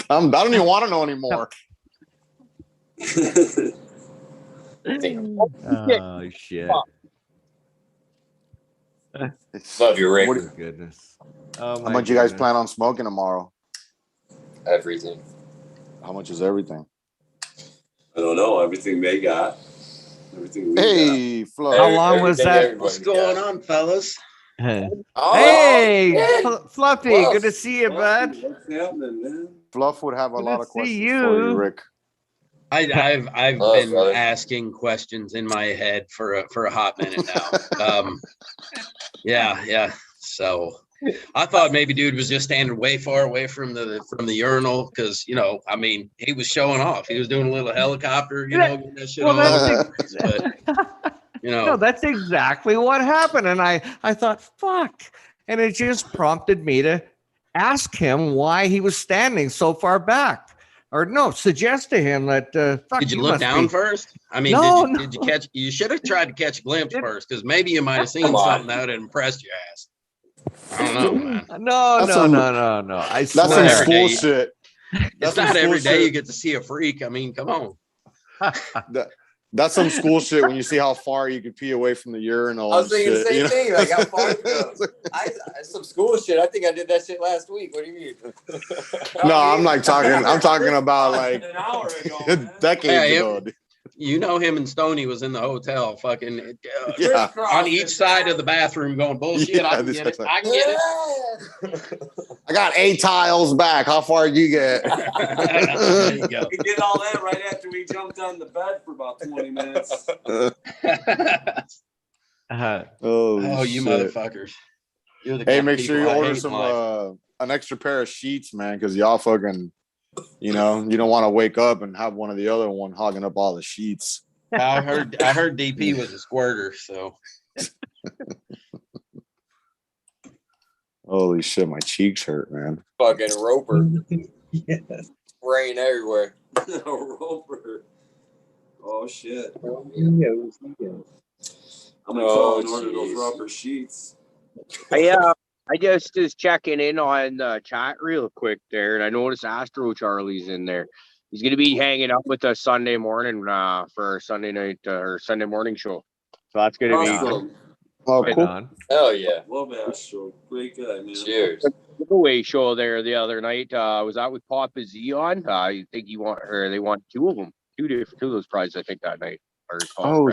don't even want to know anymore. Oh shit! Love you, Rick. Oh, goodness. Oh, how much you guys plan on smoking tomorrow? Everything. How much is everything? I don't know. Everything they got. Everything we Hey, Flo. How long was that? What's going on, fellas? Hey, yeah. Fluffy, Fluff. good to see you, bud. What's happening, man? Fluff would have a Good lot to of see questions you. for you, Rick. I've Oh, been brother. asking questions in my head for a hot minute now. Yeah. So I thought maybe dude was just standing way far away from the urinal because I mean he was showing off. He was doing a little helicopter, getting that shit Well, on. that's But no, that's exactly what happened, and I thought, fuck, and it just prompted me to ask him why he was standing so far back, or no, suggest to him that. Fuck, did you look must down be- first? I mean, No, did you catch? You should have tried to catch a glimpse first because maybe you might have seen Come on. something that would have impressed your ass. I don't know, man. No. That's I That's some swear. school Day. shit. It's That's some not every school day you shit. get to see a freak. I mean, come on. That's some school shit when you see how far you can pee away from the urinal. I was and thinking the shit, same you know? thing. Like, how far it goes. Some school shit. I think I did that shit last week. What do you mean? No, I'm talking about like An hour ago, man. decades Yeah, ago. dude. You know him and Stoney was in the hotel fucking Yeah. on each side of the bathroom going, bullshit, Yeah, I can this get it. guy's I can get it. I got 8 tiles back. How far did you get? There you go. We did all that right after we jumped on the bed for about 20 minutes. Oh, you shit. motherfuckers. You're the Hey, kind of make sure you people I order hate in some life. an extra pair of sheets, man, because y'all fucking, you don't want to wake up and have one of the other one hogging up all the sheets. I heard DP was a squirter, so Holy shit, my cheeks hurt, man. Fucking Roper. yes. Rain everywhere. Roper. Oh, shit. Yeah. I'm going to call and Oh, order those jeez. rubber sheets. I just is checking in on the chat real quick there, and I noticed Astro Charlie's in there. He's going to be hanging out with us Sunday morning for our Sunday night or Sunday morning show. So that's going to be Awesome. Oh, Right cool. on. Hell yeah. Love Astro. Great guy, man. Cheers. giveaway show there the other night. Was that with Papa Z on? I think they want two of them, two of those prizes. I think that night. Oh,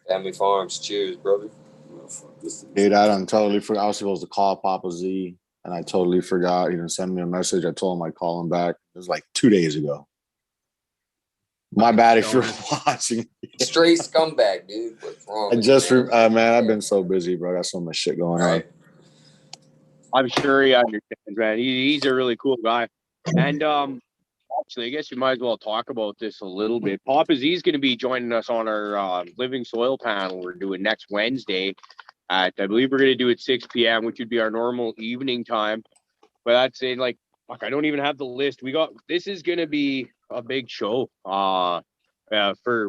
Family Farms. Cheers, brother. Oh, fuck, this thing's- dude, I done totally forgot. I was supposed to call Papa Z, and I totally forgot. He didn't send me a message. I told him I'd call him back. It was like 2 days ago. My bad if you're watching. Straight scumbag, dude. What's wrong? I with just, you, man, I've been so busy, bro. Got so much shit going on. Right. I'm sure he understands, man. He's a really cool guy. And actually, I guess we might as well talk about this a little bit. Papa Z's going to be joining us on our Living Soil panel we're doing next Wednesday at, I believe we're going to do it 6 p.m., which would be our normal evening time. But I'd say, like, fuck, I don't even have the list. This is going to be a big show for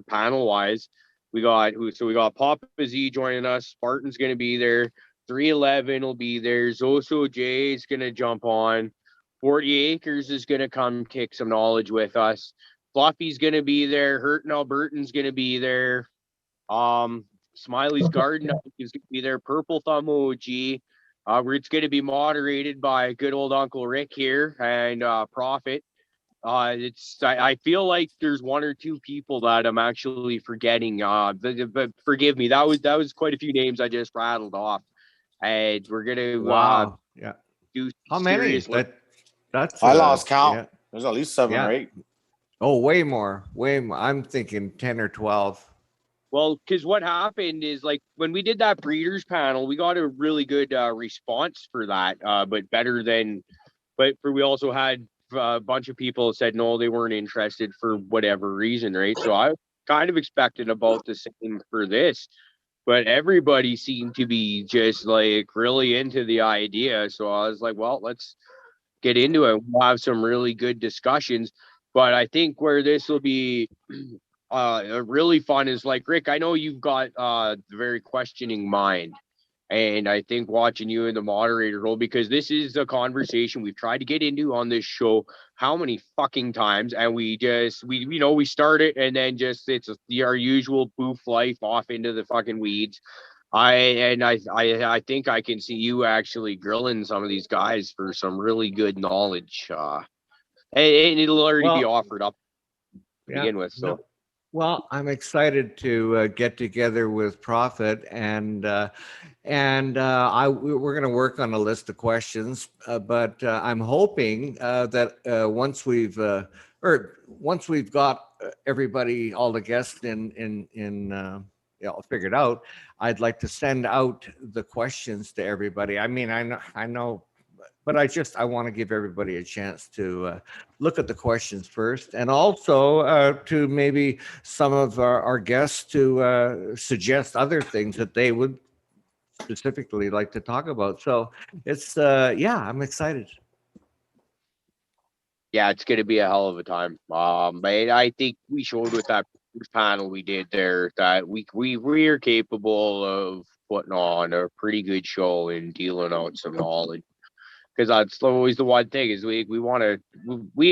panel-wise. We got Papa Z joining us. Spartan's going to be there. 311 will be there. Zoso J is going to jump on. 40 Acres is going to come kick some knowledge with us. Fluffy's going to be there. Hurtin' Albertan's going to be there. Smiley's Garden is going to be there. Purple Thumb OG. It's going to be moderated by good old Uncle Rick here and Prophet. I feel like there's one or two people that I'm actually forgetting. But forgive me. That was quite a few names I just rattled off. And we're gonna do how many? serious work. That's I lost count. yeah. There's at least 7 or 8. Oh, way more. I'm thinking 10 or 12. Well, because what happened is like when we did that breeders panel, we got a really good response for that, but better than. But we also had a bunch of people said no, they weren't interested for whatever reason, right? So I kind of expected about the same for this, but everybody seemed to be just like really into the idea. So I was like, well, let's get into it. We'll have some really good discussions. But I think where this will be really fun is like, Rick, I know you've got the very questioning mind. And I think watching you in the moderator role, because this is a conversation we've tried to get into on this show how many fucking times, and we start it and then just it's our usual boof life off into the fucking weeds. I think I can see you actually grilling some of these guys for some really good knowledge. And it'll already be offered up to begin with. So. No. Well, I'm excited to get together with Prophet, and we're going to work on a list of questions. But I'm hoping that once we've got everybody, all the guests figured out, I'd like to send out the questions to everybody. I mean, I know. But I want to give everybody a chance to look at the questions first, and also to maybe some of our guests to suggest other things that they would specifically like to talk about. So it's, I'm excited. Yeah, it's going to be a hell of a time. But I think we showed with that panel we did there that we are capable of putting on a pretty good show and dealing out some knowledge. Because that's always the one thing is we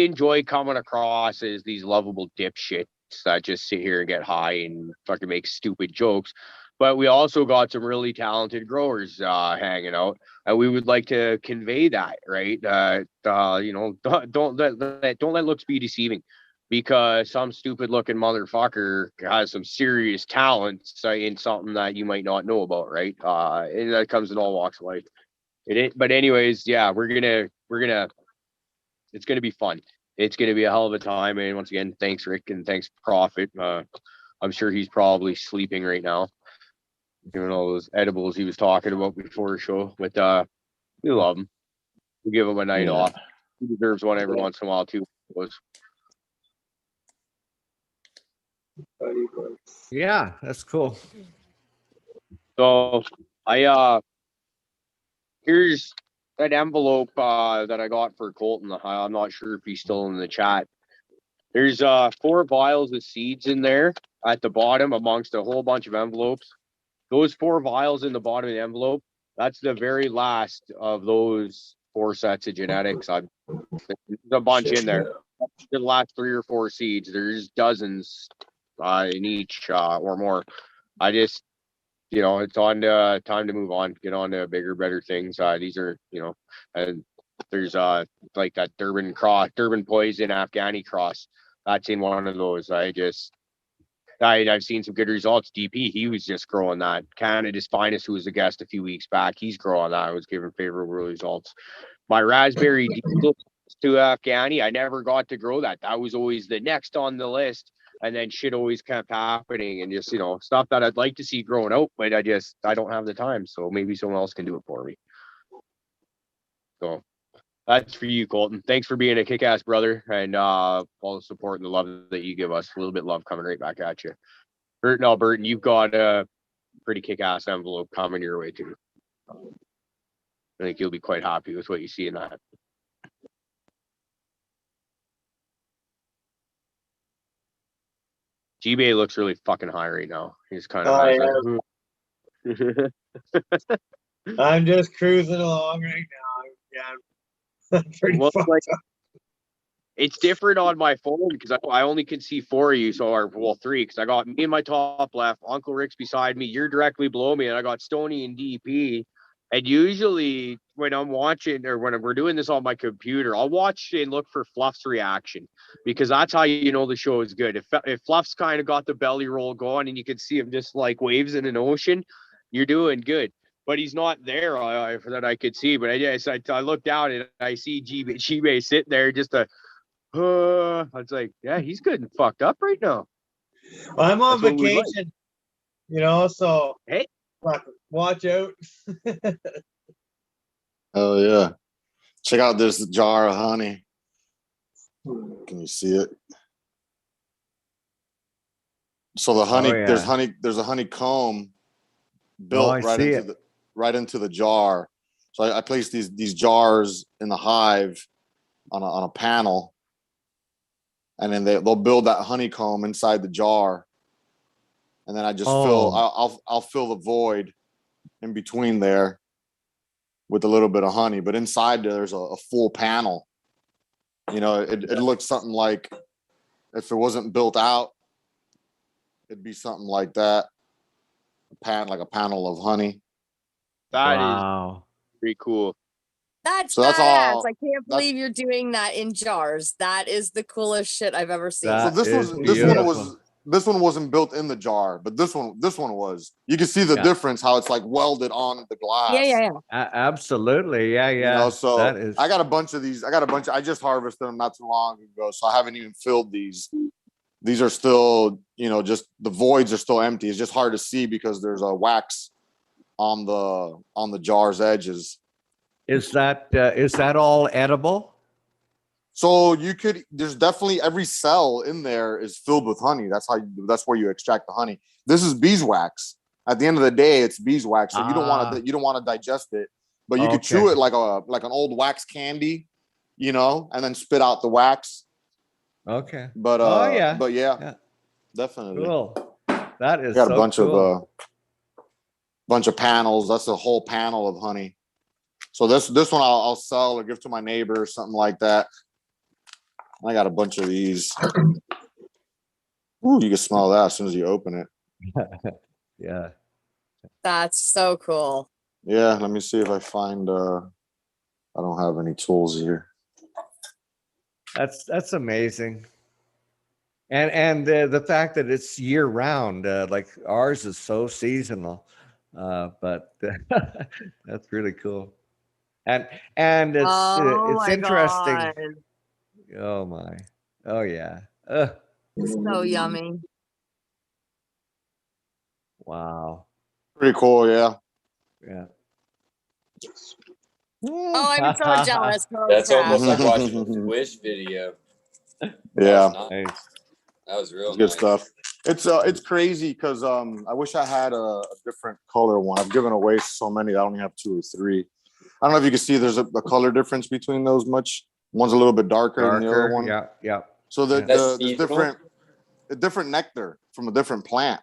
enjoy coming across as these lovable dipshits that just sit here and get high and fucking make stupid jokes. But we also got some really talented growers hanging out, and we would like to convey that, right? Don't let looks be deceiving, because some stupid looking motherfucker has some serious talents in something that you might not know about, right? And that comes in all walks of life. But anyways, yeah, it's gonna be fun. It's gonna be a hell of a time. And once again, thanks Rick and thanks Prophet. I'm sure he's probably sleeping right now, doing all those edibles he was talking about before the show. But we love him. We give him a night off. He deserves one every once in a while too. Yeah, that's cool. So here's that envelope that I got for Colton. I'm not sure if he's still in the chat. There's 4 vials of seeds in there at the bottom amongst a whole bunch of envelopes. Those 4 vials in the bottom of the envelope, that's the very last of those 4 sets of genetics. There's a bunch in there. The last 3 or 4 seeds. There's dozens in each or more. It's on time to move on, get on to bigger, better things. These are, and there's like that Durban poison Afghani cross. That's in one of those. I've seen some good results. DP, he was just growing that. Canada's Finest, who was a guest a few weeks back, he's growing that. I was giving favorable results. My raspberry diesel to Afghani, I never got to grow that. That was always the next on the list. And then shit always kept happening, and just, stuff that I'd like to see growing out, but I don't have the time. So maybe someone else can do it for me. So that's for you, Colton. Thanks for being a kick-ass brother, and all the support and the love that you give us. A little bit of love coming right back at you. Burton, you've got a pretty kick-ass envelope coming your way too. I think you'll be quite happy with what you see in that. G-Bay looks really fucking high right now. He's kind of. I'm just cruising along right now. Yeah, I'm pretty fucked up. It's different on my phone because I only can see 4 of you, 3, because I got me in my top left, Uncle Rick's beside me, you're directly below me, and I got Stoney and DP. And usually when I'm watching or when we're doing this on my computer, I'll watch and look for Fluff's reaction, because that's how you know the show is good. If Fluff's kind of got the belly roll going and you can see him just like waves in an ocean, you're doing good. But he's not there that I could see. But I look down and I see G-Bay sitting there just I was like, yeah, he's good and fucked up right now. Well, I'm on vacation. You know, so Hey. watch out. Oh yeah. Check out this jar of honey. Can you see it? So the honey, yeah. there's a honeycomb Oh, built I right see into it. the jar. So I placed these jars in the hive on a panel, and then they'll build that honeycomb inside the jar, and then I just I'll fill the void in between there with a little bit of honey, but inside there's a full panel. You know, it looks something like, if it wasn't built out, it'd be something like that. Like a panel of honey. That is Wow. pretty cool. That's So that's badass. all- I can't believe you're doing that in jars. That is the coolest shit I've ever seen. That So is this one wasn't built in the jar, but this one was. You can see the Yeah. difference, how it's like welded on the glass. Yeah. Absolutely. Yeah. You know, so that is. I got a bunch of these. I just harvested them not too long ago, so I haven't even filled these. These are still, you know, just the voids are still empty. It's just hard to see because there's a wax on the jar's edges. Is that all edible? So there's definitely, every cell in there is filled with honey. That's where you extract the honey. This is beeswax. At the end of the day, it's beeswax. So you don't want to digest it, but you could chew it like an old wax candy, you know, and then spit out the wax. Okay. But yeah. but yeah. Definitely. Cool. That is Got a so bunch cool. of panels. That's a whole panel of honey. So this one I'll sell or give to my neighbor or something like that. I got a bunch of these. Ooh, you can smell that as soon as you open it. Yeah. That's so cool. Yeah, let me see if I find I don't have any tools here. That's amazing. And the fact that it's year round, like ours is so seasonal, but that's really cool. And it's interesting. God. Oh my. Oh yeah. So yummy. Wow. Pretty cool, yeah. Yeah. Oh, I'm so jealous. Holy That's crap. almost like watching a Wish video. Yeah. That was real It's good nice. stuff. It's crazy because I wish I had a different color one. I've given away so many. I only have 2 or 3. I don't know if you can see there's a color difference between those much. One's a little bit darker than the other one. Yeah. So there's seasonal? different nectar from a different plant,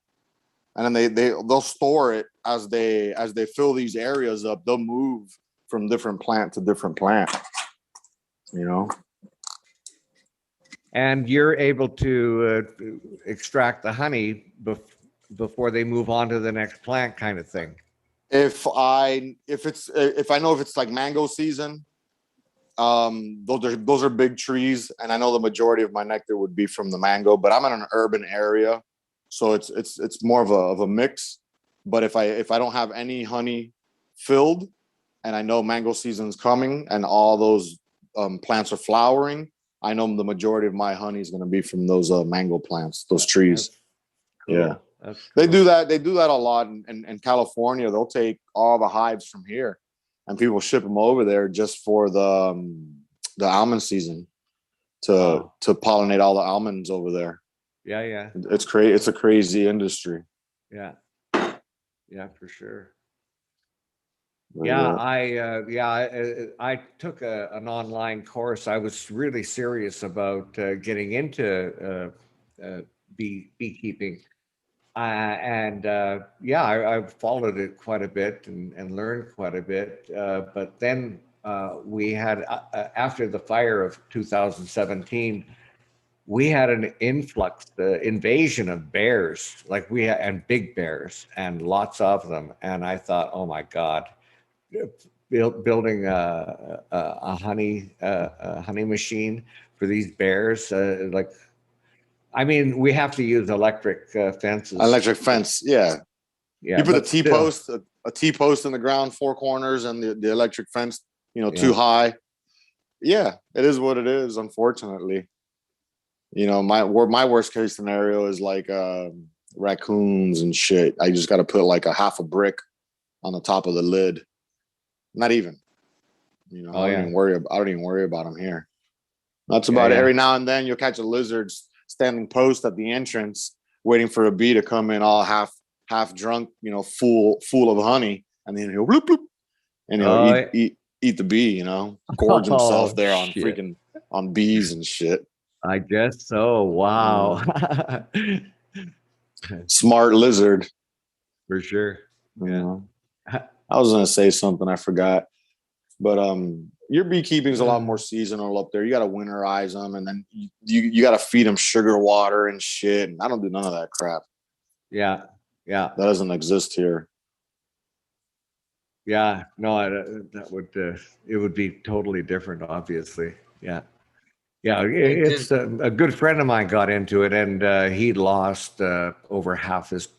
and then they'll store it as they fill these areas up. They'll move from different plant to different plant. You know. And you're able to extract the honey before they move on to the next plant, kind of thing. If I know if it's like mango season, those are big trees, and I know the majority of my nectar would be from the mango. But I'm in an urban area, so it's more of a mix. But if I don't have any honey filled, and I know mango season's coming, and all those plants are flowering, I know the majority of my honey is going to be from those mango plants, those trees. Cool. Yeah. That's They cool. do that. They do that a lot in California. They'll take all the hives from here, and people ship them over there just for the almond season to pollinate all the almonds over there. Yeah. It's crazy. It's a crazy industry. Yeah, for sure. But, I took an online course. I was really serious about getting into beekeeping. I followed it quite a bit and learned quite a bit. But then we had, after the fire of 2017, we had an invasion of bears, and big bears, and lots of them. And I thought, oh my God, building a honey machine for these bears, we have to use electric fences. electric fence, yeah. Yeah, You put but still. a T-post in the ground, 4 corners, and the electric fence, Yeah. too high. Yeah, it is what it is, unfortunately. My worst case scenario is like raccoons and shit. I just got to put like a half a brick on the top of the lid. Not even. You know, I don't even worry about them here. That's about it. Every now and then you'll catch a lizard standing post at the entrance, waiting for a bee to come in all half drunk, you know, full of honey, and then he'll bloop bloop, and he'll eat the bee, you know, gorge himself there on freaking on bees and shit. I guess so. Wow. Smart lizard. For sure. Yeah. I was gonna say something, I forgot. But your beekeeping is a lot more seasonal up there. You gotta winterize them, and then you gotta feed them sugar water and shit. And I don't do none of that crap. Yeah. That doesn't exist here. Yeah, no, that would it would be totally different, obviously. Yeah. It's a good friend of mine got into it, and he lost over half his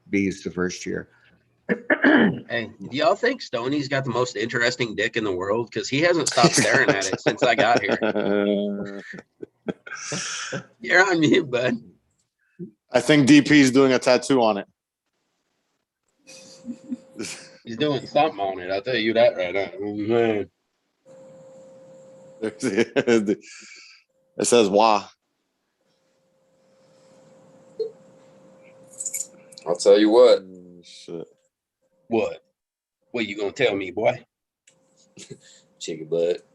bees the first year. Hey, do y'all think Stoney's got the most interesting dick in the world? Because he hasn't stopped staring at it since I got here. You're on mute, bud. I think DP's doing a tattoo on it. He's doing something on it. I'll tell you that right now. Oh, man. It says "wah." I'll tell you what. Shit. What you gonna tell me, boy? Chicken butt.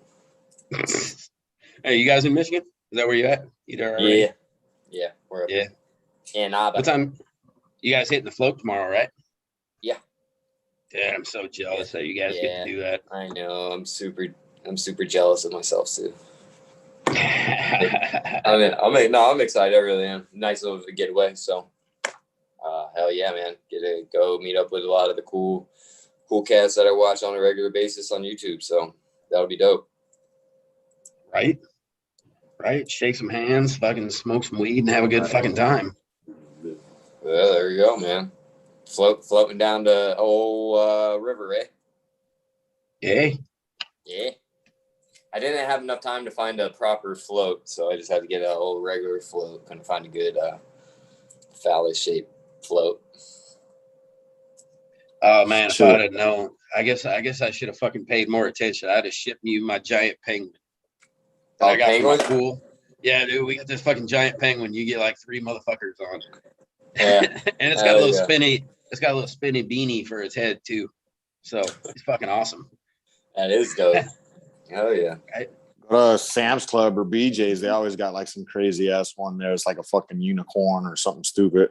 Hey, you guys in Michigan? Is that where you at? Yeah, we're up yeah. And Abba. What time? You guys hitting the float tomorrow, right? Yeah. Yeah, I'm so jealous that you guys get to do that. I know. I'm super jealous of myself too. I'm excited. I really am. Nice little getaway. So, hell yeah, man! Get to go meet up with a lot of the cool cats that I watch on a regular basis on YouTube. So that'll be dope. Right. Shake some hands, fucking smoke some weed, and have a good fucking time. Well, there you go, man. Floating down the old river, eh? Yeah. I didn't have enough time to find a proper float, so I just had to get a whole regular float. Couldn't find a good phallus-shaped float. Oh man, if I'd have known, I guess I should have fucking paid more attention. I'd have shipped you my giant penguin. I got from my pool. Yeah, dude, we got this fucking giant penguin. You get like 3 motherfuckers on. Yeah. And it's got a little spinny. It's got a little spinny beanie for its head too. So it's fucking awesome. That is dope. Oh yeah. Go to Sam's Club or BJ's. They always got like some crazy ass one there. It's like a fucking unicorn or something stupid.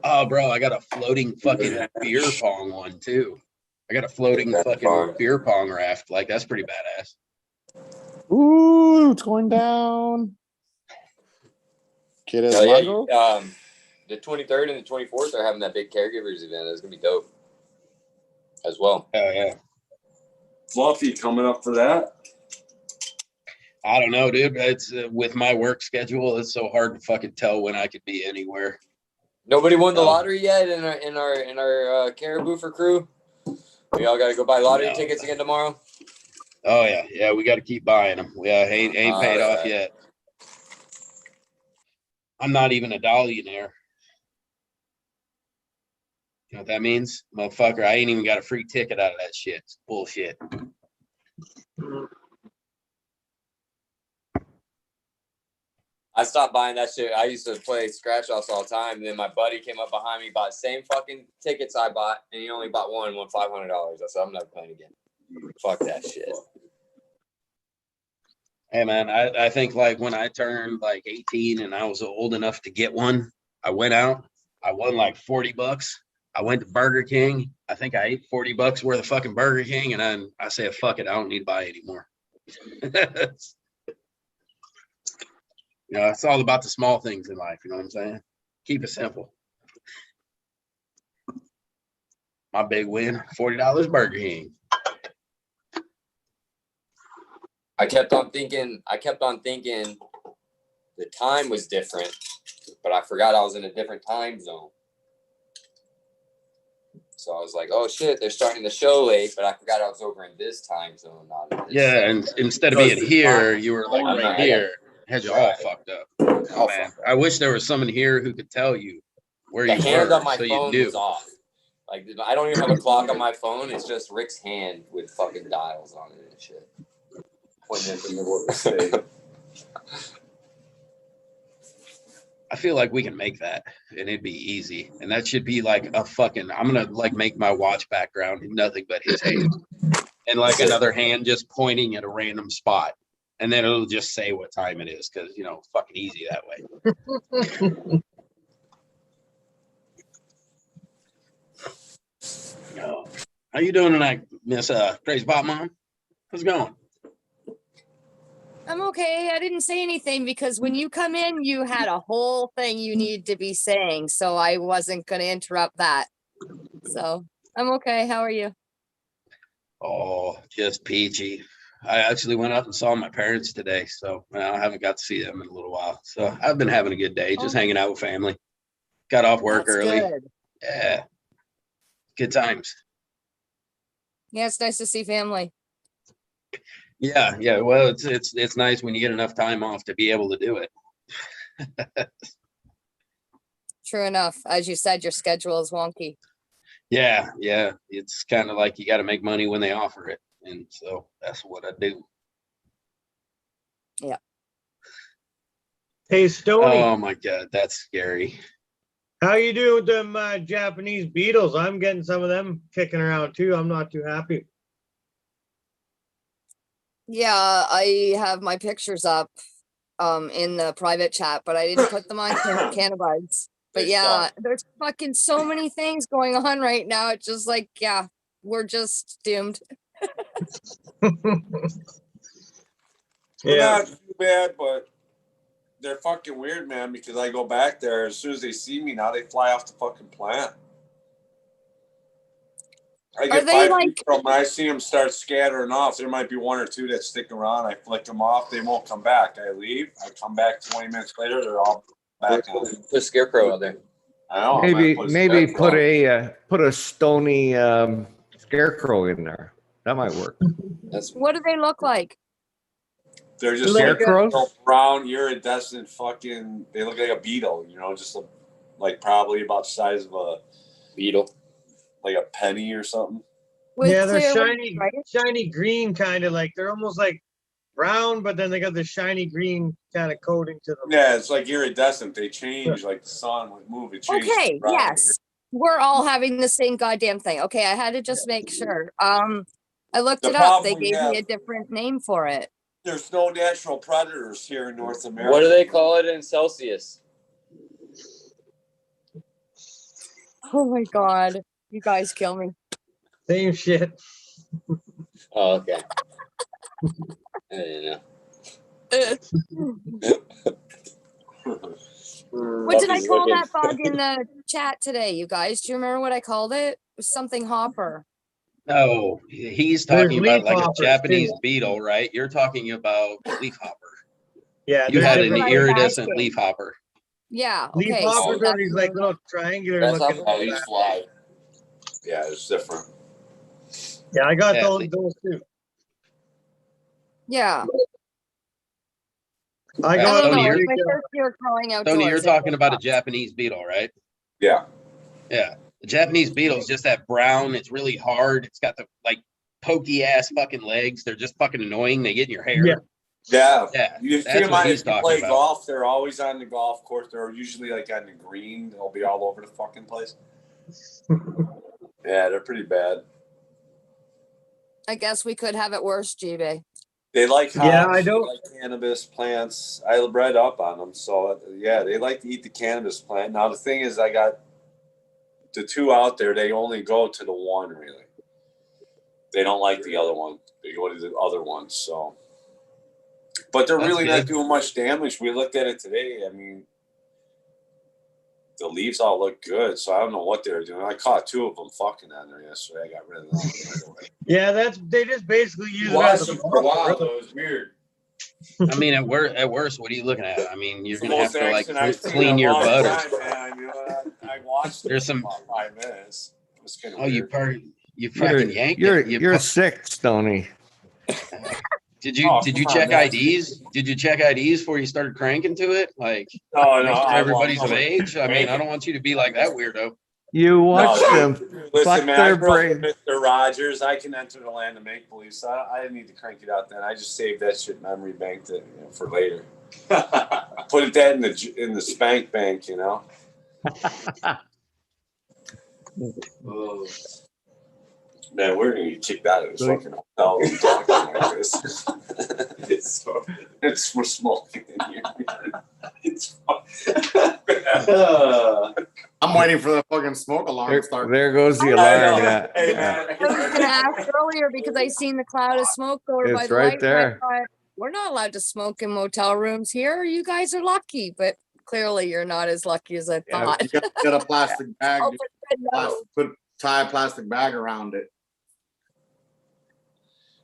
Oh, bro, I got a floating fucking beer pong one too. I got a floating fucking beer pong raft. Like that's pretty badass. Ooh, it's going down. The 23rd and the 24th are having that big caregivers event. It's gonna be dope as well. Oh yeah. Fluffy coming up for that? I don't know, dude. It's with my work schedule. It's so hard to fucking tell when I could be anywhere. Nobody won the lottery yet in our Caribou for crew. We all got to go buy lottery tickets again tomorrow. Oh yeah, we got to keep buying them. We ain't paid off yet. I'm not even a dollionaire. You know what that means, motherfucker? I ain't even got a free ticket out of that shit. It's bullshit. I stopped buying that shit. I used to play scratch offs all the time. And then my buddy came up behind me, bought the same fucking tickets I bought, and he only bought one, won $500. I said, I'm never playing again. Fuck that shit. Hey man, I think like when I turned like 18 and I was old enough to get one, I went out, I won like $40. I went to Burger King. I think I ate $40 worth of fucking Burger King, and then I said, fuck it, I don't need to buy anymore. It's all about the small things in life, you know what I'm saying? Keep it simple. My big win, $40 Burger King. I kept on thinking the time was different, but I forgot I was in a different time zone. So I was like, oh shit, they're starting the show late, but I forgot I was over in this time zone. And instead of being here, you were like right here. Had you all fucked up. Oh, man. I wish there was someone here who could tell you where The you hand were, on my so you phone knew. was off. Like I don't even have a clock on my phone. It's just Rick's hand with fucking dials on it and shit. Pointing at the middle of the state. I feel like we can make that, and it'd be easy. And that should be like a fucking. I'm gonna like make my watch background nothing but his hand, and like another hand just pointing at a random spot, and then it'll just say what time it is because fucking easy that way. How you doing tonight, Miss Crazy Pop Mom? How's it going? I'm okay. I didn't say anything because when you come in, you had a whole thing you need to be saying. So I wasn't going to interrupt that. So I'm okay. How are you? Oh, just peachy. I actually went up and saw my parents today, so I haven't got to see them in a little while. So I've been having a good day, just hanging out with family. Got off work That's early. good. Yeah, good times. Yeah, it's nice to see family. Yeah. Well, it's nice when you get enough time off to be able to do it. True enough. As you said, your schedule is wonky. Yeah. It's kind of like you got to make money when they offer it, and so that's what I do. Yeah. Hey, Stoney. Oh my God, that's scary. How you doing with them Japanese beetles? I'm getting some of them kicking around too. I'm not too happy. Yeah, I have my pictures up in the private chat, but I didn't put them on Cannabides. But They yeah, suck. there's fucking so many things going on right now. It's just like, yeah, we're just doomed. They're Yeah. not too bad, but they're fucking weird, man, because I go back there. As soon as they see me now, they fly off the fucking plant. I Are get they 5 like- feet from them. I see them start scattering off. There might be 1 or 2 that stick around. I flick them off. They won't come back. I leave. I come back 20 minutes later. They're all back on. Put a scarecrow out there. I know. I'm Maybe gonna maybe scarecrow. put a stony scarecrow in there. That might work. That's What do they look like? They're just Scarecrows? like brown, iridescent fucking. They look like a beetle, just like probably about the size of a beetle. like a penny or something. With Yeah, they're clear shiny, wings, right? shiny green kind of like they're almost like brown, but then they got the shiny green kind of coating to them. Yeah, it's like iridescent. They change like the sun would move. It changes. Okay, to brown. yes. We're all having the same goddamn thing. Okay, I had to just make sure. I looked The it up. They problem we gave me a have- different name for it. There's no natural predators here in North America. What do they call it in Celsius? Oh my god. You guys kill me. Same shit. Oh, okay. I didn't know. What did I call that bug in the chat today, you guys? Do you remember what I called it? It was something hopper. No, he's There's talking about like a leafhoppers, Japanese too. beetle, right? You're talking about leafhopper. Yeah, You there's had an different- Right, iridescent basket. leafhopper. Yeah, leaf okay. hoppers so are these like little triangular That's looking. how these fly. Yeah, it's different. Yeah, I got Yeah, those too. yeah. I I got don't Tony, know. you're- It's my first year growing outdoors. Tony, you're It talking about a sucks. Japanese beetle, right? Yeah. Yeah. The Japanese beetle is just that brown. It's really hard. It's got the like pokey ass fucking legs. They're just fucking annoying. They get in your hair. Yeah. Yeah. Yeah, You see that's them what on he's if you talking play about. golf, they're always on the golf course. They're usually like on the green. They'll be all over the fucking place. Yeah, they're pretty bad. I guess we could have it worse, GB. They like hops, Yeah, I they don't- like cannabis plants. I read up on them, so yeah, they like to eat the cannabis plant. Now the thing is, I got the 2 out there. They only go to the one really. They don't like the other one. They go to the other one. So, but they're That's really good. not doing much damage. We looked at it today. I mean, the leaves all look good. So I don't know what they're doing. I caught 2 of them fucking on there yesterday. I got rid of them right away. Yeah, they just basically use it Watched as them a for a while really. though. It was weird. I mean, at worst, what are you looking at? I mean, you're It's the gonna have most to like action I've seen in clean a your long butt. time, man. I mean, I watched it There's for some- about 5 minutes. It was kind of Oh, you weird. fucking You're yanked it. You you're sick, Stony. Did you Oh, did you come on, check man. IDs? Did you check IDs before you started cranking to it? Like, No, make sure I everybody's won't. of age. I mean, I don't want you to be like that weirdo. You watch No, them dude. fuck Listen, man, I their grew up with brain. Mr. Rogers. I can enter the land of make believe, so I didn't need to crank it out then. I just saved that shit memory banked it, for later. Put that in the spank bank, Oh. Man, we're gonna get kicked out of this fucking hotel and talking like this. We're smoking in here. It's I'm waiting for the fucking smoke alarm to start. There goes the I alarm. know. Yeah. Hey, Yeah. man. I was going to ask earlier because I seen the cloud of smoke over by It's the right light. And I there. thought, we're not allowed to smoke in motel rooms here. You guys are lucky, but clearly you're not as lucky as I Yeah, thought. you gotta get a plastic bag. Oh, but no. Tie a plastic bag around it.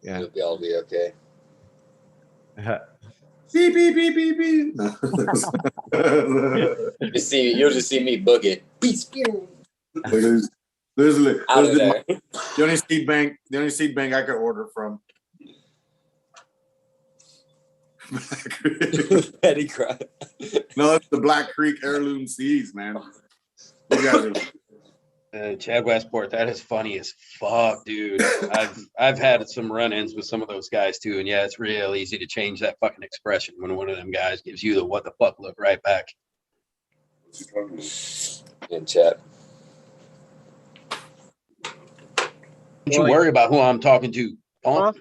Yeah. You'll be all be okay. Beep beep beep beep beep. You'll just see me boogie. There's Out of there. the only seed bank I could order from. Petty cry. No, it's the Black Creek heirloom seeds, man. You guys are Chad Westport, that is funny as fuck, dude. I've had some run-ins with some of those guys too, and yeah, it's real easy to change that fucking expression when one of them guys gives you the what the fuck look right back. In chat. Don't you worry about who I'm talking to, punk.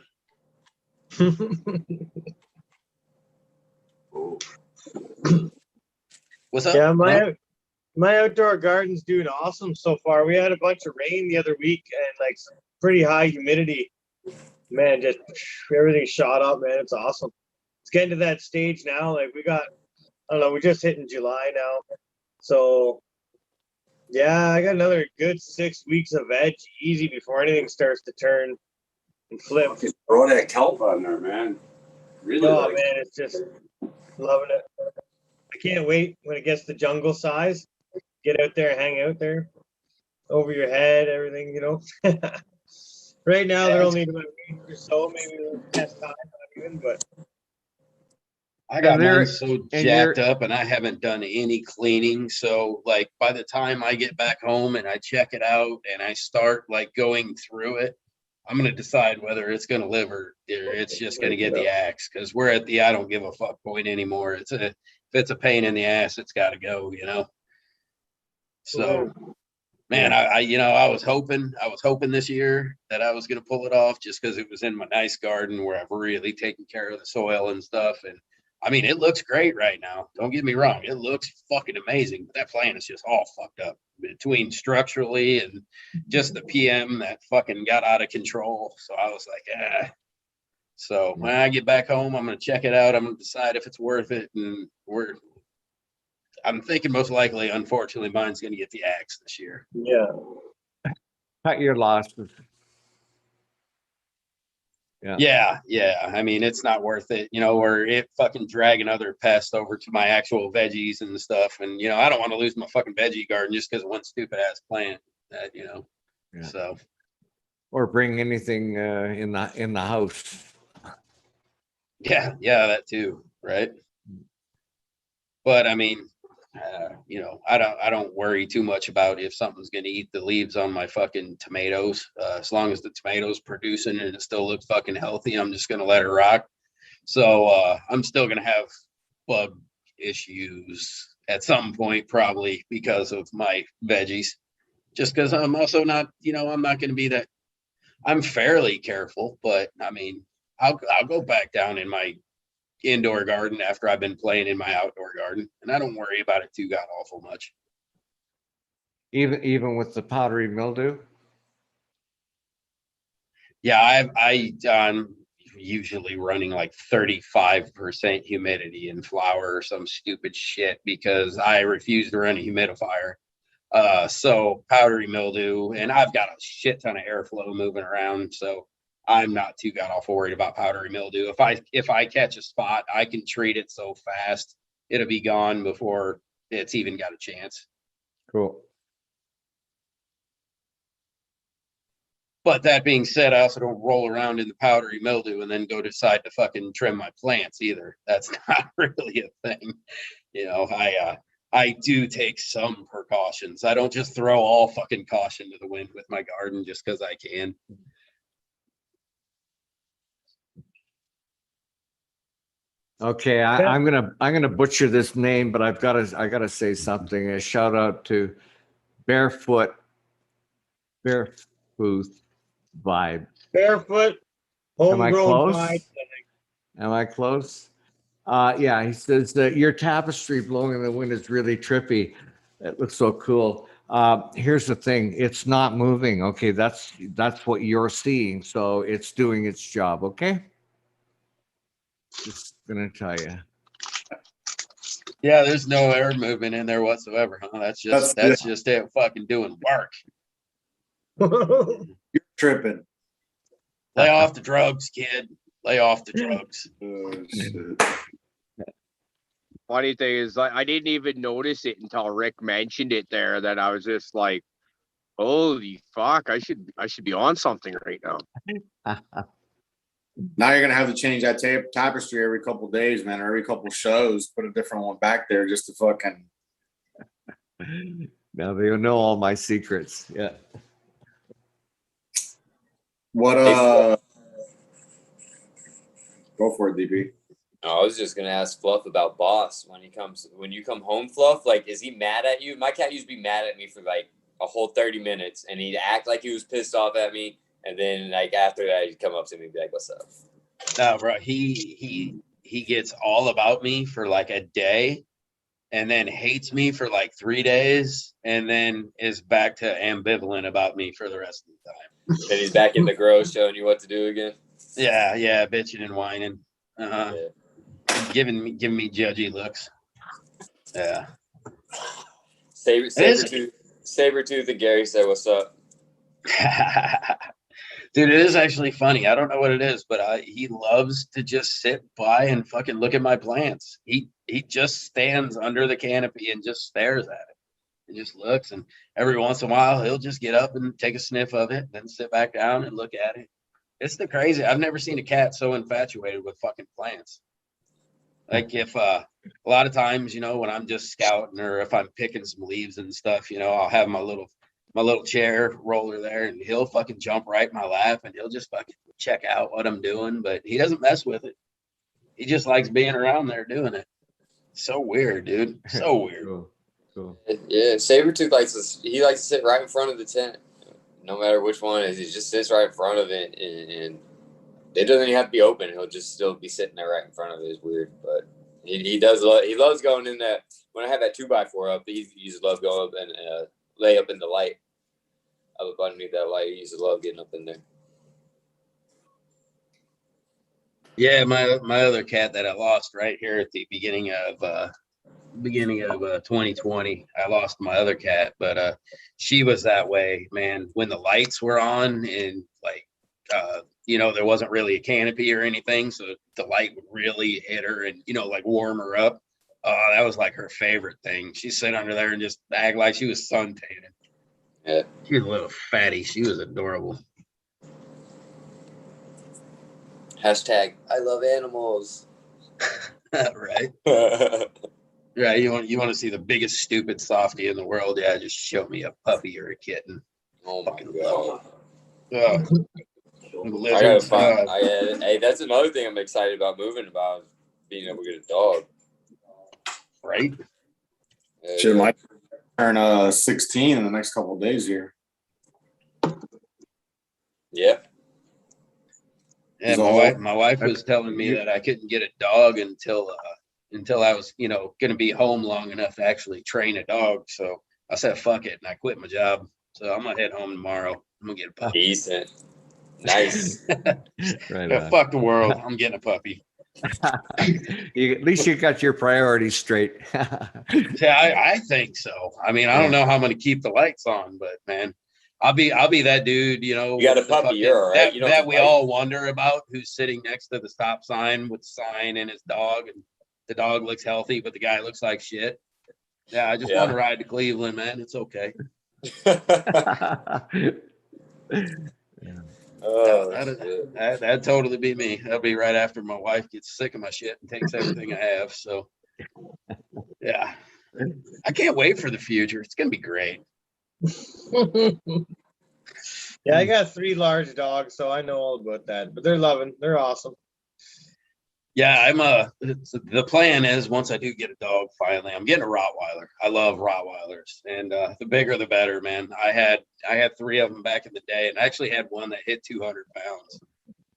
What's up? Yeah, Punk? my outdoor garden's doing awesome so far. We had a bunch of rain the other week and like some pretty high humidity. Man, just everything shot up, man. It's awesome. It's getting to that stage now. Like I don't know, we're just hitting July now. So yeah, I got another good 6 weeks of veg easy before anything starts to turn and flip. Throw that kelp on there, man. Really? Oh man, it's just loving it. I can't wait when it gets to jungle size. Get out there, hang out there, over your head, everything, Right now they're only about a week or so, maybe a little test time, not even, but I got And mine so jacked you're- up and I haven't done any cleaning. So like by the time I get back home and I check it out and I start like going through it, I'm going to decide whether it's going to live or it's just going to get the axe. Cause we're at the, I don't give a fuck point anymore. If it's a pain in the ass, it's got to go, So man, I was hoping this year that I was going to pull it off just because it was in my nice garden where I've really taken care of the soil and stuff. And I mean, it looks great right now. Don't get me wrong. It looks fucking amazing. But that plant is just all fucked up between structurally and just the PM that fucking got out of control. So I was like, So when I get back home, I'm going to check it out. I'm going to decide if it's worth it. And I'm thinking most likely, unfortunately, mine's going to get the axe this year. yeah. Cut your losses. Yeah. I mean, it's not worth it, or it fucking dragging other pests over to my actual veggies and stuff. And, I don't want to lose my fucking veggie garden just because of one stupid ass plant that, Yeah. So. Or bring anything in the house. Yeah, that too, right? But I mean, I don't worry too much about if something's going to eat the leaves on my fucking tomatoes. As long as the tomatoes producing and it still looks fucking healthy, I'm just going to let it rock. So I'm still going to have bug issues at some point, probably because of my veggies. Just because I'm also not, I'm not going to be that. I'm fairly careful, but I mean, I'll go back down in my indoor garden after I've been playing in my outdoor garden, and I don't worry about it too god awful much. Even with the powdery mildew. Yeah, I'm usually running like 35% humidity in flower or some stupid shit because I refuse to run a humidifier. So powdery mildew, and I've got a shit ton of airflow moving around, so I'm not too god awful worried about powdery mildew. If I catch a spot, I can treat it so fast it'll be gone before it's even got a chance. Cool. But that being said, I also don't roll around in the powdery mildew and then go decide to fucking trim my plants either. That's not really a thing. You know, I do take some precautions. I don't just throw all fucking caution to the wind with my garden just because I can. Okay, I'm gonna butcher this name, but I gotta say something. A shout out to Barefoot Vibe. Barefoot, Am I homegrown close? vine. Am I close? Yeah, he says that your tapestry blowing in the wind is really trippy. It looks so cool. Here's the thing, it's not moving. Okay, that's what you're seeing. So it's doing its job, okay? Just gonna tell you. Yeah, there's no air movement in there whatsoever, huh? That's just it fucking doing work. You're tripping. Lay off the drugs, kid. Lay off the drugs. Funny thing is, I didn't even notice it until Rick mentioned it there. That I was just like, "Holy fuck! I should be on something right now." Now you're gonna have to change that tapestry every couple days, man, or every couple shows. Put a different one back there just to fucking. Now they know all my secrets. Yeah. What? Go for it, DP. I was just gonna ask Fluff about Boss when you come home, Fluff. Like, is he mad at you? My cat used to be mad at me for like a whole 30 minutes, and he'd act like he was pissed off at me, and then like after that, he'd come up to me and be like, "What's up?" No, bro, he gets all about me for like a day, and then hates me for like 3 days, and then is back to ambivalent about me for the rest of the time. Then he's back in the grow showing you what to do again. Yeah, bitching and whining. Yeah. Giving me judgy looks. Yeah. Sabretooth and Gary said, "What's up?" Dude, it is actually funny. I don't know what it is, but he loves to just sit by and fucking look at my plants. He just stands under the canopy and just stares at it. He just looks, and every once in a while he'll just get up and take a sniff of it, then sit back down and look at it. It's the crazy. I've never seen a cat so infatuated with fucking plants. Like if a lot of times, you know, when I'm just scouting or if I'm picking some leaves and stuff, you know, I'll have my little chair roller there, and he'll fucking jump right in my lap, and he'll just fucking check out what I'm doing, but he doesn't mess with it. He just likes being around there doing it. So weird, dude. So weird. Cool. Yeah, Sabretooth likes to sit right in front of the tent. No matter which one it is, he just sits right in front of it, and it doesn't even have to be open. He'll just still be sitting there right in front of it. It's weird, but he loves going in that. When I have that 2x4 up, he used to love going up and lay up in the light, up underneath that light. He used to love getting up in there. Yeah, my other cat that I lost right here at the beginning of 2020, I lost my other cat, but she was that way, man. When the lights were on and like you know, there wasn't really a canopy or anything, so the light would really hit her and, you know, like warm her up. That was like her favorite thing. She'd sit under there and just act like she was suntanning. Yeah, she was a little fatty. She was adorable. Hashtag I love animals. Right. Yeah, you want to see the biggest stupid softy in the world? Yeah, just show me a puppy or a kitten. Oh my god. Lizards, I gotta find. Hey, that's another thing I'm excited about moving about, being able to get a dog. Right. Shit, might turn 16 in the next couple of days here. Yeah. Yeah, my wife was telling me that I couldn't get a dog until I was, you know, going to be home long enough to actually train a dog. So I said, fuck it. And I quit my job. So I'm going to head home tomorrow. I'm going to get a puppy. Decent. Nice. Right. Yeah, fuck the world. I'm getting a puppy. At least you got your priorities straight. Yeah, I think so. I mean, I don't know how I'm going to keep the lights on, but man, I'll be that dude, you know. You got a puppy, you're all right. That we all wonder about, who's sitting next to the stop sign with the sign and his dog, and the dog looks healthy, but the guy looks like shit. Yeah, I just want to ride to Cleveland, man. It's okay. Yeah. Oh, That'd totally be me. That'll be right after my wife gets sick of my shit and takes everything I have. So, yeah, I can't wait for the future. It's gonna be great. Yeah, I got 3 large dogs, so I know all about that. But they're loving. They're awesome. Yeah, the plan is once I do get a dog, finally, I'm getting a Rottweiler. I love Rottweilers, and the bigger the better, man. I had 3 of them back in the day, and I actually had one that hit 200 pounds.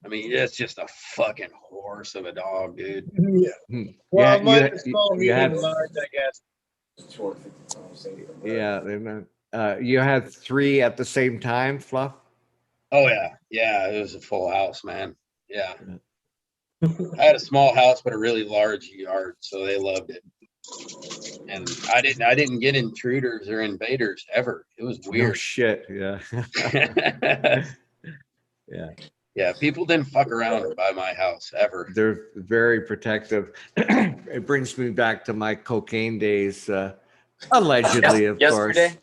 I mean, it's just a fucking horse of a dog, dude. Yeah. Well, mine is small, you medium, had, and large, I guess. yeah, you had 3 at the same time, Fluff? Oh yeah, it was a full house, man. Yeah. I had a small house but a really large yard, so they loved it. And I didn't get intruders or invaders ever. It was No weird. shit, yeah. Yeah. Yeah, people didn't fuck around by my house ever. They're very protective. It brings me back to my cocaine days, allegedly, of course. Yesterday?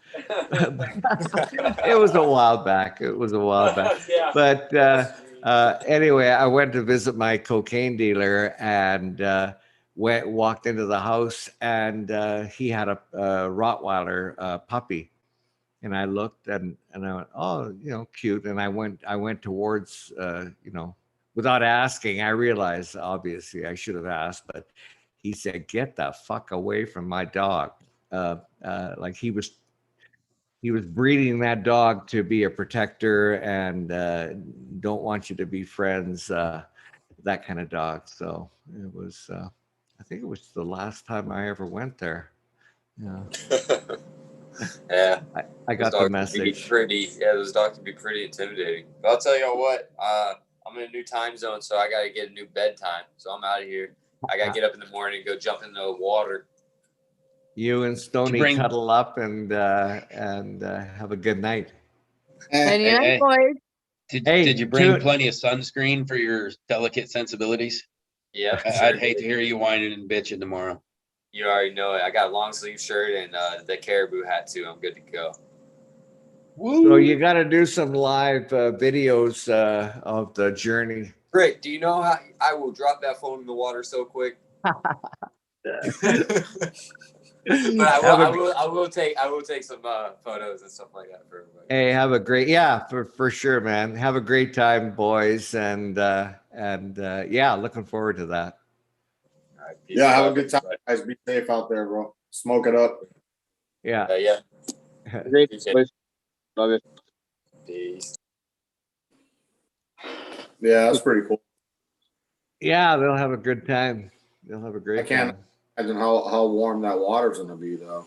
It was a while back. Yeah. But anyway, I went to visit my cocaine dealer and walked into the house, and he had a Rottweiler puppy. And I looked and I went, oh, cute. And I went towards, without asking. I realized, obviously, I should have asked, but he said, "Get the fuck away from my dog." Like he was breeding that dog to be a protector and don't want you to be friends, that kind of dog. So it was, I think it was the last time I ever went there. Yeah. Yeah. I got the message. Those dogs can be pretty intimidating. But I'll tell you what, I'm in a new time zone, so I got to get a new bedtime. So I'm out of here. I got to get up in the morning and go jump in the water. You and Stoney cuddle up and have a good night. Hey, boys. Did you bring plenty of sunscreen for your delicate sensibilities? Yeah. I'd hate to hear you whining and bitching tomorrow. You already know it. I got a long sleeve shirt and the caribou hat too. I'm good to go. So you got to do some live videos of the journey. Rick, do you know how I will drop that phone in the water so quick? But I will take some photos and stuff like that for everybody. Hey, have a great, for sure, man. Have a great time, boys, and looking forward to that. All right, Yeah, have a good time, guys. Be safe out there, bro. Smoke it up. Yeah. Yeah. Great. Love it. Peace. Yeah, that's pretty cool. Yeah, they'll have a good time. They'll have a great I can't time. imagine how warm that water's gonna be, though.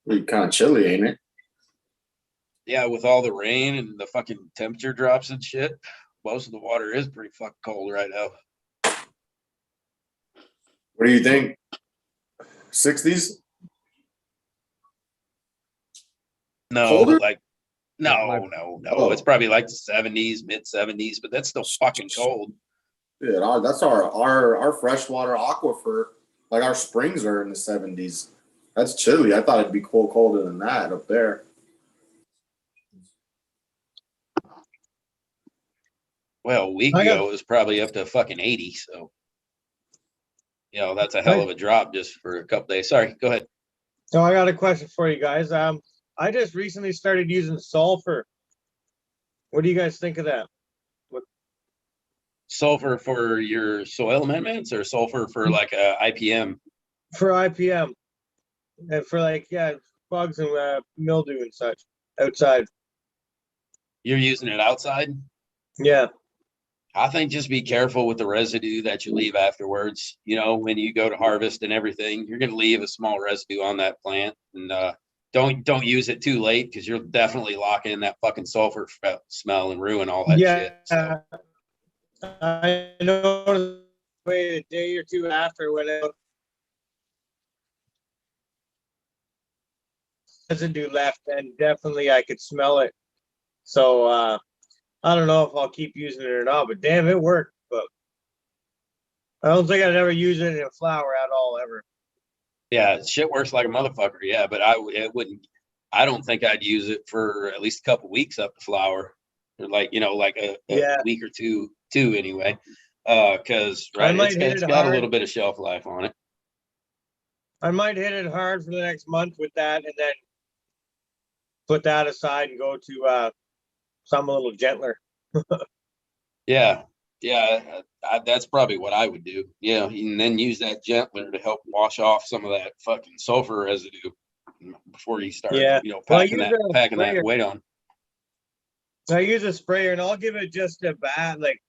Be kind of chilly, ain't it? Yeah, with all the rain and the fucking temperature drops and shit, most of the water is pretty fucking cold right now. What do you think? 60s? No, Colder? no. It's probably like the 70s, mid 70s, but that's still fucking cold. Yeah, that's our freshwater aquifer. Like our springs are in the 70s. That's chilly. I thought it'd be colder than that up there. Well, a week ago it was probably up to fucking 80. So, that's a hell of a drop just for a couple days. Sorry, go ahead. So I got a question for you guys. I just recently started using sulfur. What do you guys think of that? Sulfur for your soil amendments or sulfur for like a IPM? For IPM. And for bugs and mildew and such outside. You're using it outside? Yeah. I think just be careful with the residue that you leave afterwards. When you go to harvest and everything, you're going to leave a small residue on that plant, and don't use it too late because you'll definitely lock in that fucking sulfur smell and ruin all that shit. So. I know. Wait a day or two after when it residue left, and definitely I could smell it. So I don't know if I'll keep using it or not, but damn, it worked. But I don't think I'd ever use it in a flower at all, ever. Yeah, shit works like a motherfucker. Yeah, but I don't think I'd use it for at least a couple weeks up to flower, or like a Yeah. week or two anyway. Because right, might hit it's it got a hard. little bit of shelf life on it. I might hit it hard for the next month with that, and then put that aside and go to something a little gentler. Yeah, that's probably what I would do. Yeah, and then use that gentler to help wash off some of that fucking sulfur residue before you start, Yeah. Well, I packing use a that sprayer. weight on. I use a sprayer, and I'll give it just a bath. Like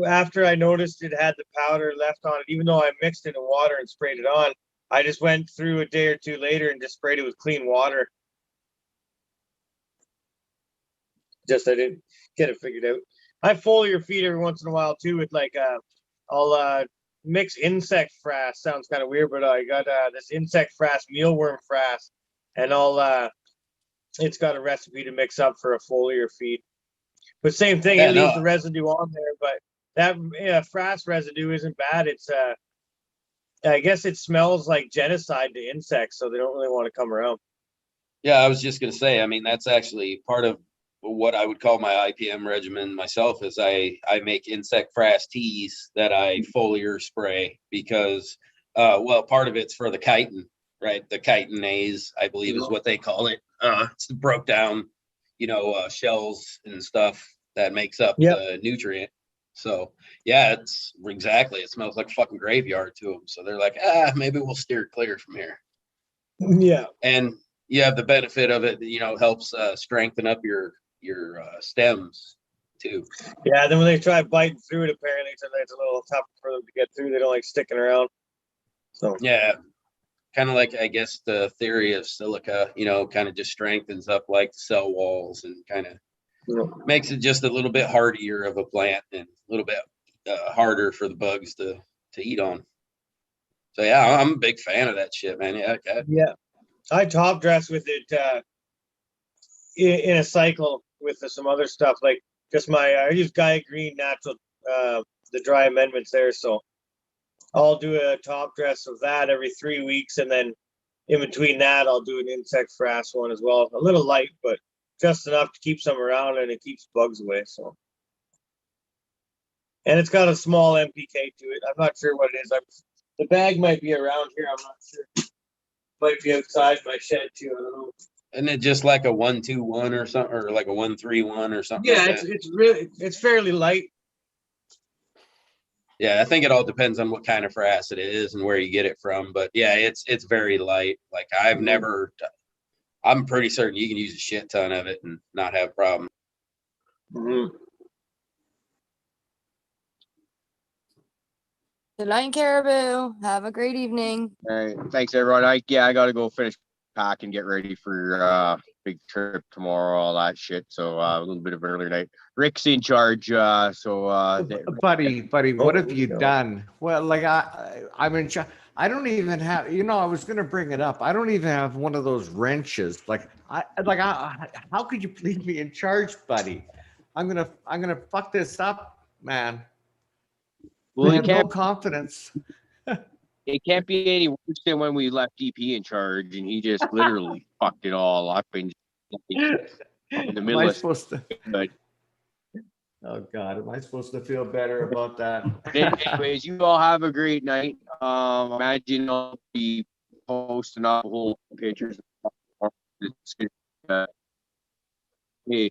after I noticed it had the powder left on it, even though I mixed it in water and sprayed it on, I just went through a day or two later and just sprayed it with clean water. Just I didn't get it figured out. I foliar feed every once in a while too with like I'll mix insect frass. Sounds kind of weird, but I got this insect frass mealworm frass, and it's got a recipe to mix up for a foliar feed. But same thing, Yeah, it leaves no. the residue on there, but that frass residue isn't bad. It's I guess it smells like genocide to insects, so they don't really want to come around. Yeah, I was just gonna say, I mean, that's actually part of what I would call my IPM regimen myself is I make insect frass teas that I foliar spray because well, part of it's for the chitin, right? The chitinase, I believe is what they call it. It's the broke down, shells and stuff that makes up the nutrient. So yeah, it's exactly, it smells like a fucking graveyard to them. So they're like, maybe we'll steer clear from here. Yeah. And you have the benefit of it, helps strengthen up your stems too. Yeah, then when they try biting through it, apparently it's a little tough for them to get through. They don't like sticking around. So Yeah, kind of like, I guess, the theory of silica, kind of just strengthens up like the cell walls and kind of makes it just a little bit hardier of a plant and a little bit harder for the bugs to eat on. So yeah, I'm a big fan of that shit, man. Yeah, okay. Yeah, I top dress with it in a cycle with some other stuff, like just I use Gaia Green Natural, the dry amendments there. So I'll do a top dress of that every 3 weeks, and then in between that, I'll do an insect frass one as well. A little light, but just enough to keep some around, and it keeps bugs away. So, and it's got a small MPK to it. I'm not sure what it is. The bag might be around here. I'm not sure. Might be outside my shed too. I don't know. Isn't it just like a 1-2-1 or something, or like a 1-3-1 or something? Yeah, like it's fairly light. Yeah, I think it all depends on what kind of frass it is and where you get it from. But yeah, it's very light. Like I'm pretty certain you can use a shit ton of it and not have a problem. Mm-hmm. Good night, Caribou. Have a great evening. All right, thanks everyone. I gotta go finish pack and get ready for big trip tomorrow, all that shit. So a little bit of an earlier night. Rick's in charge. Buddy, what have you done? Well, like I'm in charge. I don't even have, I was going to bring it up. I don't even have one of those wrenches. How could you leave me in charge, buddy? I'm going to fuck this up, man. Well, I have no confidence. It can't be any worse than when we left DP in charge and he just literally fucked it all up and in the middle Am I of supposed to? but Oh God, am I supposed to feel better about that? anyways, you all have a great night. Imagine I'll be posting up whole pictures. Hey.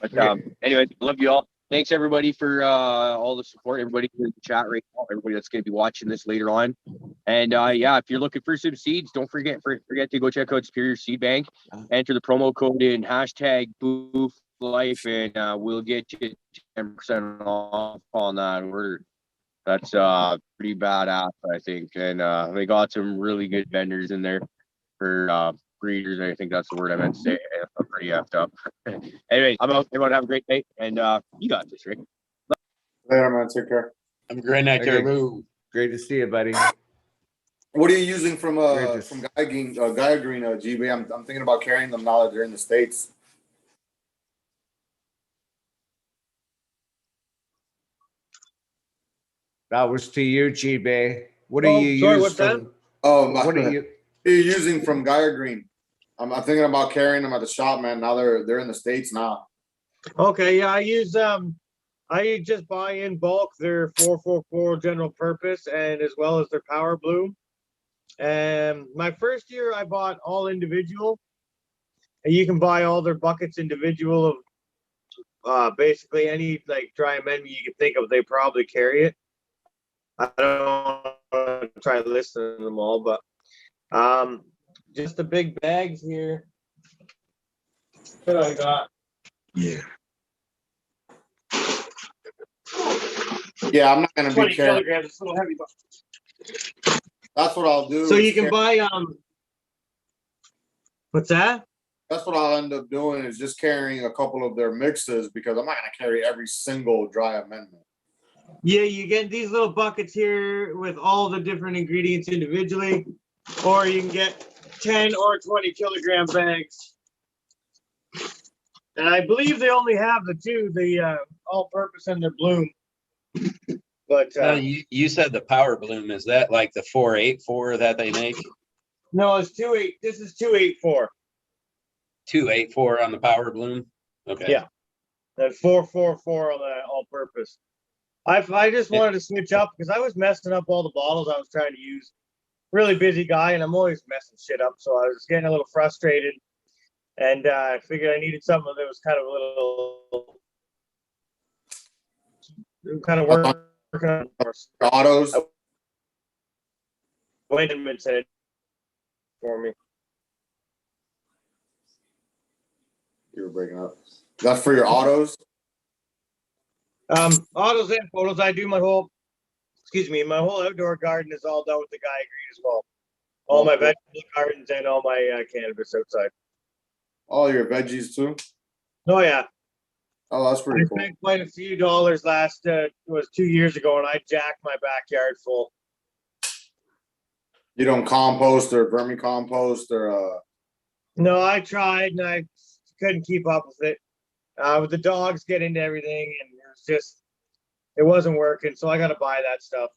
But anyway, love you all. Thanks everybody for all the support. Everybody in the chat right now. Everybody that's going to be watching this later on. And yeah, if you're looking for some seeds, don't forget to go check out Superior Seed Bank. Enter the promo code in #BoofLife, and we'll get you 10% off on that order. That's pretty badass, I think. And they got some really good vendors in there for breeders. I think that's the word I meant to say. I'm pretty effed up. Anyway, I'm out. Everyone have a great night, and you got this, Rick. Later, man. Take care. I'm a great night, Caribou. Great to see you, buddy. What are you using from Great Gaia Green, GB? I'm thinking about carrying them now that they're in the States. That was to you, G-Bay. What are you sorry, using? what's that? Oh, What are you? you're using from Gaia Green? I'm thinking about carrying them at the shop, man. Now they're in the States now. Okay, yeah, I just buy in bulk their 444 general purpose and as well as their Power Bloom. And my first year I bought all individual. And you can buy all their buckets individual of basically any like dry amendment you can think of, they probably carry it. I don't want to try listing them all, but just the big bags here that I got. Yeah. Yeah, I'm not gonna 20 be carrying. kilograms, it's a little heavy, but That's what I'll do. so is you can carry- buy what's that? That's what I'll end up doing is just carrying a couple of their mixes because I'm not gonna carry every single dry amendment. Yeah, you get these little buckets here with all the different ingredients individually, or you can get 10 or 20 kilogram bags. And I believe they only have the two, the all-purpose and the bloom. But You said the Power Bloom, is that like the 484 that they make? no, it's 28. This is 284. 284 on the Power Bloom? Okay. Yeah. And 444 on the all-purpose. I just wanted to switch up because I was messing up all the bottles I was trying to use. Really busy guy, and I'm always messing shit up, so I was getting a little frustrated. And I figured I needed something that was kind of a little, kind of working on Autos. Wayman said for me. You were breaking up. That's for your autos. Autos and photos. I do my whole outdoor garden is all done with the Gaia Green as well. All my vegetable gardens and all my cannabis outside. All your veggies too. Oh yeah. Oh, that's I pretty cool. spent quite a few dollars last was 2 years ago, and I jacked my backyard full. You don't compost or vermicompost or No, I tried and I couldn't keep up with it. With the dogs get into everything, and it wasn't working. So I got to buy that stuff.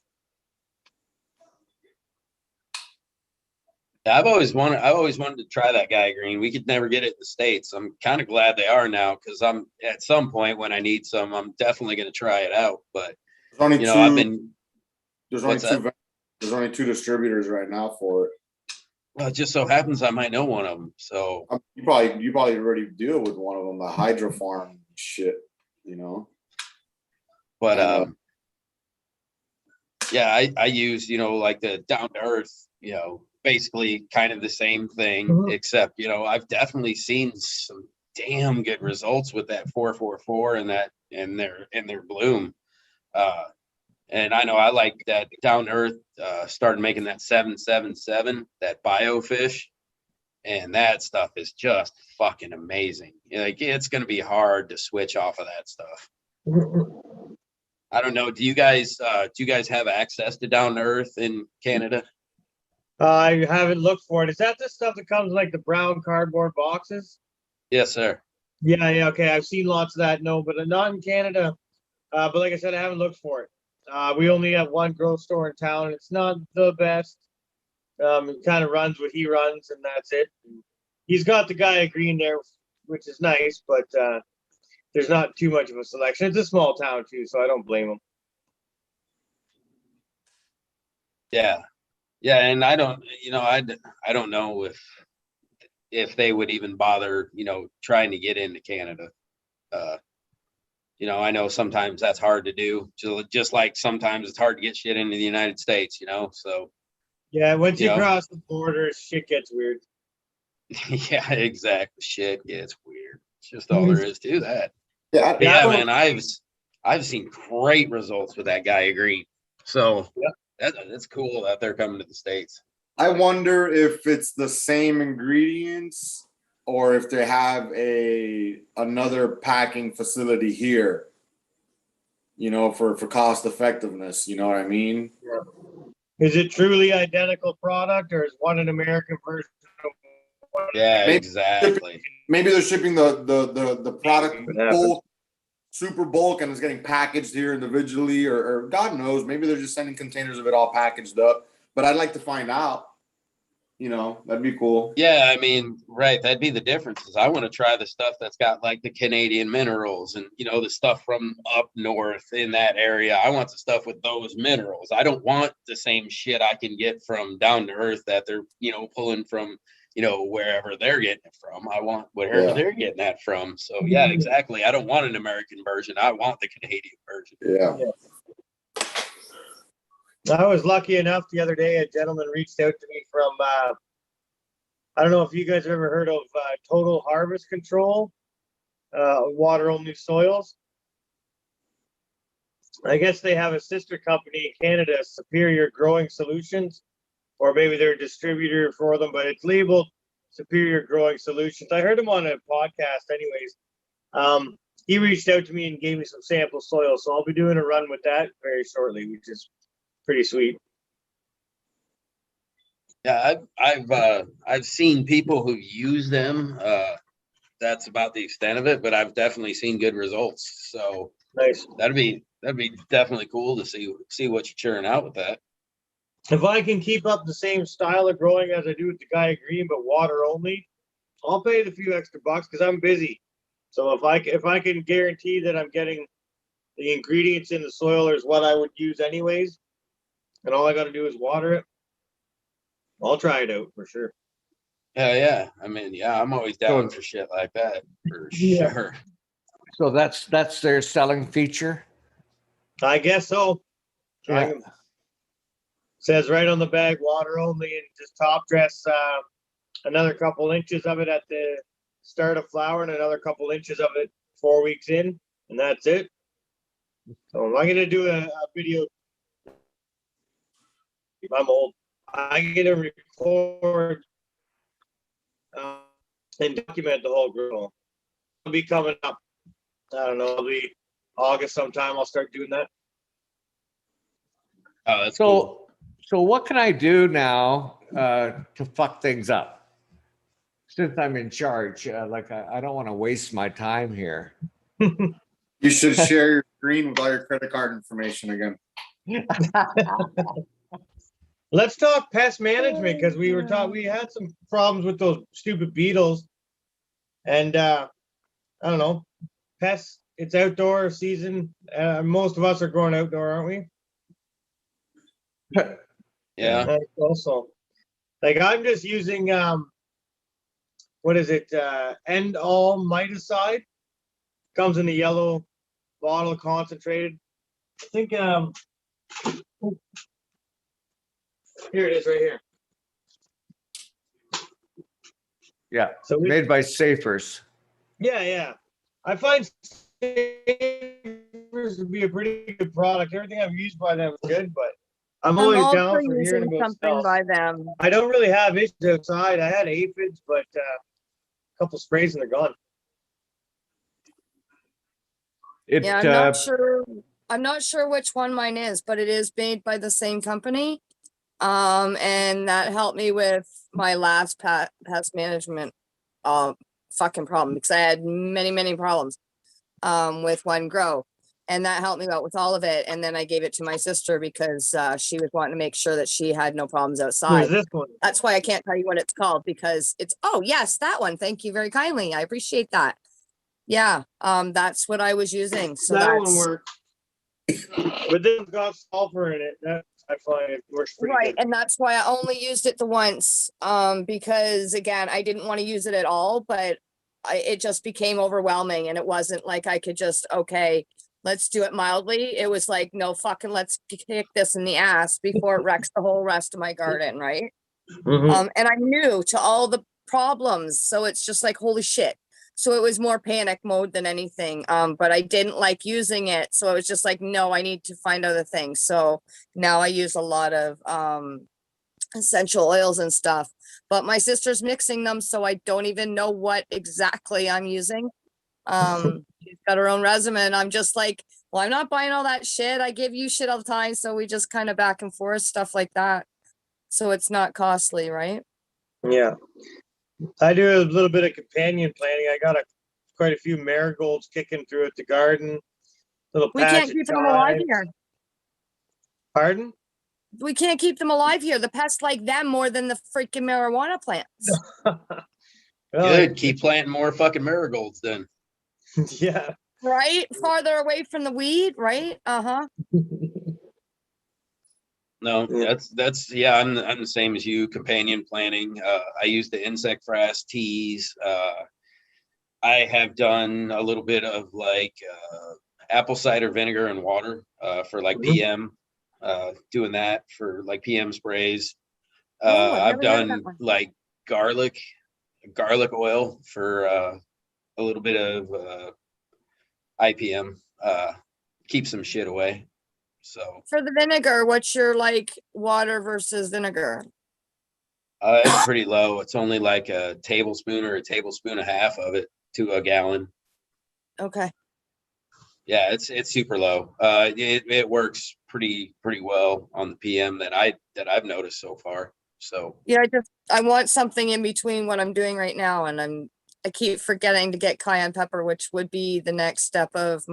I've always wanted to try that Gaia Green. We could never get it in the States. I'm kind of glad they are now because I'm at some point when I need some, I'm definitely going to try it out. But there's only you know, two. I've been. There's only What's two. that? There's only two distributors right now for it. Well, it just so happens I might know one of them. So You probably already deal with one of them, the Hydro Farm shit. You know. But yeah, I use, you know, like the Down to Earth, you know, basically kind of the same thing, except, you know, I've definitely seen some damn good results with that 444 and that and their bloom. And I know I like that Down to Earth started making that 777, that biofish, and that stuff is just fucking amazing. Like it's gonna be hard to switch off of that stuff. I don't know. Do you guys have access to Down to Earth in Canada? I haven't looked for it. Is that the stuff that comes in, like the brown cardboard boxes? Yes, sir. Yeah, okay. I've seen lots of that. No, but not in Canada. But like I said, I haven't looked for it. We only have one grow store in town, and it's not the best. It kind of runs what he runs, and that's it. He's got the Gaia Green there, which is nice, but there's not too much of a selection. It's a small town too, so I don't blame him. Yeah, and I don't, you know, I don't know if they would even bother, you know, trying to get into Canada. You know, I know sometimes that's hard to do, just like sometimes it's hard to get shit into the United States, you know. So yeah, once you know. cross the border, shit gets weird. Yeah, exactly. Shit gets weird. It's just all there is to that. Yeah, But yeah, man, I've seen great results with that Gaia Green. So that's cool that they're coming to the States. I wonder if it's the same ingredients or if they have another packing facility here, you know, for cost effectiveness. You know what I mean? Is it truly identical product, or is one an American version? Yeah, exactly. Maybe they're shipping the product bulk, super bulk, and it's getting packaged here individually, or God knows, maybe they're just sending containers of it all packaged up. But I'd like to find out. That'd be cool. Yeah, I mean, right. That'd be the difference. Is I want to try the stuff that's got like the Canadian minerals and the stuff from up north in that area. I want the stuff with those minerals. I don't want the same shit I can get from down to earth that they're pulling from wherever they're getting it from. I want wherever they're getting that from. So yeah, exactly. I don't want an American version. I want the Canadian version. Yeah. I was lucky enough the other day, a gentleman reached out to me from, I don't know if you guys have ever heard of Total Harvest Control, water only soils. I guess they have a sister company in Canada, Superior Growing Solutions, or maybe they're a distributor for them, but it's labeled Superior Growing Solutions. I heard him on a podcast anyways. He reached out to me and gave me some sample soil, so I'll be doing a run with that very shortly, which is pretty sweet. Yeah, I've seen people who use them. That's about the extent of it, but I've definitely seen good results. So nice. That'd be definitely cool to see what you churn out with that. If I can keep up the same style of growing as I do with the Gaia Green, but water only, I'll pay the few extra bucks because I'm busy. So if I can guarantee that I'm getting the ingredients in the soil is what I would use anyways, and all I got to do is water it, I'll try it out for sure. Yeah. I mean, yeah, I'm always down for shit like that for sure. So that's their selling feature. I guess so. Yeah. Says right on the bag, water only, and just top dress another couple inches of it at the start of flower and another couple inches of it 4 weeks in, and that's it. So am I going to do a video? I'm old. I'm going to record and document the whole grow. It'll be coming up. I don't know. It'll be August sometime. I'll start doing that. Oh, that's cool. So what can I do now to fuck things up? Since I'm in charge, I don't want to waste my time here. You should share your screen with all your credit card information again. Let's talk pest management because we had some problems with those stupid beetles, and I don't know, pests. It's outdoor season. Most of us are going outdoor, aren't we? Yeah. Also, like I'm just using what is it? End all miticide. Comes in the yellow bottle, concentrated. I think here it is, right here. Yeah. So made by Safers. Yeah. I find Safers to be a pretty good product. Everything I've used by them is good, but I'm always down for hearing about something stuff. by them. I don't really have issues outside. I had aphids, but a couple sprays and they're gone. Yeah, I'm not sure. I'm not sure which one mine is, but it is made by the same company. And that helped me with my last pest management fucking problem because I had many problems with one grow. And that helped me out with all of it. And then I gave it to my sister because she was wanting to make sure that she had no problems outside. Where's this one? That's why I can't tell you what it's called because it's, oh yes, that one. Thank you very kindly. I appreciate that. Yeah, that's what I was using. So that that's one worked. But then it's got sulfur in it. That I find it works pretty right. good. And that's why I only used it the once. Because again, I didn't want to use it at all, but it just became overwhelming. And it wasn't like I could just, okay, let's do it mildly. It was like, no fucking let's kick this in the ass before it wrecks the whole rest of my garden, right? Mhm. And I'm new to all the problems. So it's just like, holy shit. So it was more panic mode than anything. But I didn't like using it. So it was just like, no, I need to find other things. So now I use a lot of essential oils and stuff. But my sister's mixing them, so I don't even know what exactly I'm using. She's got her own regimen. And I'm just like, well, I'm not buying all that shit. I give you shit all the time. So we just kind of back and forth, stuff like that. So it's not costly, right? Yeah. I do a little bit of companion planting. I got quite a few marigolds kicking through at the garden. Little We patch can't of keep them alive chives. here. Pardon? we can't keep them alive here. The pests like them more than the freaking marijuana plants. Good. Keep planting more fucking marigolds then. Yeah. Right? Farther away from the weed, right? Uh-huh. No, that's yeah, I'm the same as you, companion planting. I use the insect frass teas. I have done a little bit of like apple cider vinegar and water for like PM, doing that for like PM sprays. I've done like garlic oil for a little bit of IPM, keep some shit away. So For the vinegar, what's your like water versus vinegar? it's pretty low. It's only like a tablespoon or a tablespoon and a half of it to a gallon. Okay. Yeah, it's super low. It works pretty well on the PM that I've noticed so far. So Yeah, I want something in between what I'm doing right now, and I keep forgetting to get cayenne pepper, which would be the next step of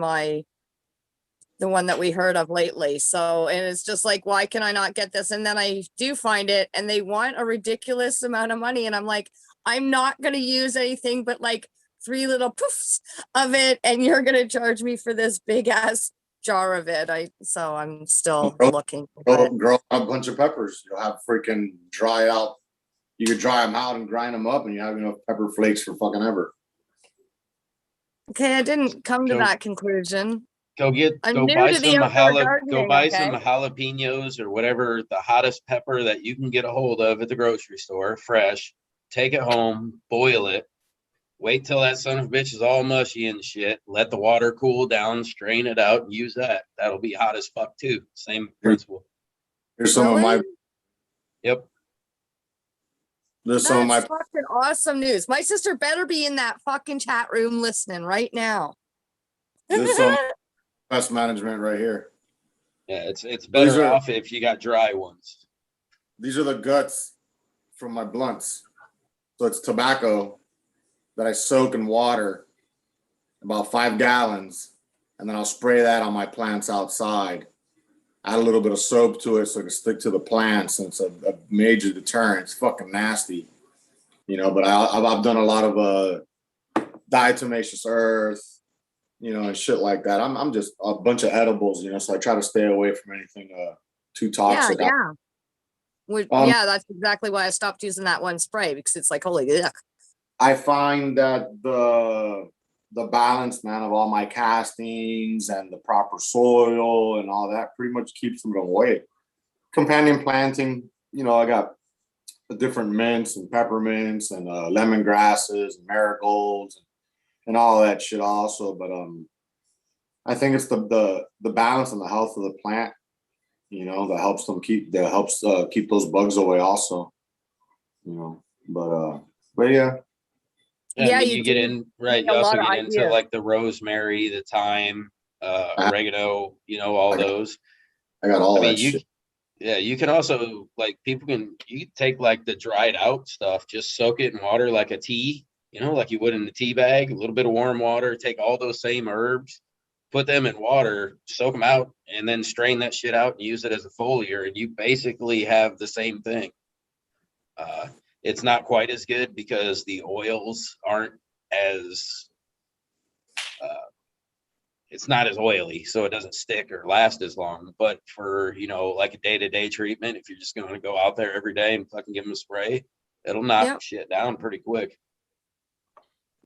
the one that we heard of lately. So, and it's just like, why can I not get this? And then I do find it, and they want a ridiculous amount of money, and I'm like, I'm not going to use anything but like 3 little poofs of it, and you're going to charge me for this big ass jar of it. So I'm still looking. Grow a bunch of peppers. You'll have freaking dry out. You could dry them out and grind them up, and you have enough pepper flakes for fucking ever. Okay, I didn't come to that conclusion. Go buy some jalapenos or whatever, the hottest pepper that you can get a hold of at the grocery store, fresh. Take it home, boil it. Wait till that son of a bitch is all mushy and shit. Let the water cool down, strain it out, and use that. That'll be hot as fuck too. Same principle. Here's some of my. Yep. There's some of my fucking awesome news. My sister better be in that fucking chat room listening right now. There's some pest management right here. Yeah, it's better off if you got dry ones. These are the guts from my blunts. So it's tobacco that I soak in water, about 5 gallons, and then I'll spray that on my plants outside. Add a little bit of soap to it so it can stick to the plants, and it's a major deterrent. It's fucking nasty, you know. But I've done a lot of diatomaceous earth, you know, and shit like that. I'm just a bunch of edibles, you know. So I try to stay away from anything too toxic. Yeah. Yeah, that's exactly why I stopped using that one spray, because it's like, holy yuck. I find that the balance, man, of all my castings and the proper soil and all that pretty much keeps them away. Companion planting, you know, I got the different mints and peppermints and lemongrasses and marigolds and all that shit also. But I think it's the balance and the health of the plant, you know, that helps keep those bugs away also, you know. But yeah. Yeah, you get in, right? You also get into like the rosemary, the thyme, oregano, you know, all those. I got all that shit. Yeah, you can also, like, you can take like the dried out stuff, just soak it in water like a tea, you know, like you would in the tea bag, a little bit of warm water, take all those same herbs, put them in water, soak them out, and then strain that shit out and use it as a foliar, and you basically have the same thing. It's not quite as good because the oils aren't as, it's not as oily, so it doesn't stick or last as long. But for, you know, like a day-to-day treatment, if you're just going to go out there every day and fucking give them a spray, it'll knock shit down pretty quick.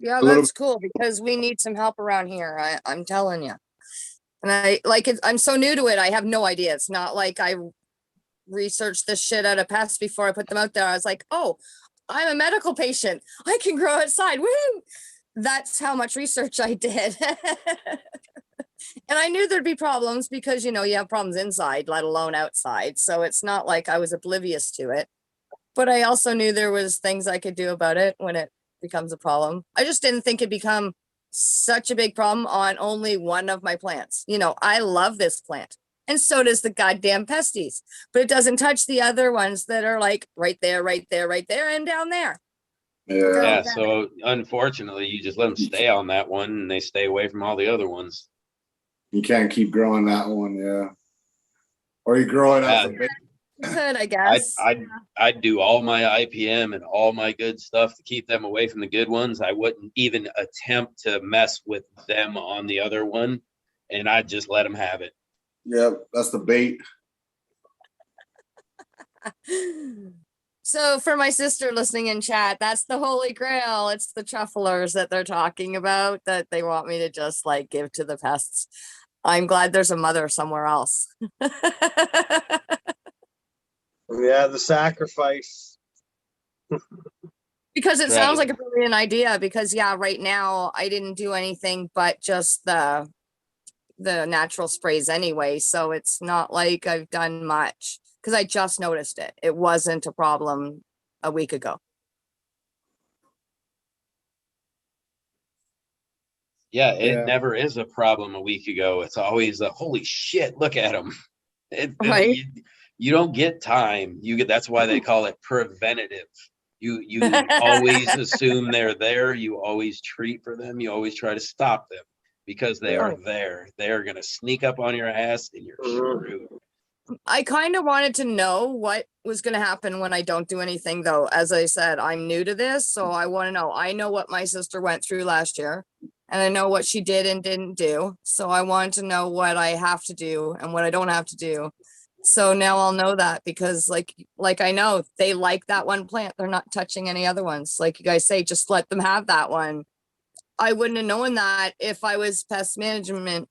Yeah, that's cool, because we need some help around here. I'm telling you. And I'm so new to it. I have no idea. It's not like I researched this shit out of pests before I put them out there. I was like, oh, I'm a medical patient. I can grow outside. Woo! That's how much research I did. And I knew there'd be problems because, you know, you have problems inside, let alone outside. So it's not like I was oblivious to it. But I also knew there was things I could do about it when it becomes a problem. I just didn't think it'd become such a big problem on only one of my plants. You know, I love this plant. And so does the goddamn pesties, but it doesn't touch the other ones that are like right there, and down there. Yeah. So unfortunately, you just let them stay on that one, and they stay away from all the other ones. You can't keep growing that one, yeah. Or you grow it as a base. Good, I guess. I'd do all my IPM and all my good stuff to keep them away from the good ones. I wouldn't even attempt to mess with them on the other one, and I'd just let them have it. Yeah, that's the bait. So for my sister listening in chat, that's the Holy Grail. It's the trufflers that they're talking about that they want me to just like give to the pests. I'm glad there's a mother somewhere else. Yeah, the sacrifice. Because it sounds Right. like a brilliant idea because yeah, right now I didn't do anything but just the natural sprays anyway. So it's not like I've done much because I just noticed it. It wasn't a problem a week ago. Yeah, it Yeah. never is a problem a week ago. It's always a holy shit, look at them. Right. You don't get time. That's why they call it preventative. You always assume they're there. You always treat for them. You always try to stop them because they are there. They are gonna sneak up on your ass and you're screwed. I kind of wanted to know what was going to happen when I don't do anything, though. As I said, I'm new to this, so I want to know. I know what my sister went through last year, and I know what she did and didn't do. So I want to know what I have to do and what I don't have to do. So now I'll know that because, like I know they like that one plant. They're not touching any other ones. Like you guys say, just let them have that one. I wouldn't have known that if I was pest management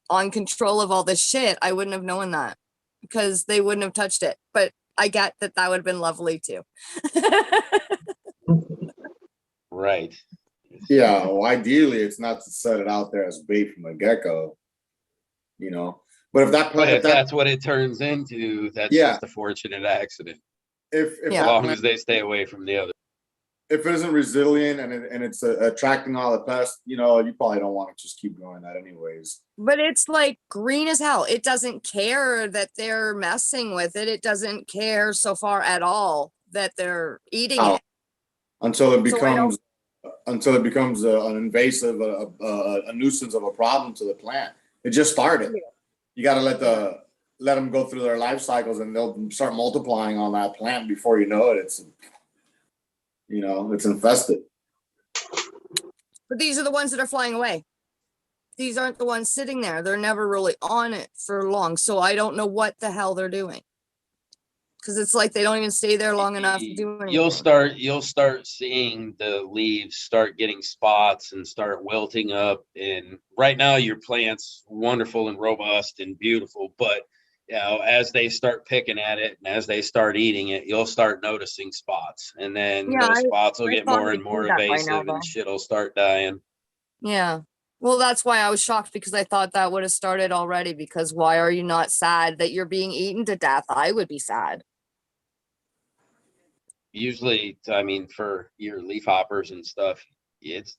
on control of all this shit. I wouldn't have known that. Because they wouldn't have touched it. But I get that that would have been lovely too. Right. Yeah, well, ideally, it's not to set it out there as bait from the get-go, you know. But if that But plant, if that's what it turns into, that's Yeah. just a fortunate accident. if As Yeah. that long plant, as they stay away from the other. if it isn't resilient and it's attracting all the pests, you know, you probably don't want to just keep growing that anyways. But it's like green as hell. It doesn't care that they're messing with it. It doesn't care so far at all that they're eating Oh. it. Until it So I don't- becomes an invasive, a nuisance of a problem to the plant. It just started. You got to let them go through their life cycles, and they'll start multiplying on that plant before you know it. It's infested. But these are the ones that are flying away. These aren't the ones sitting there. They're never really on it for long. So I don't know what the hell they're doing. Because it's like they don't even stay there long enough to do anything. You'll start seeing the leaves start getting spots and start wilting up. And right now your plant's wonderful and robust and beautiful, but you know, as they start picking at it and as they start eating it, you'll start noticing spots. And then Yeah, those spots will I get thought more I'd and more see that by now, evasive though. and shit'll start dying. Yeah. Well, that's why I was shocked because I thought that would have started already. Because why are you not sad that you're being eaten to death? I would be sad. Usually, I mean, for your leaf hoppers and stuff, it's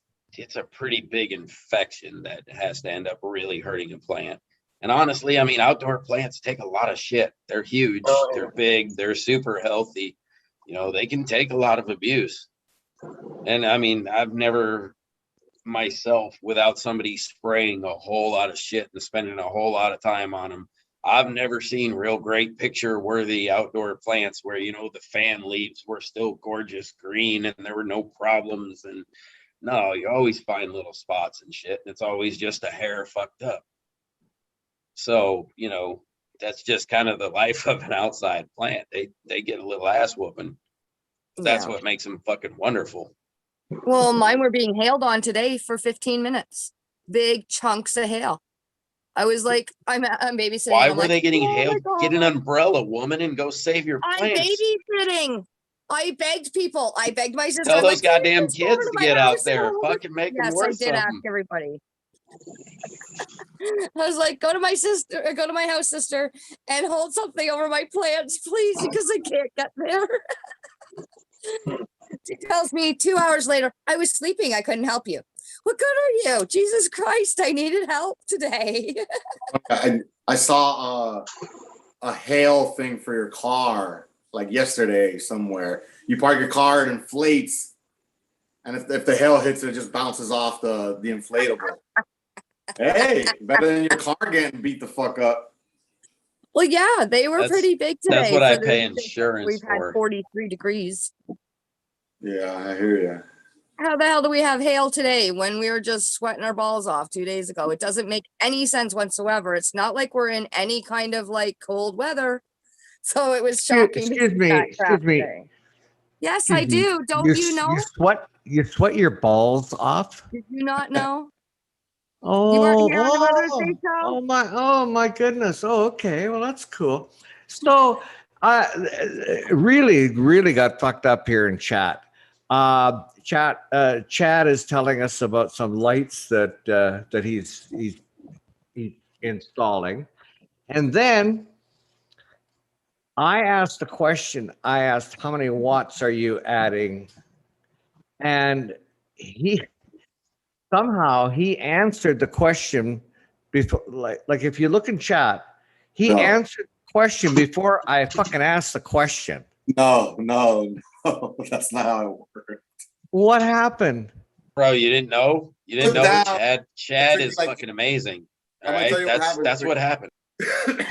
a pretty big infection that has to end up really hurting a plant. And honestly, I mean, outdoor plants take a lot of shit. They're huge, they're big, they're super healthy. You know, they can take a lot of abuse. And I mean, I've never myself, without somebody spraying a whole lot of shit and spending a whole lot of time on them, I've never seen real great picture worthy outdoor plants where, you know, the fan leaves were still gorgeous green and there were no problems. And no, you always find little spots and shit. And it's always just a hair fucked up. So, you know, that's just kind of the life of an outside plant. They get a little ass whooping. That's Yeah. what makes them fucking wonderful. Well, mine were being hailed on today for 15 minutes. Big chunks of hail. I was like, I'm babysitting. Why I'm were like, they getting "Oh my hailed? Get an God." umbrella, woman, and go save your I'm plants. babysitting. I begged people. I begged my sister. Tell I'm those like, "Can you goddamn just go over kids to to my get house out and there. hold it?" Fucking make them Yes, I worth did ask something. everybody. I was like, go to my sister, go to my house, sister, and hold something over my plants, please, because I can't get there. She tells me 2 hours later, I was sleeping. I couldn't help you. What good are you? Jesus Christ, I needed help today. I saw a hail thing for your car like yesterday somewhere. You park your car, it inflates, and if the hail hits it, it just bounces off the inflatable. Hey, better than your car getting beat the fuck up. Well, yeah, they were That's- pretty big today. That's what I for the pay day that insurance We've had for. 43 degrees. Yeah, I hear you. How the hell do we have hail today when we were just sweating our balls off 2 days ago? It doesn't make any sense whatsoever. It's not like we're in any kind of like cold weather. So it was shocking. to Excuse see me, that crap excuse me. today. Yes, I Excuse me. do. Don't you know? You sweat your balls off? Did you not know? Oh, You weren't here on the Mother's Day show? oh my goodness. Oh, okay. Well, that's cool. So I really got fucked up here in chat. Chad is telling us about some lights that he's installing. And then I asked a question. I asked, how many watts are you adding? And he answered the question before, like if you look in chat, he No. answered the question before I fucking asked the question. No, that's not how it works. What happened? Bro, you didn't know? You didn't Put know down. Chad? Chad It's is like- fucking amazing. I'm All gonna right, tell you what happened. that's what happened.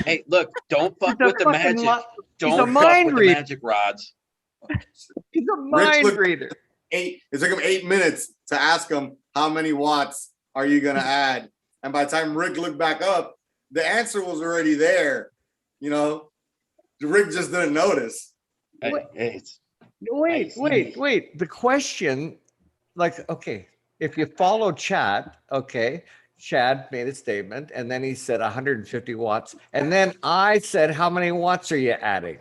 Hey, look, don't fuck He's a with the fucking magic. he's a Don't fuck mind with the reader. magic rods. He's a mind looked- reader. It took him 8 minutes to ask him how many watts are you gonna add, and by the time Rick looked back up, the answer was already there. You know, Rick just didn't notice. Hey, Wait. hey, it's Wait. The question, like, okay, if you follow Chad, okay, Chad made a statement and then he said 150 watts. And then I said, how many watts are you adding?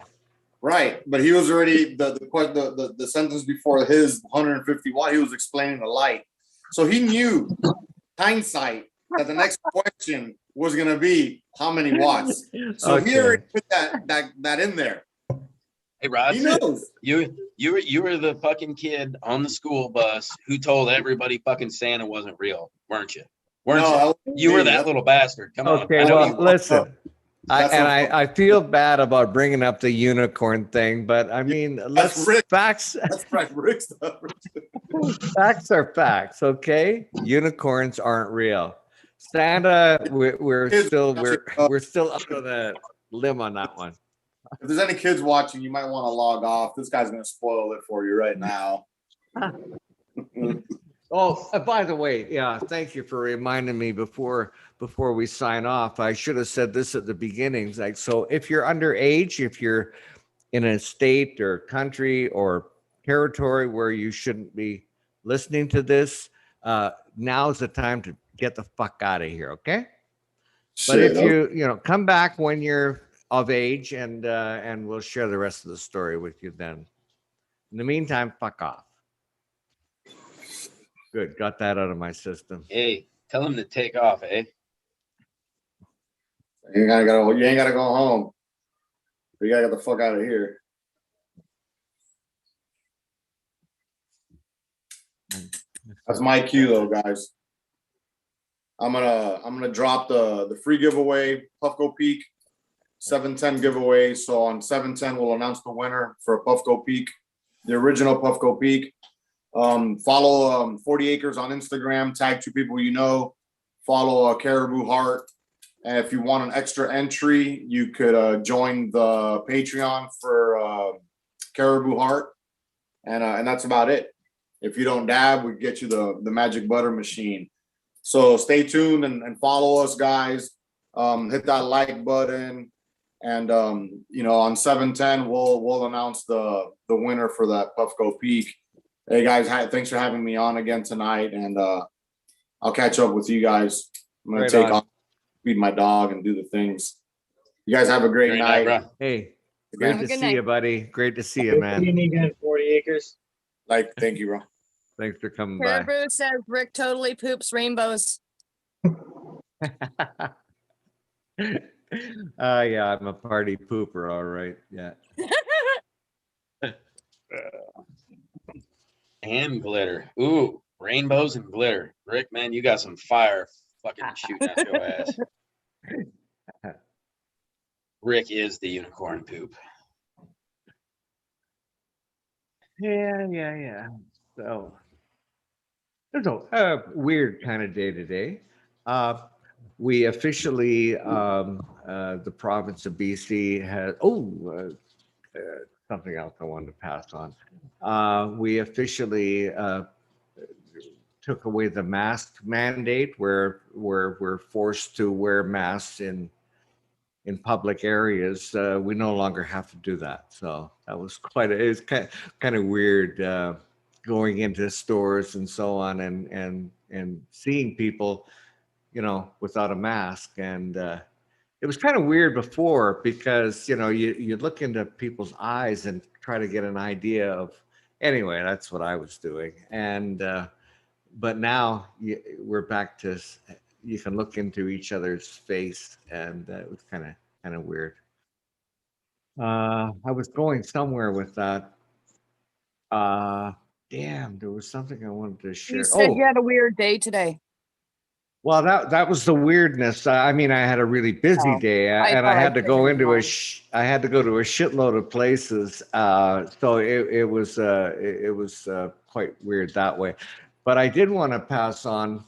Right, but he was already the sentence before his 150 watt. He was explaining the light, so he knew hindsight that the next question was gonna be how many watts. So he Okay. already put that in there. hey, Rod. He knows. You were the fucking kid on the school bus who told everybody fucking Santa wasn't real, weren't you? Weren't you? No, You were that little bastard. Come on. Okay, I know well, you were. listen. That's what- I feel bad about bringing up the unicorn thing, but I mean, Rick. facts That's right, Rick stuff. facts are facts, okay? Unicorns aren't real. Santa, we're Kids still watching, we're still up on the limb on that one. If there's any kids watching, you might want to log off. This guy's gonna spoil it for you right now. Oh, by the way, yeah, thank you for reminding me before we sign off. I should have said this at the beginning. Like, so if you're underage, if you're in a state or country or territory where you shouldn't be listening to this, now's the time to get the fuck out of here, okay? But if you come back when you're of age, and we'll share the rest of the story with you then. In the meantime, fuck off. Good, got that out of my system. Hey, tell him to take off, eh? You ain't gotta go home. You gotta get the fuck out of here. That's my cue though, guys. I'm gonna drop the free giveaway, Puffco Peak 710 giveaway. So on 710 we'll announce the winner for Puffco Peak, the original Puffco Peak. Follow 40 Acres on Instagram, tag 2 people you know, follow Caribou Heart. And if you want an extra entry, you could join the Patreon for Caribou Heart. And that's about it. If you don't dab, we get you the magic butter machine. So stay tuned and follow us, guys. Hit that like button. And on 710, we'll announce the winner for that Puffco Peak. Hey guys, thanks for having me on again tonight, and I'll catch up with you guys. I'm gonna take off, feed my dog, and do the things. You guys have a great night. bro. Hey, great Have a to good see night. you, buddy. Great to see you, man. Again, 40 acres. Thank you, bro. Thanks for coming by. Caribou says Rick totally poops rainbows. Yeah, I'm a party pooper, all right. Yeah. And glitter. Ooh, rainbows and glitter. Rick, man, you got some fire fucking shooting at your ass. Rick is the unicorn poop. Yeah. So it's a weird kind of day today. we officially, the province of BC has, something else I wanted to pass on. We officially took away the mask mandate where we're forced to wear masks in public areas. We no longer have to do that. So that was it's kind of weird going into stores and so on and seeing people, without a mask. And it was kind of weird before because, you look into people's eyes and try to get an idea of, anyway, that's what I was doing. And, but now we're back to, you can look into each other's face, and it was kind of weird. I was going somewhere with that. Damn, there was something I wanted to share. You said you had a weird day today. Well, that was the weirdness. I mean, I had a really busy day, and I had to go into I had to go to a shitload of places. So it was quite weird that way. But I did want to pass on.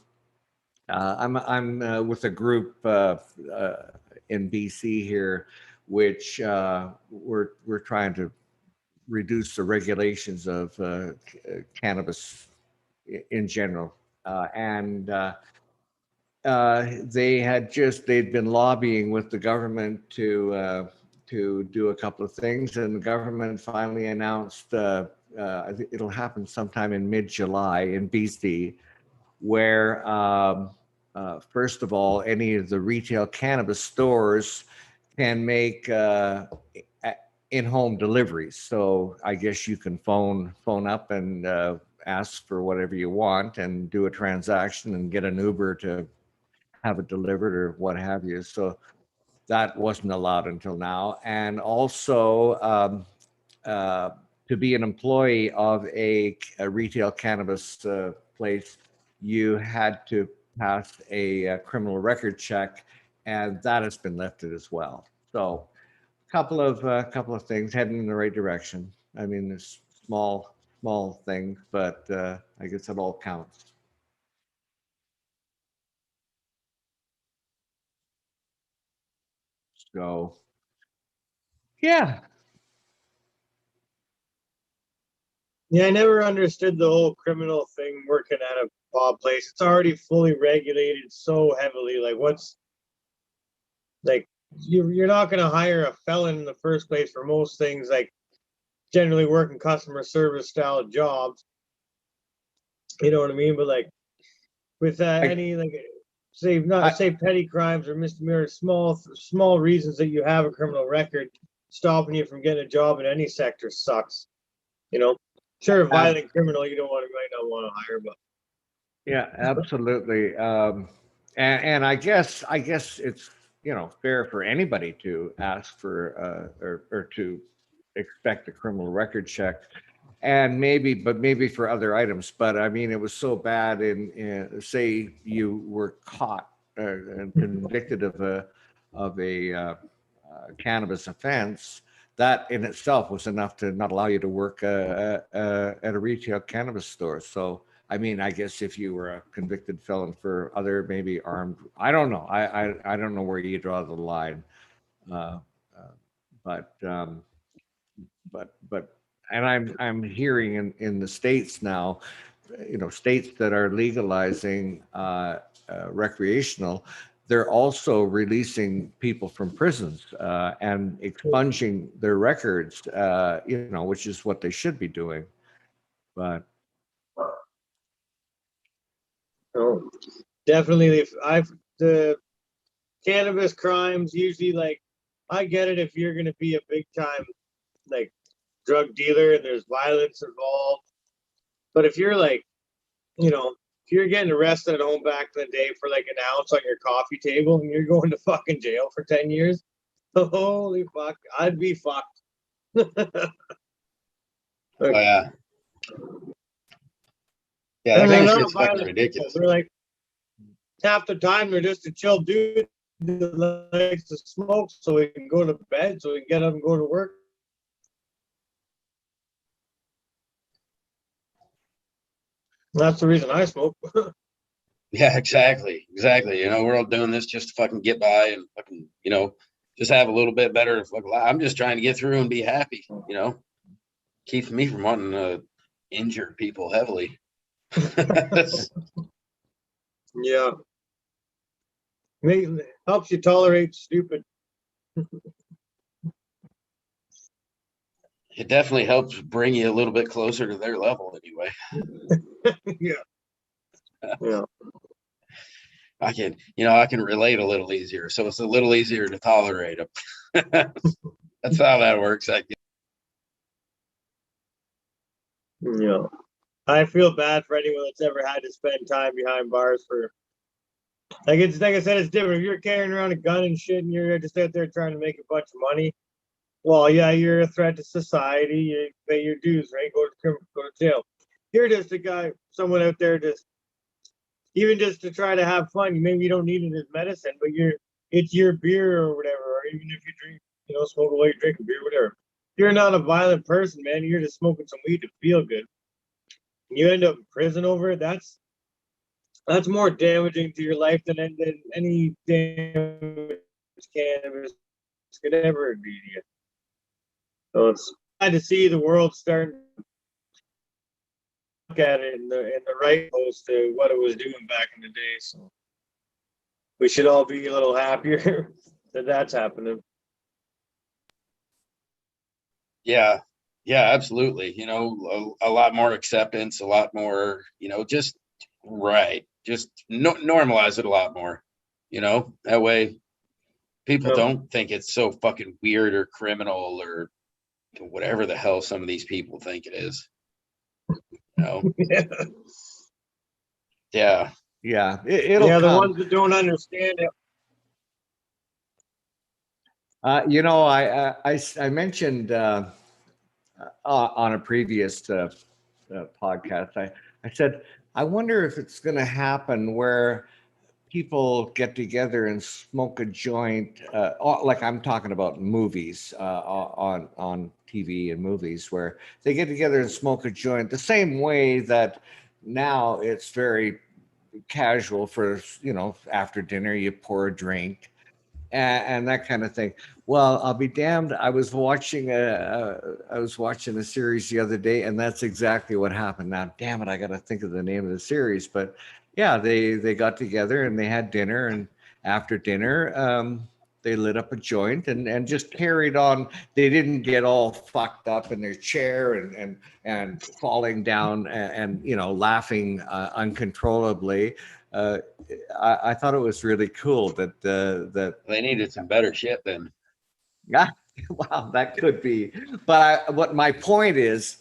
I'm with a group in BC here, which we're trying to reduce the regulations of cannabis in general, and they'd been lobbying with the government to do a couple of things, and the government finally announced I think it'll happen sometime in mid-July in BC, where first of all, any of the retail cannabis stores can make in-home deliveries. So I guess you can phone up and ask for whatever you want and do a transaction and get an Uber to have it delivered or what have you. So that wasn't allowed until now. And also to be an employee of a retail cannabis place, you had to pass a criminal record check, and that has been lifted as well. So couple of things heading in the right direction. I mean, there's small things, but I guess it all counts. So, yeah. Yeah, I never understood the whole criminal thing working at a Bob place. It's already fully regulated so heavily. Like, what's like, you're not going to hire a felon in the first place for most things, like generally working customer service style jobs. You know what I mean? But like with any like say petty crimes or misdemeanors, small reasons that you have a criminal record, stopping you from getting a job in any sector sucks. Sure, a violent criminal might not want to hire, but yeah, absolutely. And I guess it's fair for anybody to ask for or to expect a criminal record check, and maybe for other items. But I mean, it was so bad in say you were caught and convicted of a cannabis offense. That in itself was enough to not allow you to work at a retail cannabis store. So, I mean, I guess if you were a convicted felon for other maybe armed, I don't know. I don't know where you draw the line. But and I'm hearing in the States now, states that are legalizing recreational, they're also releasing people from prisons and expunging their records, which is what they should be doing. But definitely, the cannabis crimes usually, like, I get it if you're going to be a big time like drug dealer and there's violence involved, but if you're like, if you're getting arrested at home back in the day for like an ounce on your coffee table and you're going to fucking jail for 10 years, holy fuck, I'd be fucked. Oh, yeah. Yeah, that And kind they're of not shit's fucking violent. ridiculous. They're like, half the time they're just a chill dude that likes to smoke so he can go to bed, so he can get up and go to work. That's the reason I smoke. Yeah, exactly. Exactly. You know, we're all doing this just to fucking get by and fucking, you know, just have a little bit better. I'm just trying to get through and be happy, you know, keeps me from wanting to injure people heavily. Yeah. Helps you tolerate stupid. It definitely helps bring you a little bit closer to their level anyway. Yeah. Yeah. I can relate a little easier. So it's a little easier to tolerate them. That's how that works, I guess. Yeah. I feel bad for anyone that's ever had to spend time behind bars for it's like I said, it's different. If you're carrying around a gun and shit and you're just out there trying to make a bunch of money, well, yeah, you're a threat to society. You pay your dues, right? Go to jail. You're just a guy, someone out there just even just to try to have fun. Maybe you don't need it as medicine, but it's your beer or whatever, or even if you drink, smoke while you're drinking beer, whatever. You're not a violent person, man. You're just smoking some weed to feel good. You end up in prison over it. That's more damaging to your life than any damage cannabis could ever do to you. So it's sad to see the world starting to look at it in the right post to what it was doing back in the day. So we should all be a little happier that that's happening. Yeah, absolutely. You know, a lot more acceptance, a lot more, just right. Just normalize it a lot more, that way people don't think it's so fucking weird or criminal or whatever the hell some of these people think it is. Yeah. Yeah. It'll the come. ones that don't understand it. I mentioned on a previous podcast, I said, I wonder if it's going to happen where people get together and smoke a joint, like I'm talking about movies on TV and movies, where they get together and smoke a joint the same way that now it's very casual for, after dinner, you pour a drink and that kind of thing. Well, I'll be damned. I was watching a series the other day, and that's exactly what happened. Now, damn it, I got to think of the name of the series. But yeah, they got together and they had dinner, and after dinner, they lit up a joint and just carried on. They didn't get all fucked up in their chair and falling down and laughing uncontrollably. I thought it was really cool that they needed some better shit then. Yeah, wow, that could be. But what my point is,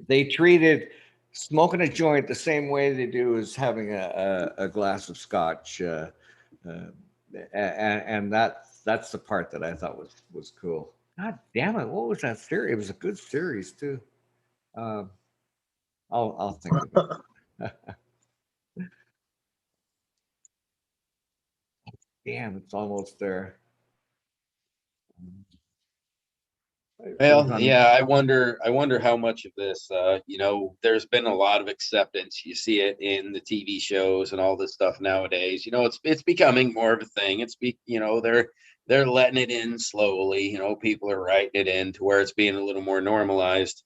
they treated smoking a joint the same way they do as having a glass of scotch, and that's the part that I thought was cool. God damn it! What was that series? It was a good series too. I'll think of it. Damn, it's almost there. Well, yeah, I wonder how much of this, there's been a lot of acceptance. You see it in the TV shows and all this stuff nowadays. It's becoming more of a thing. They're letting it in slowly. People are writing it in to where it's being a little more normalized.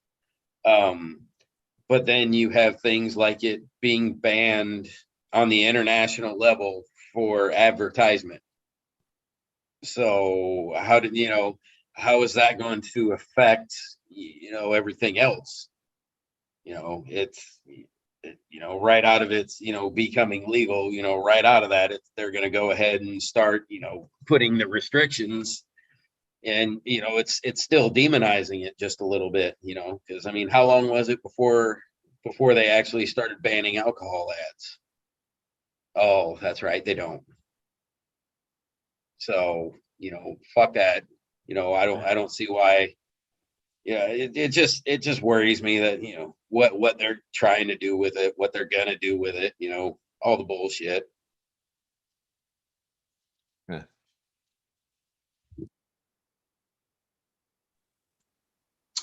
But then you have things like it being banned on the international level for advertisement. So how is that going to affect everything else? It's right out of its becoming legal, right out of that, they're going to go ahead and start putting the restrictions, and it's still demonizing it just a little bit, because I mean, how long was it before they actually started banning alcohol ads? Oh, that's right, they don't. So fuck that. I don't see why. Yeah, it just worries me that what they're trying to do with it, what they're gonna do with it, all the bullshit. Yeah.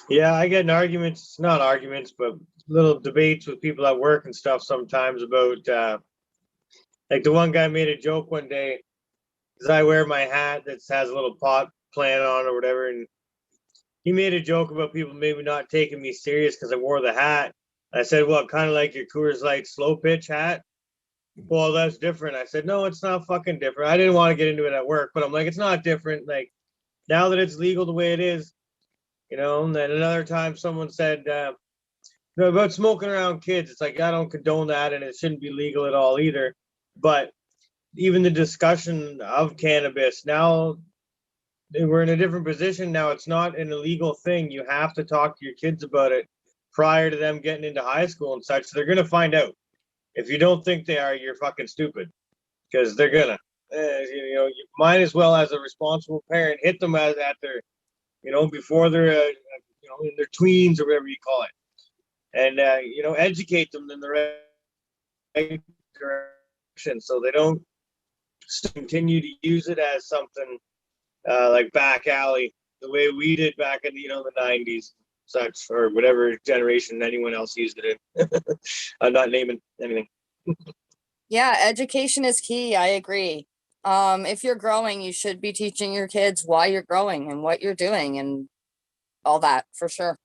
Yeah, I get in arguments, not arguments, but little debates with people at work and stuff sometimes about Like the one guy made a joke one day, because I wear my hat that has a little pot plant on or whatever, and he made a joke about people maybe not taking me serious because I wore the hat. I said, well, kind of like your Coors Light slow pitch hat. Well, that's different. I said, no, it's not fucking different. I didn't want to get into it at work, but I'm like, it's not different. Like now that it's legal the way it is, you know. And then another time someone said, about smoking around kids. It's like, I don't condone that, and it shouldn't be legal at all either. But even the discussion of cannabis now, we're in a different position now. It's not an illegal thing. You have to talk to your kids about it prior to them getting into high school and such. So they're going to find out. If you don't think they are, you're fucking stupid, because they're gonna. You know, you might as well, as a responsible parent, hit them at their, you know, before they're, you know, in their tweens or whatever you call it, and you know, educate them in the right direction so they don't continue to use it as something like back alley, the way we did back in, you know, the 90s, such, or whatever generation anyone else used it in. I'm not naming anything. Yeah, education is key. I agree. If you're growing, you should be teaching your kids why you're growing and what you're doing and all that, for sure.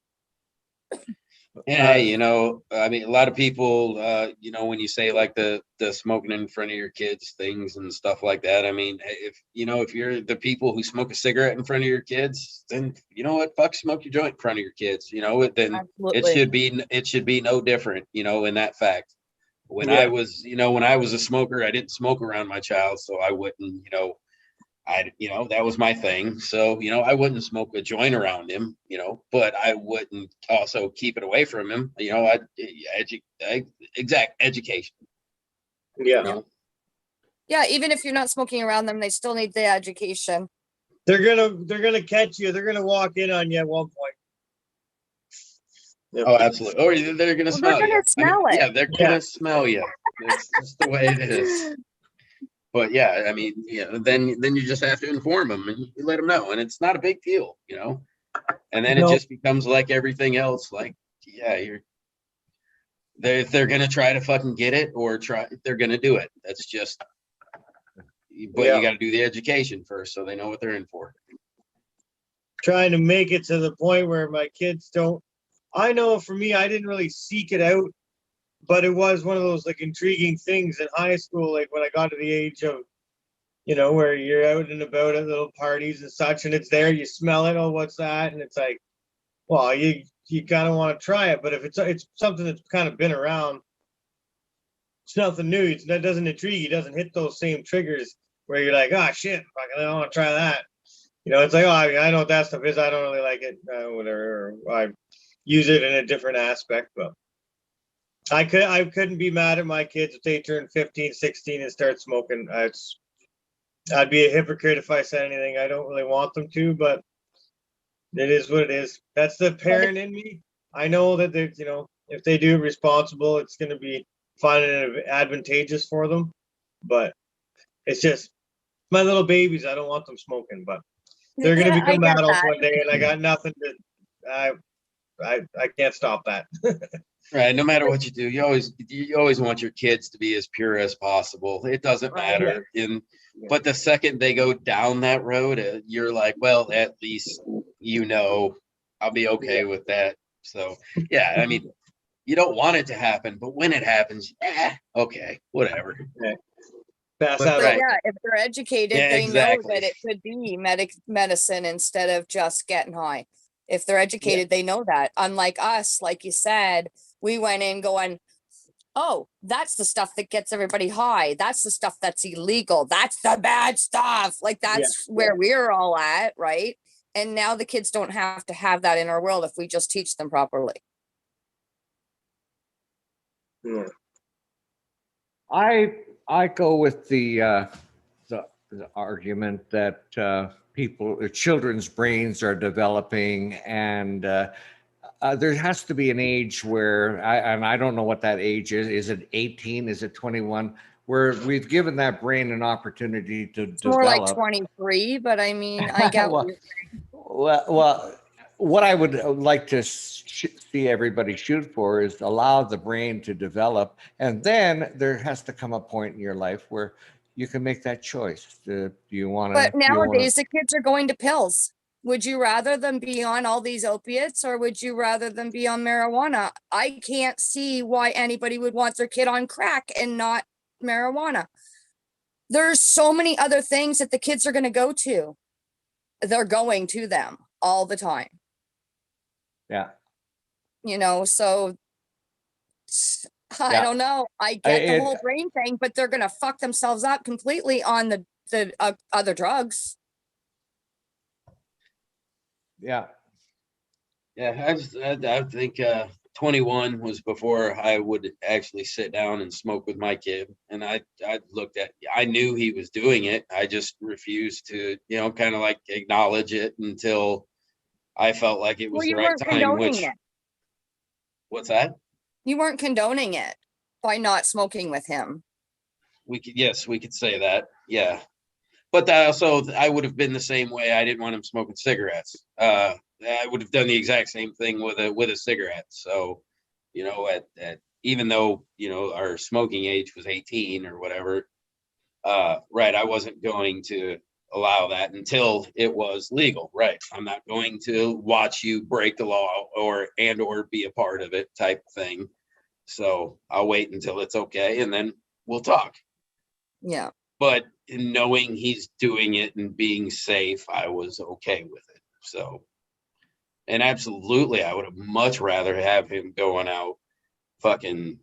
Yeah, you know, I mean, a lot of people, you know, when you say like the smoking in front of your kids things and stuff like that, I mean, if you know, if you're the people who smoke a cigarette in front of your kids, then you know what, fuck, smoke your joint in front of your kids. You know, then Absolutely. it should be no different. You know, in that fact, when Yeah. I was, you know, when I was a smoker, I didn't smoke around my child, so I wouldn't, you know. You know, that was my thing. So, you know, I wouldn't smoke a joint around him, you know, but I wouldn't also keep it away from him. You know, exact education. Yeah. You know? Yeah, even if you're not smoking around them, they still need the education. They're gonna catch you. They're gonna walk in on you at one point. Yeah. Oh, absolutely. Or they're going to Well, smell they're you. gonna smell it. Yeah, they're going to smell you. It's just the way it is. But yeah, I mean, you know, then you just have to inform them and you let them know, and it's not a big deal, you know. And then it just becomes like everything else. Like, yeah, they're gonna try to fucking get it, or they're gonna do it. That's just. But you got to do the education first, so they know what they're in for. Trying to make it to the point where my kids don't. I know for me, I didn't really seek it out, but it was one of those like intriguing things in high school. Like when I got to the age of, you know, where you're out and about at little parties and such, and it's there, you smell it. Oh, what's that? And it's like, well, you kind of want to try it, but if it's something that's kind of been around, it's nothing new. That doesn't intrigue you. It doesn't hit those same triggers where you're like, oh shit, fucking, I want to try that. You know, it's like, oh, I know what that stuff is. I don't really like it, whatever. Or I use it in a different aspect, but I couldn't be mad at my kids if they turn 15, 16 and start smoking. I'd be a hypocrite if I said anything. I don't really want them to, but it is what it is. That's the parent in me. I know that they, you know, if they do it responsible, it's going to be fun and advantageous for them. But it's just my little babies. I don't want them smoking, but they're going to become adults one day, and I got nothing to. I can't stop that. Right. No matter what you do, you always want your kids to be as pure as possible. It doesn't matter. But the second they go down that road, you're like, well, at least, you know, I'll be okay with that. So yeah, I mean, you don't want it to happen, but when it happens, okay, whatever. Pass But out. yeah, if they're educated, they know that it could be medicine instead of just getting high. If they're educated, they know that. Unlike us, like you said, we went in going, oh, that's the stuff that gets everybody high. That's the stuff that's illegal. That's the bad stuff. Like that's where we're all at, right? And now the kids don't have to have that in our world if we just teach them properly. Yeah. I go with the argument that children's brains are developing, and there has to be an age where I don't know what that age is. Is it 18? Is it 21? Where we've given that brain an opportunity to It's develop. more like 23, but I mean, I get well, what I would like to see everybody shoot for is allow the brain to develop. And then there has to come a point in your life where you can make that choice. Do you want to? But nowadays, the kids are going to pills. Would you rather them be on all these opiates or would you rather them be on marijuana? I can't see why anybody would want their kid on crack and not marijuana. There's so many other things that the kids are going to go to. They're going to them all the time. Yeah. You know, so I Yeah. don't know. I get the whole brain thing, but they're going to fuck themselves up completely on the other drugs. Yeah. Yeah, I think 21 was before I would actually sit down and smoke with my kid. And I knew he was doing it. I just refused to, kind of like acknowledge it until I felt like it was the right time. What's that? You weren't condoning it by not smoking with him. We could say that. Yeah. But I would have been the same way. I didn't want him smoking cigarettes. I would have done the exact same thing with a cigarette. So, even though, our smoking age was 18 or whatever, right, I wasn't going to allow that until it was legal. Right. I'm not going to watch you break the law or be a part of it type thing. So I'll wait until it's okay and then we'll talk. Yeah. But knowing he's doing it and being safe, I was okay with it. So, and absolutely, I would have much rather have him going out, fucking,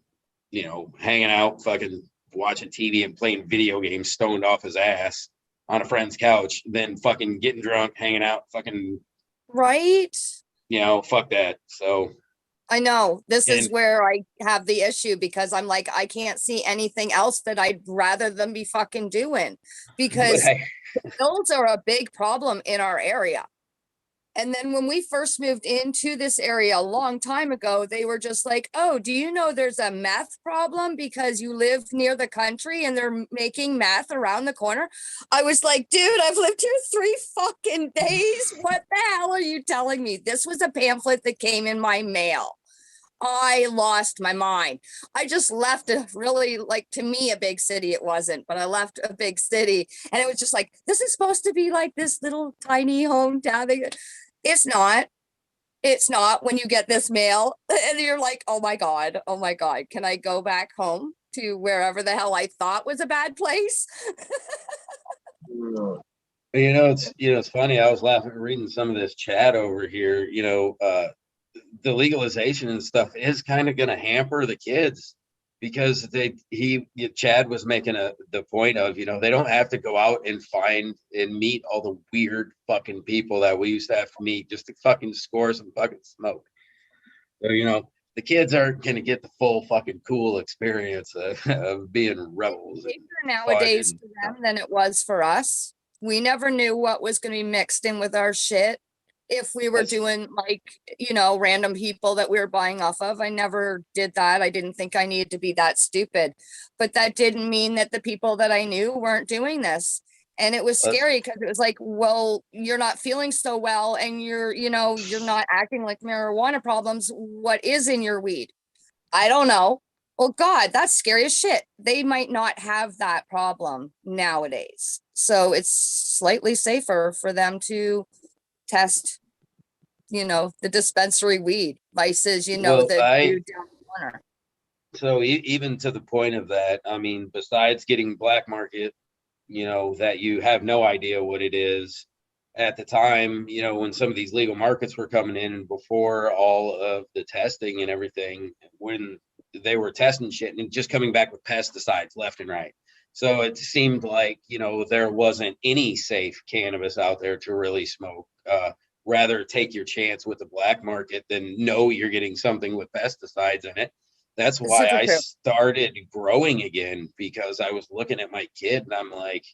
hanging out, fucking watching TV and playing video games stoned off his ass on a friend's couch than fucking getting drunk, hanging out, fucking. Right. Fuck that. So. I know this is where I have the issue because I'm like, I can't see anything else that I'd rather them be fucking doing because pills are a big problem in our area. And then when we first moved into this area a long time ago, they were just like, oh, do you know there's a meth problem because you live near the country and they're making meth around the corner? I was like, dude, I've lived here 3 fucking days. What the hell are you telling me? This was a pamphlet that came in my mail. I lost my mind. I just left a really, to me, a big city. It wasn't, but I left a big city and it was just like, this is supposed to be like this little tiny hometown. It's not. It's not when you get this mail and you're like, oh my God, can I go back home to wherever the hell I thought was a bad place? It's funny. I was laughing reading some of this chat over here, the legalization and stuff is kind of going to hamper the kids because Chad was making the point of, they don't have to go out and find and meet all the weird fucking people that we used to have to meet just to fucking score some fucking smoke. So, the kids aren't going to get the full fucking cool experience of being rebels. It's nowadays for them than it was for us. We never knew what was going to be mixed in with our shit. If we were doing random people that we were buying off of, I never did that. I didn't think I needed to be that stupid, but that didn't mean that the people that I knew weren't doing this. And it was scary because it was like, well, you're not feeling so well and you're not acting like marijuana problems. What is in your weed? I don't know. Well, God, that's scary as shit. They might not have that problem nowadays. So it's slightly safer for them to test, the dispensary weed vices, the dude down the corner. So even to the point of that, I mean, besides getting black market, that you have no idea what it is at the time, when some of these legal markets were coming in and before all of the testing and everything, when they were testing shit and just coming back with pesticides left and right. So it seemed like, there wasn't any safe cannabis out there to really smoke. Rather take your chance with the black market than know you're getting something with pesticides in it. That's why I started growing again, because I was looking at my kid and I'm like,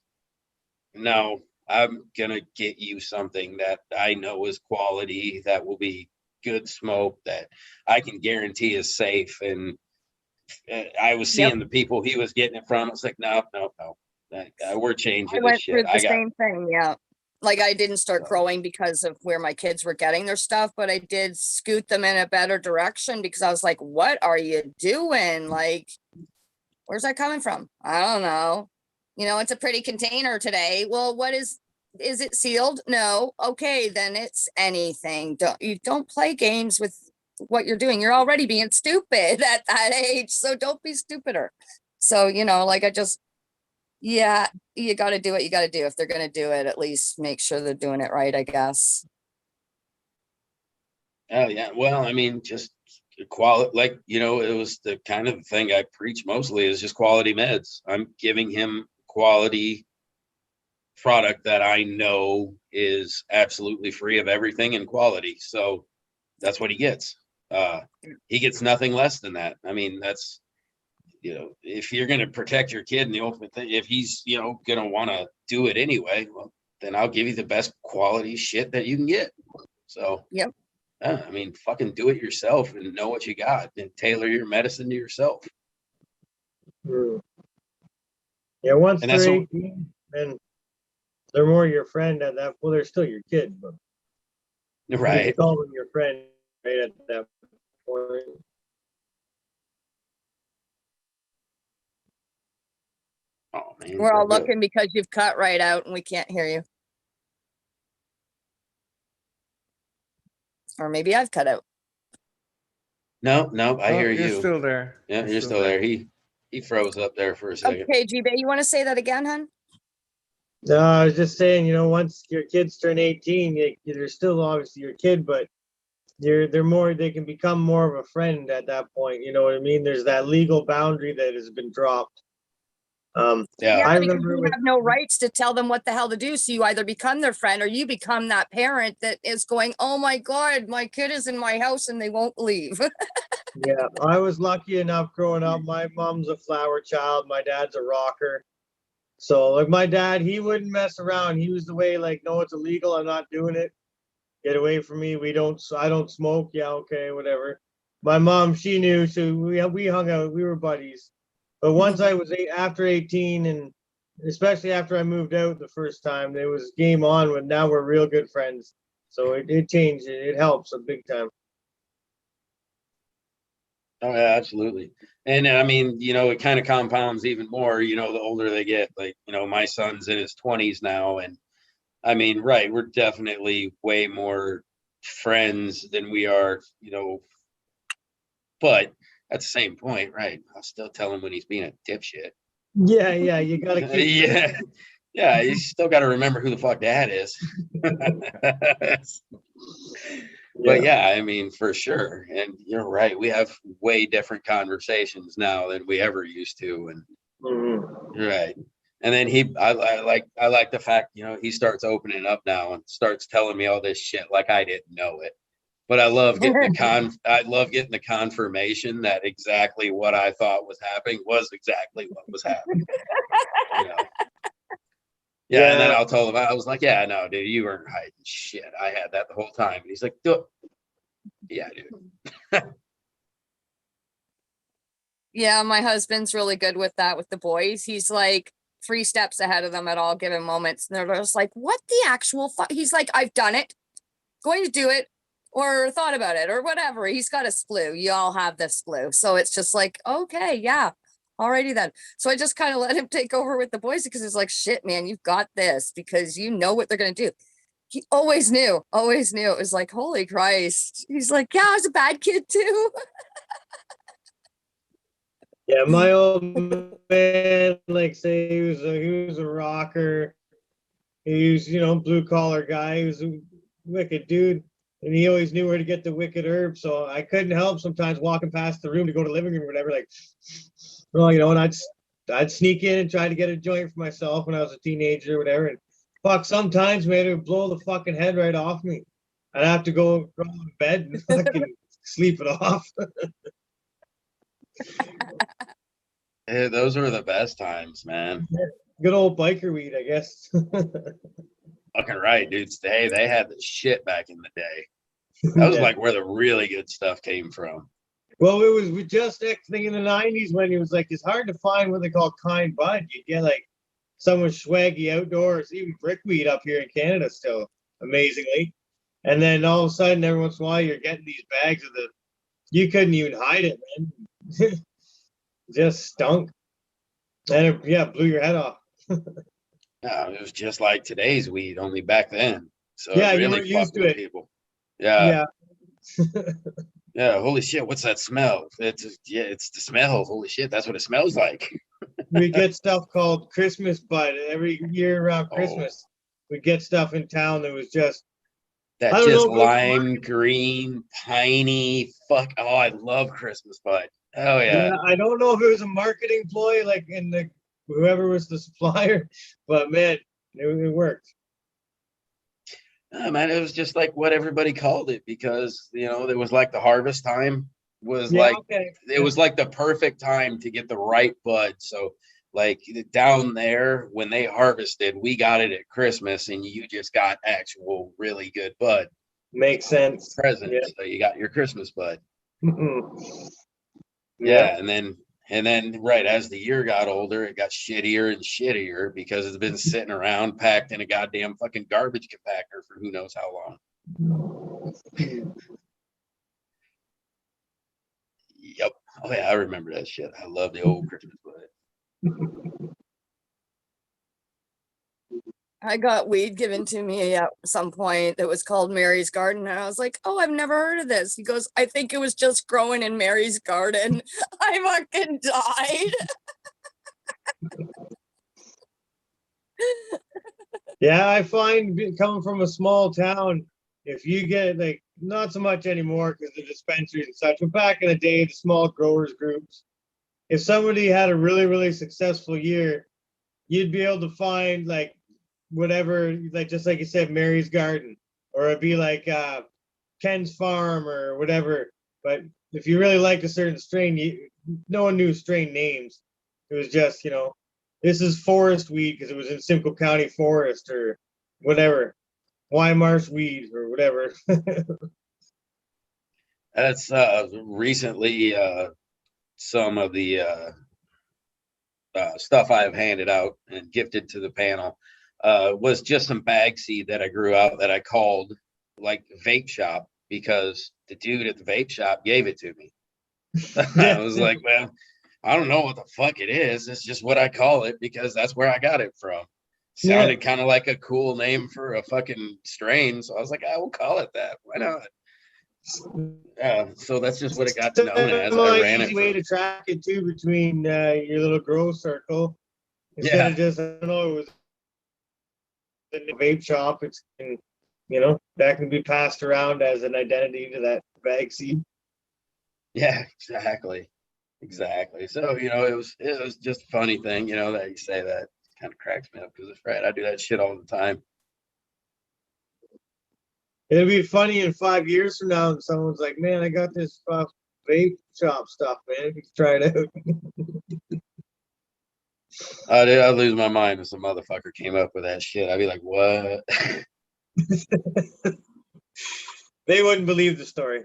no, I'm going to get you something that I know is quality, that will be good smoke, that I can guarantee is safe. And I was seeing the people he was getting it from. I was like, no, we're changing this shit. Same thing. Yeah. Like I didn't start growing because of where my kids were getting their stuff, but I did scoot them in a better direction because I was like, what are you doing? Like, where's that coming from? I don't know. You know, it's a pretty container today. Well, what is it sealed? No. Okay, then it's anything. You don't play games with what you're doing. You're already being stupid at that age. So don't be stupider. So, you know, like yeah, you got to do what you got to do. If they're going to do it, at least make sure they're doing it right, I guess. Oh yeah. Well, I mean, just quality, like, you know, it was the kind of thing I preach mostly is just quality meds. I'm giving him quality product that I know is absolutely free of everything in quality. So that's what he gets. He gets nothing less than that. I mean, that's, you know, if you're going to protect your kid in the ultimate thing, if he's, you know, going to want to do it anyway, well, then I'll give you the best quality shit that you can get. So, yep. I mean, fucking do it yourself and know what you got and tailor your medicine to yourself. Yeah, once And they're that's 18, then they're more your friend at that. Well, they're still your kid, but you can right. call them your friend right at that point. Oh man, We're all good. looking because you've cut right out and we can't hear you. Or maybe I've cut out. No, I Oh, hear you're you. still there. Yeah, you're still there. He froze up there for a second. Okay, G-Bay, you want to say that again, hun? No, I was just saying, you know, once your kids turn 18, they're still obviously your kid, but they're more, they can become more of a friend at that point. You know what I mean? There's that legal boundary that has been dropped. Yeah, I because remember you have no rights to tell them what the hell to do. So you either become their friend or you become that parent that is going, oh my God, my kid is in my house and they won't leave. yeah, I was lucky enough growing up. My mom's a flower child. My dad's a rocker. So like my dad, he wouldn't mess around. He was the way like, no, it's illegal. I'm not doing it. Get away from me. I don't smoke. Yeah, okay, whatever. My mom, she knew. So we hung out. We were buddies. But once I was after 18, and especially after I moved out the first time, it was game on. But now we're real good friends. So it changed. It helps a big time. oh yeah, absolutely. And I mean, you know, it kind of compounds even more, you know, the older they get. Like, you know, my son's in his 20s now, and I mean, right, we're definitely way more friends than we are, you know, but at the same point, right, I'll still tell him when he's being a dipshit. Yeah, you gotta keep. Yeah, you still got to remember who the fuck dad is. But yeah, I mean, for sure. And you're right, we have way different conversations now than we ever used to. And right. And then I like the fact, you know, he starts opening up now and starts telling me all this shit like I didn't know it. But I love getting the confirmation that exactly what I thought was happening was exactly what was happening. You know? Yeah, and then I'll tell him, I was like, yeah, no, dude, you weren't hiding shit. I had that the whole time. And he's like, yeah, dude. Yeah, my husband's really good with that with the boys. He's like 3 steps ahead of them at all given moments. And they're just like, what the actual fuck? He's like, I've done it, going to do it, or thought about it, or whatever. He's got a SPLU. You all have the SPLU. So it's just like, okay, yeah. Alrighty then. So I just kind of let him take over with the boys because it's like, shit, man, you've got this because you know what they're going to do. He always knew. It was like, holy Christ. He's like, yeah, I was a bad kid too. Yeah, my old man, like say he was a rocker. He was, you know, blue collar guy. He was a wicked dude. And he always knew where to get the wicked herb. So I couldn't help sometimes walking past the room to go to the living room or whatever, like, well, you know, and I'd sneak in and try to get a joint for myself when I was a teenager or whatever. And fuck, sometimes, man, it would blow the fucking head right off me. I'd have to go to bed and fucking sleep it off. Yeah, those are the best times, man. Good old biker weed, I guess. Fucking right, dudes. They had the shit back in the day. That was like where the really good stuff came from. Well, it was just next thing in the 90s when it was like, it's hard to find what they call kind bud. You get like some was swaggy outdoors, even brickweed up here in Canada still, amazingly. And then all of a sudden, every once in a while, you're getting these bags of the, you couldn't even hide it, man. Just stunk. And it, yeah, blew your head off. No, it was just like today's weed, only back then. So Yeah, it you really weren't used fucked to with it. people. Yeah. Yeah. Yeah. Holy shit. What's that smell? Yeah, it's the smell. Holy shit. That's what it smells like. We get stuff called Christmas bud every year around Oh. Christmas. We get stuff in town that was just, That I don't just know if it was lime green, piney. Fuck. Oh, I love Christmas bud. Oh yeah. yeah, I don't know if it was a marketing ploy, like in the whoever was the supplier, but man, it worked. Oh, man, it was just like what everybody called it because it was like the harvest time was Yeah, like okay. it was like the perfect time to get the right bud. So like down there when they harvested, we got it at Christmas, and you just got actual really good bud Makes sense. present. Yeah. So you got your Christmas bud. Mhm. Yeah, and then right as the year got older, it got shittier and shittier because it's been sitting around packed in a goddamn fucking garbage compactor for who knows how long. Yep. Oh yeah, I remember that shit. I love the old Christmas bud. I got weed given to me at some point that was called Mary's Garden. And I was like, oh, I've never heard of this. He goes, I think it was just growing in Mary's garden. I fucking died. Yeah, I find coming from a small town, if you get like not so much anymore because the dispensaries and such, but back in the day, the small growers groups, if somebody had a really, really successful year, you'd be able to find like whatever, like just like you said, Mary's Garden, or it'd be like Ken's Farm or whatever. But if you really liked a certain strain, no one knew strain names. It was just, this is forest weed because it was in Simcoe County Forest or whatever, Weimar's weed or whatever. That's recently some of the stuff I've handed out and gifted to the panel was just some bag seed that I grew out that I called like vape shop because the dude at the vape shop gave it to me. I was like, well, I don't know what the fuck it is. It's just what I call it because that's where I got it from. Sounded kind of like a cool name for a fucking strain. So I was like, I will call it that. Why not? So that's just what it got known as. I ran it. Way to track it too between your little grow circle. Instead of just, I don't know, it was in the vape shop. It's, that can be passed around as an identity to that bag seed. Yeah, exactly. So, it was just a funny thing, that you say that. It kind of cracks me up because it's right. I do that shit all the time. It'll be funny in 5 years from now, and someone's like, man, I got this vape shop stuff, man. You can try it out. I'd lose my mind if some motherfucker came up with that shit. I'd be like, what? They wouldn't believe the story.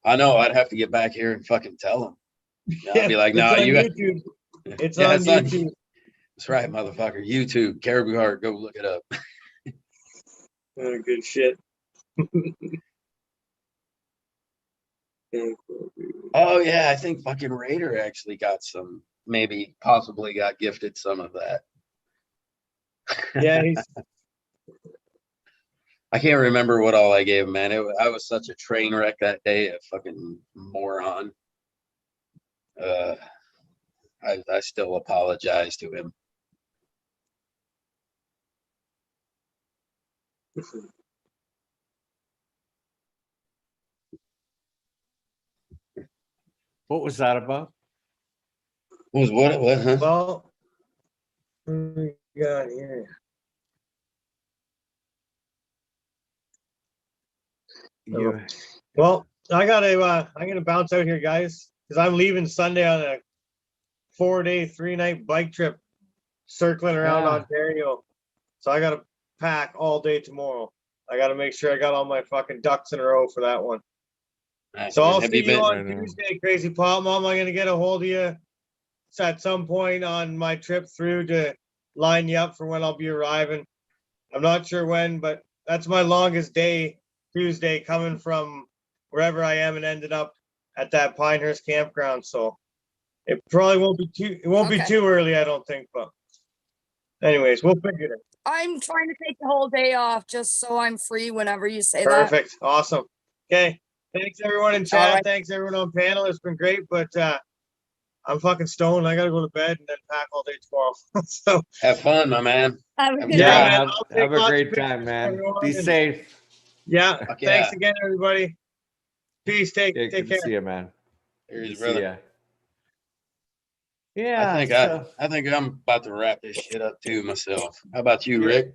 I know. I'd have to get back here and fucking tell them. I'd be like, no, you got YouTube. It's on YouTube. That's right, motherfucker. YouTube, Caribou Heart. Go look it up. Oh, good shit. Oh yeah, I think fucking Raider actually got some. Maybe possibly got gifted some of that. Yeah, I can't remember what all I gave him, man. I was such a train wreck that day, a fucking moron. I still apologize to him. What was that about? What? Huh? Well, what we got here? Well, I'm gonna bounce out here, guys, because I'm leaving Sunday on a 4-day, 3-night bike trip, circling around Ontario. So I gotta pack all day tomorrow. I gotta make sure I got all my fucking ducks in a row for that one. Nice. So I'll Have see you been- you on Tuesday, Crazy Pop Mom. I'm gonna get a hold of you at some point on my trip through to line you up for when I'll be arriving. I'm not sure when, but that's my longest day, Tuesday, coming from wherever I am and ended up at that Pinehurst campground. So it probably won't be Okay. too early, I don't think. But anyways, we'll figure it out. I'm trying to take the whole day off just so I'm free whenever you say that. Perfect. Awesome. Okay. Thanks everyone in All chat. right. Thanks everyone on panel. It's been great, but I'm fucking stoned. I gotta go to bed and then pack all day tomorrow. So Have fun, my man. Have a Have good a Yeah, night. man, have, I'll take have a lots of great pictures time, of man. everyone Be and- safe. yeah. Fuck Thanks yeah. again, everybody. Peace. Take Yeah, good care. to see you, man. Here's Good to brother. see ya. Yeah. I think I'm about to wrap this shit up too myself. How about you, Rick?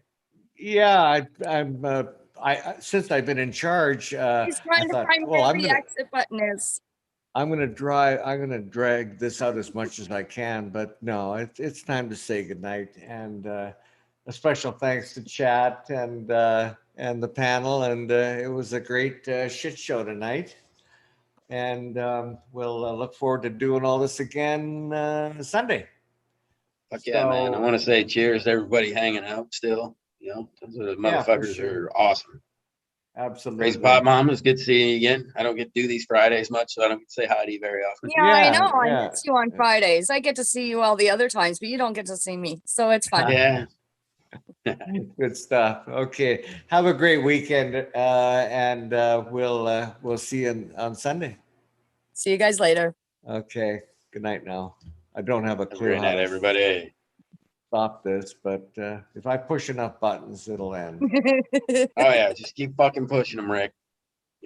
Yeah, I'm. Since I've been in charge, He's I trying to thought, find well, where the exit button is. I'm gonna drag this out as much as I can, but no, it's time to say goodnight. And a special thanks to chat and the panel. And it was a great shit show tonight. And we'll look forward to doing all this again Sunday. Fuck yeah, man. I So- want to say cheers to everybody hanging out still. You know, those Yeah, for motherfuckers sure. are awesome. Absolutely. Crazy Pop Mom, it's good seeing you again. I don't get to do these Fridays much, so I don't get to say hi to you very often. Yeah, I Yeah, know. I yeah. miss you on Fridays. I get to see you all the other times, but you don't get to see me. So it's fun. Yeah. Good stuff. Okay. Have a great weekend, and we'll see you on Sunday. See you guys later. Okay. Good night now. I don't have a Have a clue great how night, to everybody. stop this, but if I push enough buttons, it'll end. Oh yeah, just keep fucking pushing them, Rick.